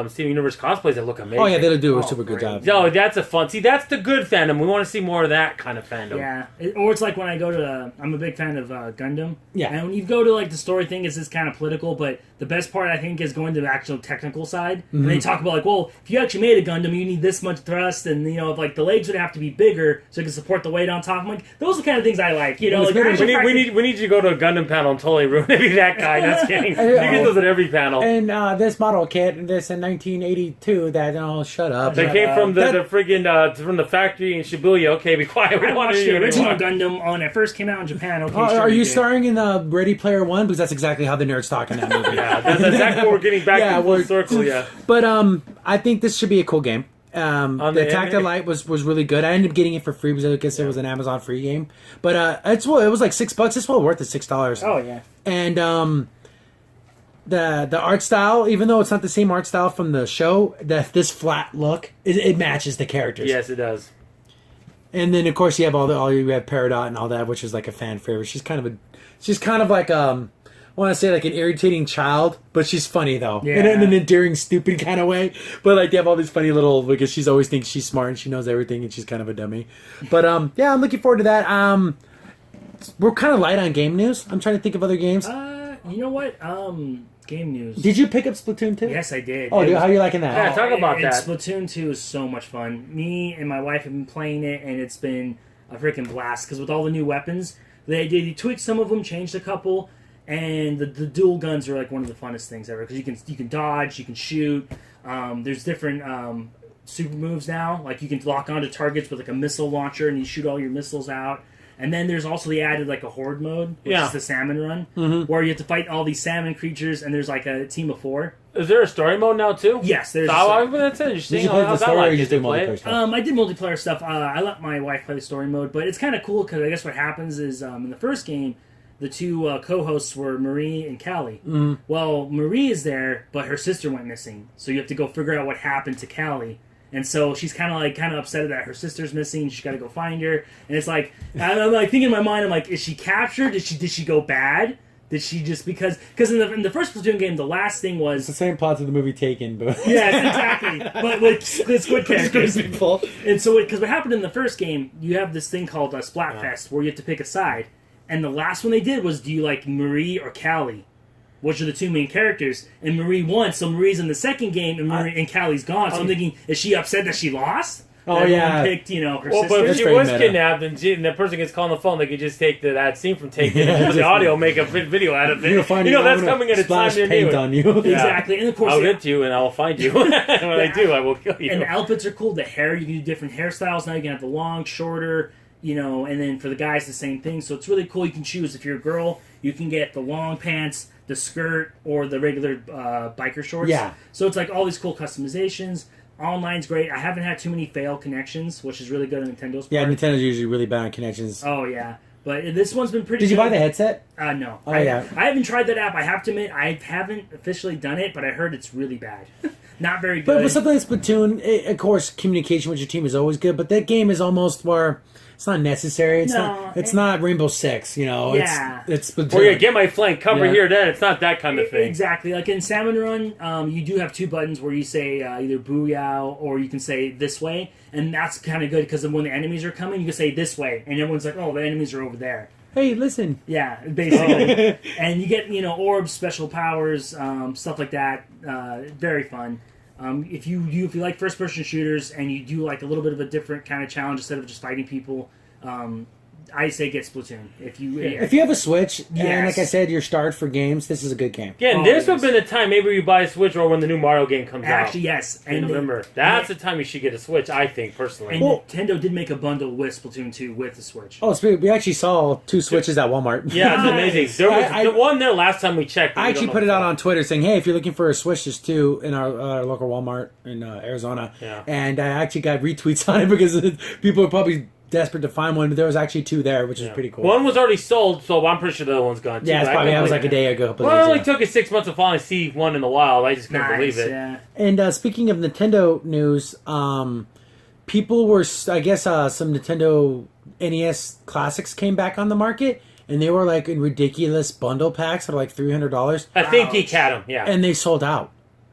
Steven Universe cosplays that look amazing. Oh yeah, they do a super good job. No, that's a fun. See, that's the good fandom. We want to see more of that kind of fandom. Yeah, or it's like when I go to. I'm a big fan of Gundam. Yeah, and when you go to like the story thing, is kind of political, but the best part I think is going to the actual technical side. Mm-hmm. And they talk about like, well, if you actually made a Gundam, you need this much thrust, and like the legs would have to be bigger so it can support the weight on top. I'm like, those are the kind of things I like. Like we need you to go to a Gundam panel and totally ruin it. Be that guy. That's kidding. You get those at every panel. And this model kit, this in 1982. That shut up. They came from the friggin' from the factory in Shibuya. Okay, be quiet. We don't want to hear the original Gundam when it first came out in Japan. Okay, are you starring in Ready Player One? Because that's exactly how the nerds talk in that movie. Yeah, that's exactly what we're getting back to full circle. Yeah, but I think this should be a cool game. The Attack of Light was really good. I ended up getting it for free because I guess it was an Amazon free game. But it was like $6. It's well worth it, $6. Oh yeah. And the art style, even though it's not the same art style from the show, this flat look it matches the characters. Yes, it does. And then of course you have you have Peridot and all that, which is like a fan favorite. She's kind of like I want to say like an irritating child, but she's funny though, in an endearing, stupid kind of way. But like they have all these funny little because she's always thinks she's smart and she knows everything and she's kind of a dummy. But I'm looking forward to that. We're kind of light on game news. I'm trying to think of other games. You know what? Game news. Did you pick up Splatoon 2? Yes, I did. Oh, how are you liking that? Yeah, talk about that. Splatoon 2 is so much fun. Me and my wife have been playing it, and it's been a freaking blast. Because with all the new weapons, they tweaked some of them, changed a couple, and the dual guns are like one of the funnest things ever. Because you can dodge, you can shoot. There's different super moves now. Like you can lock onto targets with like a missile launcher, and you shoot all your missiles out. And then there's also added like a horde mode, which is the salmon run, where you have to fight all these salmon creatures, and there's like a team of 4. Is there a story mode now too? Yes, there's. That's interesting. Did you play the story or you just did multiplayer stuff? I did multiplayer stuff. I let my wife play the story mode, but it's kind of cool because I guess what happens is in the first game, the two co-hosts were Marie and Callie. Mm-hmm. Well, Marie is there, but her sister went missing, so you have to go figure out what happened to Callie. And so she's kind of upset that her sister's missing. She's got to go find her. And it's like I'm like thinking in my mind, I'm like, is she captured? Did she go bad? Did she just because in the first Splatoon game, the last thing was it's the same plot to the movie Taken, but yes, exactly. But with squid characters. And so because what happened in the first game, you have this thing called Splatfest where you have to pick a side. And the last one they did was, do you like Marie or Callie? Which are the two main characters, and Marie won, so Marie's in the second game, and Callie's gone. So I'm thinking, is she upset that she lost? Oh, that yeah. Picked, her well, sister? but if she was kidnapped and the person gets called on the phone, they could just take that scene from Taken and the audio, make a video out of it. That's coming at a time near paint on you. Exactly, and of course I'll get to you and I will find you. And when I do, I will kill you. And the outfits are cool. The hair, you can do different hairstyles now. You can have the long, shorter, and then for the guys, the same thing. So it's really cool. You can choose. If you're a girl, you can get the long pants, the skirt, or the regular biker shorts. Yeah. So it's like all these cool customizations. Online's great. I haven't had too many fail connections, which is really good on Nintendo's part. Yeah, Nintendo's usually really bad on connections. Oh, yeah. But this one's been pretty Did you buy the headset? No. Oh, yeah. I haven't tried that app. I have to admit, I haven't officially done it, but I heard it's really bad. Not very good. But with something like Splatoon, of course, communication with your team is always good, but that game is almost more... It's not necessary. It's not Rainbow Six, Yeah. It's Splatoon. Or get my flank, cover here, then. It's not that kind of thing. Exactly. Like in Salmon Run, you do have 2 buttons where you say either Booyah or you can say this way. And that's kind of good because when the enemies are coming, you can say this way. And everyone's like, oh, the enemies are over there. Hey, listen. Yeah, basically. And you get, orbs, special powers, stuff like that. Very fun. If you like first-person shooters and you do like a little bit of a different kind of challenge instead of just fighting people, I say get Splatoon. If you have a Switch, and like I said, you're starved for games, this is a good game. Again, this would have been the time maybe you buy a Switch or when the new Mario game comes out. Actually, yes. In November. That's the time you should get a Switch, I think, personally. And Nintendo did make a bundle with Splatoon 2 with the Switch. Oh, we actually saw 2 Switches at Walmart. Yeah, it's amazing. There was the one there last time we checked. I actually put it out on Twitter saying, hey, if you're looking for a Switch, there's 2 in our local Walmart in Arizona. Yeah. And I actually got retweets on it because people are probably desperate to find one, but there was actually 2 there, which is pretty cool. One was already sold, so I'm pretty sure the other one's gone too. Yeah, it was like a day ago. Well, it only took us 6 months to finally see one in the wild. I just couldn't believe it. Yeah. And speaking of Nintendo news, people were, I guess, some Nintendo NES classics came back on the market, and they were like in ridiculous bundle packs at like $300. I think Geek had them, yeah. And they sold out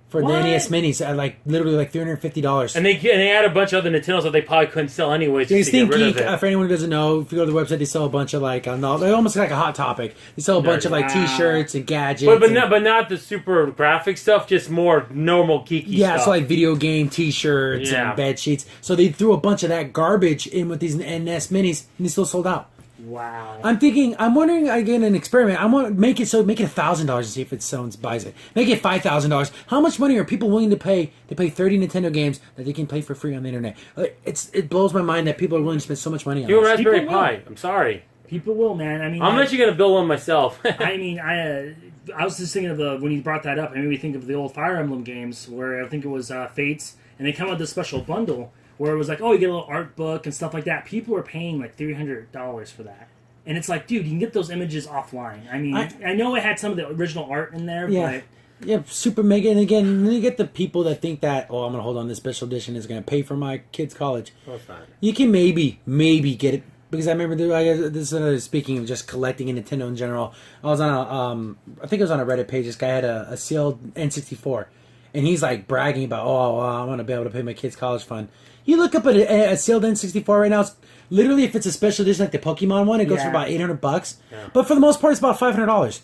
for What? the NES Minis at like literally like $350. And they had a bunch of other Nintendos that they probably couldn't sell anyways. They Just to get Think rid Geek, of it. for anyone who doesn't know, if you go to the website, they sell a bunch of like, they're almost like a Hot Topic. They sell a bunch of like T-shirts and gadgets. But not the super graphic stuff, just more normal geeky stuff. Yeah, so like video game T-shirts and bed sheets. So they threw a bunch of that garbage in with these NES Minis, and they still sold out. Wow. I'm wondering again an experiment. I want to make it $1,000 and see if someone buys it. Make it $5,000. How much money are people willing to pay to play 30 Nintendo games that they can play for free on the internet? It blows my mind that people are willing to spend so much money on You this. Raspberry People will. Pi. I'm sorry. People will, man. I mean, I'm actually gonna build one myself. I mean, I was just thinking of when you brought that up. It made me think of the old Fire Emblem games where I think it was Fates, and they come out with this special bundle where it was like, oh, you get a little art book and stuff like that. People were paying like $300 for that. And it's like, dude, you can get those images offline. I mean, I know it had some of the original art in there, but... Yeah, super mega. And again, you get the people that think that, oh, I'm going to hold on, this special edition is going to pay for my kid's college. No, it's not. You can maybe get it. Because I remember, speaking of just collecting a Nintendo in general, I was on I think it was on a Reddit page, this guy had a sealed N64. And he's like bragging about, I want to be able to pay my kid's college fund. You look up a sealed N64 right now, it's literally, if it's a special edition like the Pokemon one, it goes for about $800. Yeah. But for the most part, it's about $500.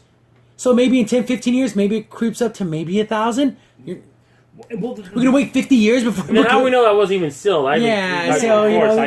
So maybe in 10, 15 years, maybe it creeps up to maybe $1,000. We're gonna wait 50 years before. And how we know that wasn't even sealed? I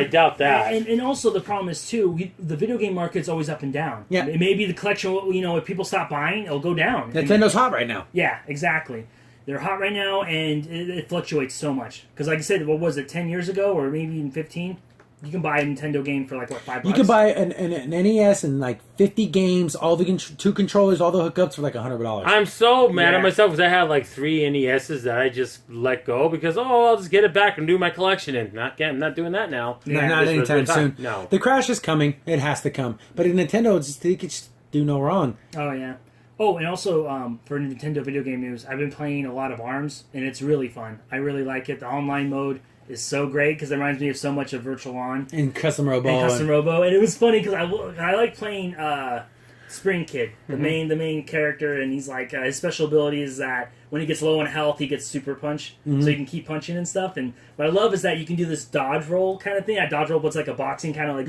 doubt that. And also the problem is too, the video game market's always up and down. Yeah, maybe the collection, if people stop buying, it'll go down. Nintendo's hot right now. Yeah, exactly. They're hot right now, and it fluctuates so much. Because like I said, what was it, 10 years ago, or maybe even 15? You can buy a Nintendo game for like, what, $5? You can buy an NES and like 50 games, all the two controllers, all the hookups for like $100. I'm so mad at myself because I had like 3 NESs that I just let go because, I'll just get it back and do my collection. And I'm not doing that now. Yeah, not anytime soon. No. The crash is coming. It has to come. But in Nintendo, they could just do no wrong. Oh, yeah. Oh, and also for Nintendo video game news, I've been playing a lot of ARMS, and it's really fun. I really like it. The online mode is so great because it reminds me of so much of Virtual On and Custom Robo. And it was funny because I like playing Spring Kid, the main character, and he's like his special ability is that when he gets low on health, he gets super punch, so you can keep punching and stuff. And what I love is that you can do this dodge roll kind of thing. I dodge roll, but it's like a boxing kind of like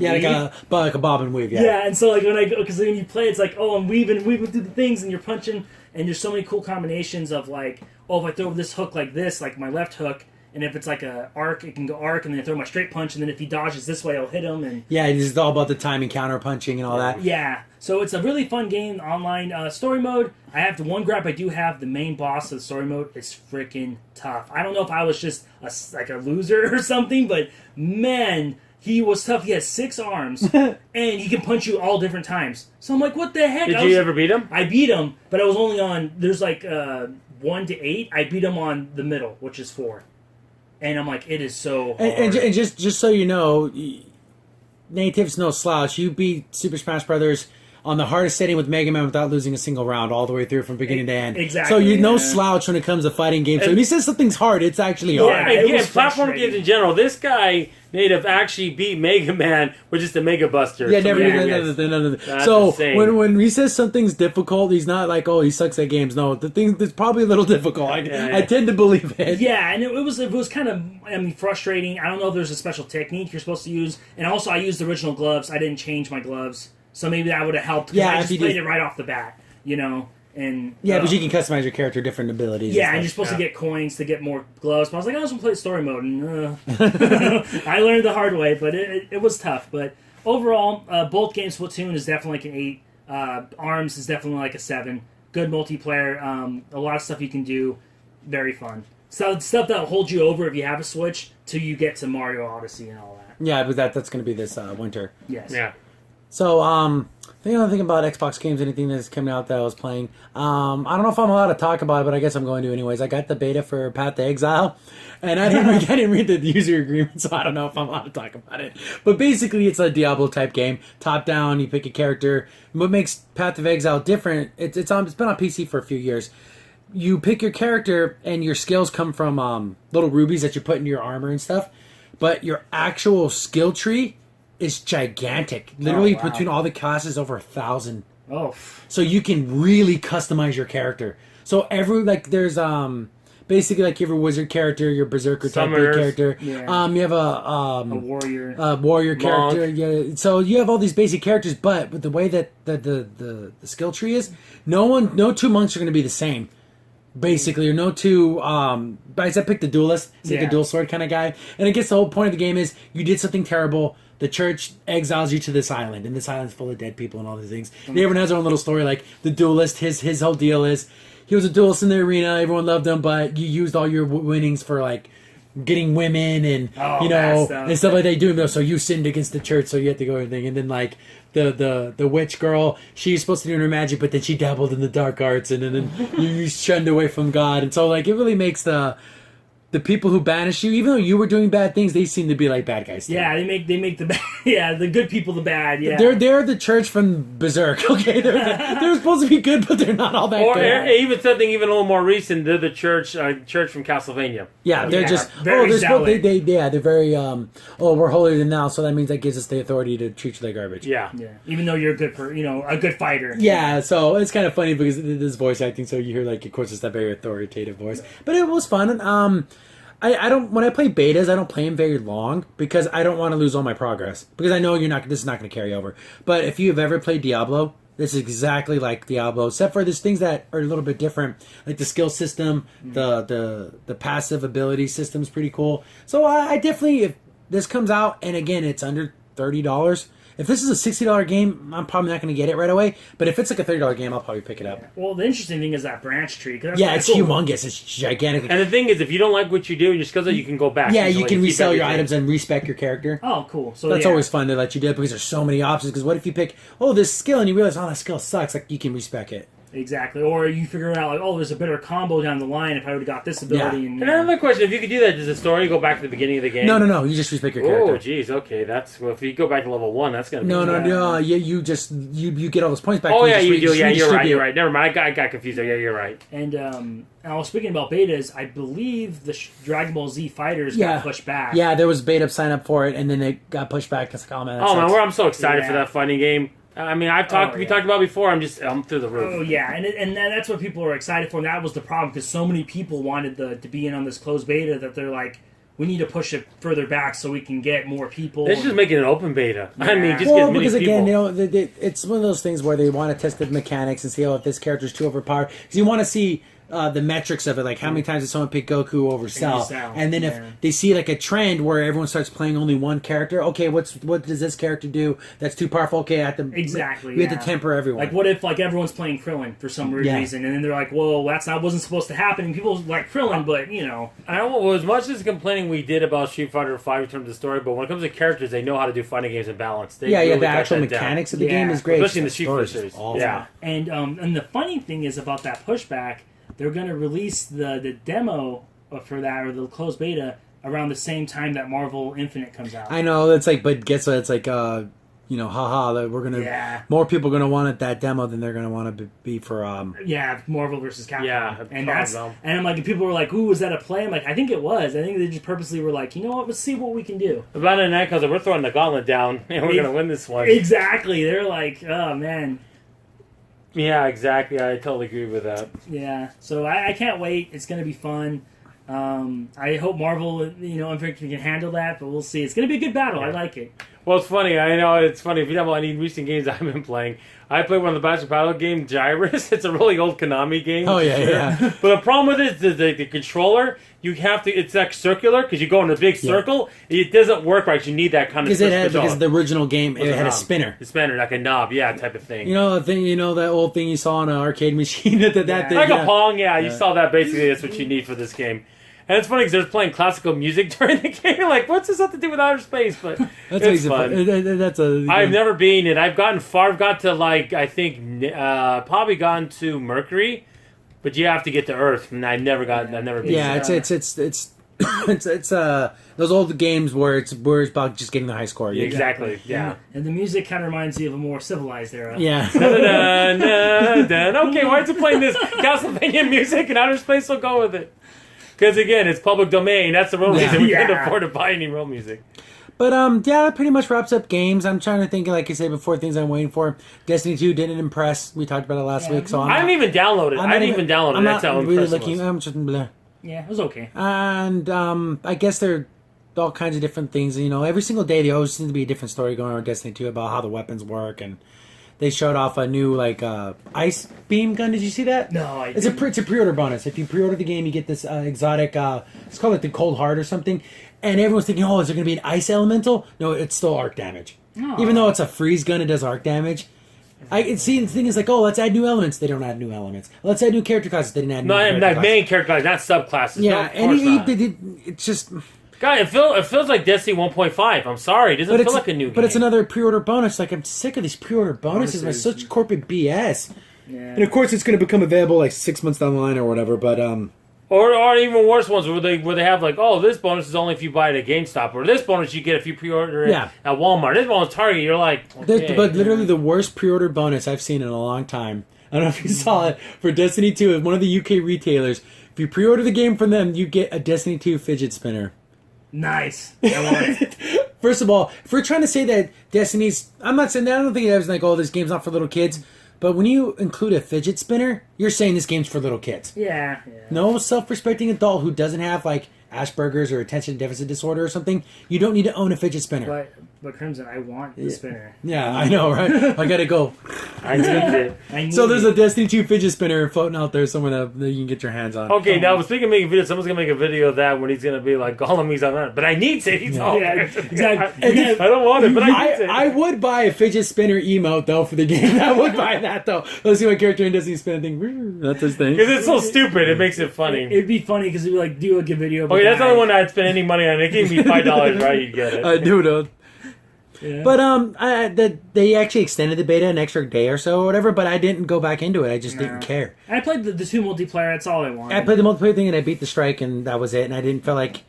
like a bob and weave. Yeah, and so like because when you play, it's like I'm weaving through the things, and you're punching, and there's so many cool combinations of like, if I throw this hook like this, like my left hook. And if it's like a arc, it can go arc, and then I throw my straight punch, and then if he dodges this way, I'll hit him. And it's all about the timing, counter punching, and all that. Yeah, so it's a really fun game, online story mode. I have the one gripe I do have, the main boss of the story mode is freaking tough. I don't know if I was just a loser or something, but man, he was tough. He has 6 arms, and he can punch you all different times. So I'm like, what the heck? Did you ever beat him? I beat him, but I was only on, there's like 1 to 8. I beat him on the middle, which is 4. And I'm like, it is so hard. And just so you know, Native's no slouch. You beat Super Smash Brothers on the hardest setting with Mega Man without losing a single round all the way through from beginning to end. Exactly. So you're no slouch when it comes to fighting games. So when he says something's hard, it's actually hard. Yeah, again, platform games in general. This guy, Native, actually beat Mega Man with just a Mega Buster. Yeah, never none. So when he says something's difficult, he's not like, he sucks at games. No, the thing that's probably a little difficult. I tend to believe it. Yeah, and it was kind of frustrating. I don't know if there's a special technique you're supposed to use. And also, I used the original gloves. I didn't change my gloves. So maybe that would have helped. Yeah, I just played it right off the bat, And but you can customize your character, different abilities. Yeah, and you're supposed to get coins to get more gloves. But I was like, I just want to play story mode, and I learned the hard way. But it was tough. But overall, both games, Splatoon is definitely like an 8. ARMS is definitely like a 7. Good multiplayer. A lot of stuff you can do. Very fun. So stuff that'll hold you over if you have a Switch till you get to Mario Odyssey and all that. Yeah, but that's going to be this winter. Yes. Yeah. So, the only thing about Xbox games, anything that's coming out that I was playing, I don't know if I'm allowed to talk about it, but I guess I'm going to anyways. I got the beta for Path to Exile, and I didn't read the user agreement, so I don't know if I'm allowed to talk about it. But basically, it's a Diablo-type game. Top-down, you pick a character. What makes Path of Exile different, it's been on PC for a few years. You pick your character, and your skills come from little rubies that you put into your armor and stuff. but your actual skill tree is gigantic. Literally, between all the classes, over 1,000. Oh. So you can really customize your character. So there's basically like you have a wizard character, your berserker type of character. Yeah. You have a warrior character. Yeah. So you have all these basic characters, but with the way that the skill tree is, no two monks are going to be the same. Basically, or no two. But I picked the duelist. He's like a dual sword kind of guy, and I guess the whole point of the game is you did something terrible. The church exiles you to this island, and this island's full of dead people and all these things. And everyone has their own little story. Like the duelist, his whole deal is he was a duelist in the arena. Everyone loved him, but you used all your winnings for like getting women and and stuff like that. So you sinned against the church, so you had to go everything. And then like the witch girl, she's supposed to do her magic, but then she dabbled in the dark arts, and then you shunned away from God. And so like it really makes the people who banish you, even though you were doing bad things, they seem to be like bad guys too. Yeah, they make the bad, the good people the bad. Yeah, they're the church from Berserk. Okay, they're supposed to be good, but they're not all that good. Or even something even a little more recent, they're the church from Castlevania. Yeah, they're just they're very we're holier than thou, so that means that gives us the authority to treat you like garbage. Yeah. Even though you're a good fighter. Yeah, so it's kind of funny because this voice acting, so you hear like of course it's that very authoritative voice, but it was fun. I don't when I play betas, I don't play them very long because I don't want to lose all my progress because I know this is not going to carry over. But if you've ever played Diablo, this is exactly like Diablo, except for there's things that are a little bit different, like the skill system, the passive ability system is pretty cool. So I definitely, if this comes out and again it's under $30. If this is a $60 game, I'm probably not going to get it right away. But if it's like a $30 game, I'll probably pick it up. Yeah. Well, the interesting thing is that branch tree. It's humongous. It's gigantic. And the thing is, if you don't like what you do, your skills, you can go back. Yeah, you can resell your items and respec your character. Oh, cool. So that's always fun to let you do it because there's so many options. Because what if you pick, this skill, and you realize, that skill sucks? Like, you can respec it. Exactly. Or you figure out, like, there's a better combo down the line if I would have got this ability. Yeah. And another question, if you could do that, does the story go back to the beginning of the game? No. You just respec your character. Oh, jeez. Okay. If you go back to level 1, that's going to be... No. You get all those points back. Oh, yeah, you do. Yeah, you're right. Never mind. I got confused there. Yeah, you're right. And I was speaking about betas. I believe the Dragon Ball Z Fighters got pushed back. Yeah, there was beta sign up for it, and then it got pushed back. It's like, oh, man, I'm so excited for that fighting game. I mean, we talked about it before. I'm through the roof. Oh yeah, and that's what people are excited for. And that was the problem because so many people wanted to be in on this closed beta that they're like, we need to push it further back so we can get more people. They should just make it an open beta. Yeah. I mean, just get because again, it's one of those things where they want to test the mechanics and see if this character's too overpowered. Because you want to see the metrics of it, like how many times does someone pick Goku over Cell, and then if they see like a trend where everyone starts playing only one character, okay, what does this character do that's too powerful? Okay, we have to temper everyone. Like what if like everyone's playing Krillin for some weird reason, and then they're like, whoa, wasn't supposed to happen, and people like Krillin, but I don't know, as much as complaining we did about Street Fighter V in terms of story, but when it comes to characters, they know how to do fighting games and balance. The actual mechanics of the game is great, especially in the Street Fighter series. Yeah, and the funny thing is about that pushback. They're going to release the demo for that, or the closed beta, around the same time that Marvel Infinite comes out. I know, it's like, but guess what? It's like, we're gonna more people are gonna want it that demo than they're gonna want to be for Marvel versus Capcom. Yeah, and I'm like, people were like, "Ooh, was that a play?" I'm like, I think it was. I think they just purposely were like, you know what? Let's see what we can do. About it, because we're throwing the gauntlet down and we're gonna win this one. Exactly. They're like, oh man. Yeah, exactly. I totally agree with that. Yeah, so I can't wait. It's going to be fun. I hope Marvel, Infinite can handle that, but we'll see. It's going to be a good battle. Yeah. I like it. Well, it's funny. I know it's funny. If you don't know any recent games I've been playing, I played one of the Battle Battle game, Gyrus. It's a really old Konami game. Oh, yeah. But the problem with it is the controller, it's like circular, because you go in a big circle. It doesn't work right. You need that kind of... Because the original game, it had a spinner. A spinner, like a knob, type of thing. That old thing you saw on an arcade machine? that thing, like a Pong, you saw that basically. That's what you need for this game. And it's funny because they're playing classical music during the game. Like, what's this have to do with outer space? But it's fun. I've never been, and I've gotten far. I've got to probably gone to Mercury, but you have to get to Earth, and I've never been. Yeah, it's those old games where it's about just getting the high score. Exactly. Yeah. And the music kind of reminds you of a more civilized era. Yeah. Okay, why is it playing this Castlevania music and outer space? Will go with it. Because again, it's public domain. That's the real reason we can't Yeah. afford to buy any real music. But yeah, that pretty much wraps up games. I'm trying to think, like I said before, things I'm waiting for. Destiny 2 didn't impress. We talked about it last week, so I haven't even downloaded it. I didn't even download it. I'm That's not how really impressive looking. it was. I'm just bleh. Yeah, it was okay. And I guess there are all kinds of different things. You know, every single day there always seems to be a different story going on with Destiny 2 about how the weapons work, and they showed off a new like ice beam gun. Did you see that? No, it's a pre-order bonus. If you pre-order the game, you get this exotic. It's called like the Cold Heart or something. And everyone's thinking, oh, is there going to be an ice elemental? No, it's still arc damage. Oh. Even though it's a freeze gun, it does arc damage. I see. The thing is like, oh, let's add new elements. They don't add new elements. Let's add new character classes. They didn't add new character classes. Main character classes, not subclasses. Yeah, No, of and course not. it's just. God, it feels like Destiny 1.5. I'm sorry, it doesn't feel like a new game. But it's another pre-order bonus. Like, I'm sick of these pre-order bonuses. It's such corporate BS. Yeah. And of course, it's going to become available like 6 months down the line or whatever. But Or even worse ones where they have like, oh, this bonus is only if you buy it at GameStop, or this bonus you get if you pre-order it at Walmart. This one's Target. You're like, okay. But literally the worst pre-order bonus I've seen in a long time. I don't know if you saw it for Destiny 2 at one of the UK retailers. If you pre-order the game from them, you get a Destiny 2 fidget spinner. Nice. I want it. First of all, if we're trying to say that Destiny's, I'm not saying that. I don't think it was like, oh, this game's not for little kids. But when you include a fidget spinner, you're saying this game's for little kids. Yeah. No self-respecting adult who doesn't have like Asperger's or attention deficit disorder or something, you don't need to own a fidget spinner. But Crimson, I want the spinner. Yeah, I know, right? I gotta go. I need it. So there's a Destiny 2 fidget spinner floating out there somewhere that you can get your hands on. Okay, now speaking of making videos, someone's gonna make a video of that when he's gonna be like, Gollum, he's on that. But I need it. He's all Yeah, exactly. I don't want it, but I need it. I would buy a fidget spinner emote though for the game. I would buy that though. Let's see my character in Destiny spin a thing. That's his thing. Because it's so stupid, it makes it funny. It'd be funny because it'd be like, do like a video. Okay, that's the only one I'd spend any money on. It gave me $5, right? You get it. I do know. Yeah. But they actually extended the beta an extra day or so or whatever. But I didn't go back into it. I just didn't care. I played the 2 multiplayer. That's all I wanted. I played the multiplayer thing and I beat the strike and that was it. And I didn't feel like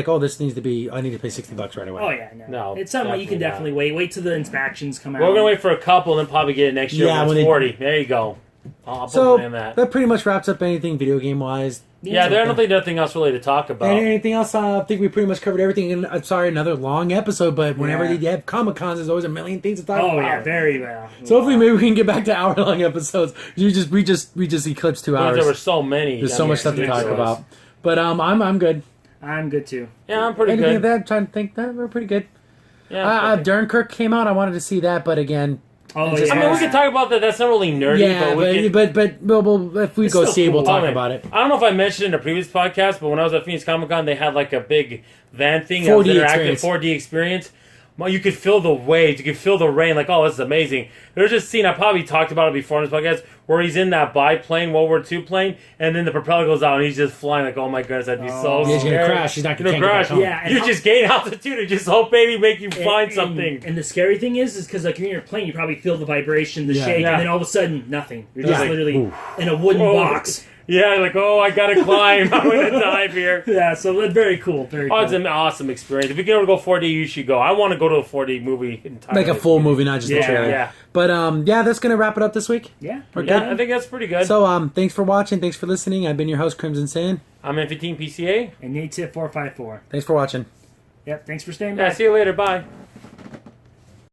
oh, this needs to be. I need to pay $60 right away. Oh yeah, No, it's something you can definitely wait till the inspections come out. We're gonna wait for a couple and then probably get it next year. Yeah, when when it's they- 40. There you go. I'll So put in that. that pretty much wraps up anything video game wise. Yeah, there I don't think there's nothing else really to talk about. And anything else? I think we pretty much covered everything. And I'm sorry, another long episode, but whenever Yeah. you have Comic Cons, there's always a million things to talk about. Oh yeah, very well. So hopefully, maybe we can get back to hour-long episodes. We just eclipsed 2 hours. There were so many. There's so much stuff to talk about. But I'm good. I'm good too. Yeah, I'm pretty Anything good. of that? I'm trying to think that we're pretty good. Yeah, okay. Dunkirk came out. I wanted to see that, but again, Oh It's just- yeah. I mean, we can talk about that. That's not really nerdy, yeah, but we can... but well, if we It's go still see it, we'll cool. talk Okay. about it. I don't know if I mentioned it in a previous podcast, but when I was at Phoenix Comic Con, they had like a big van thing, 4D interactive experience. 4D experience. Well, you could feel the waves, you could feel the rain. Like, oh, this is amazing. There's this scene I probably talked about it before in this podcast where he's in that biplane, World War II plane, and then the propeller goes out and he's just flying. Like, oh my goodness, that'd be so He's scary. gonna crash. He's not gonna He's gonna crash. crash. Yeah, and you how- just gain altitude and just hope maybe make you find something. And the scary thing is because like you're in your plane, you probably feel the vibration, the shake, Yeah. and then all of a sudden, nothing. You're just Yeah. literally in a wooden Oh. box. Yeah, like, oh, I gotta climb. I'm gonna dive here. Yeah, so that's very cool. Very Oh, cool. it's an awesome experience. If you can ever go 4D, you should go. I want to go to a 4D movie entirely. Like a full movie, not just a Yeah, trailer. yeah. But yeah, that's gonna wrap it up this week. Yeah. We're Yeah, good. I think that's pretty good. So thanks for watching. Thanks for listening. I've been your host, Crimson Sin. I'm N15 PCA. And Nate Tip 454. Thanks for watching. Yep. Thanks for staying Yeah, back. see you later. Bye.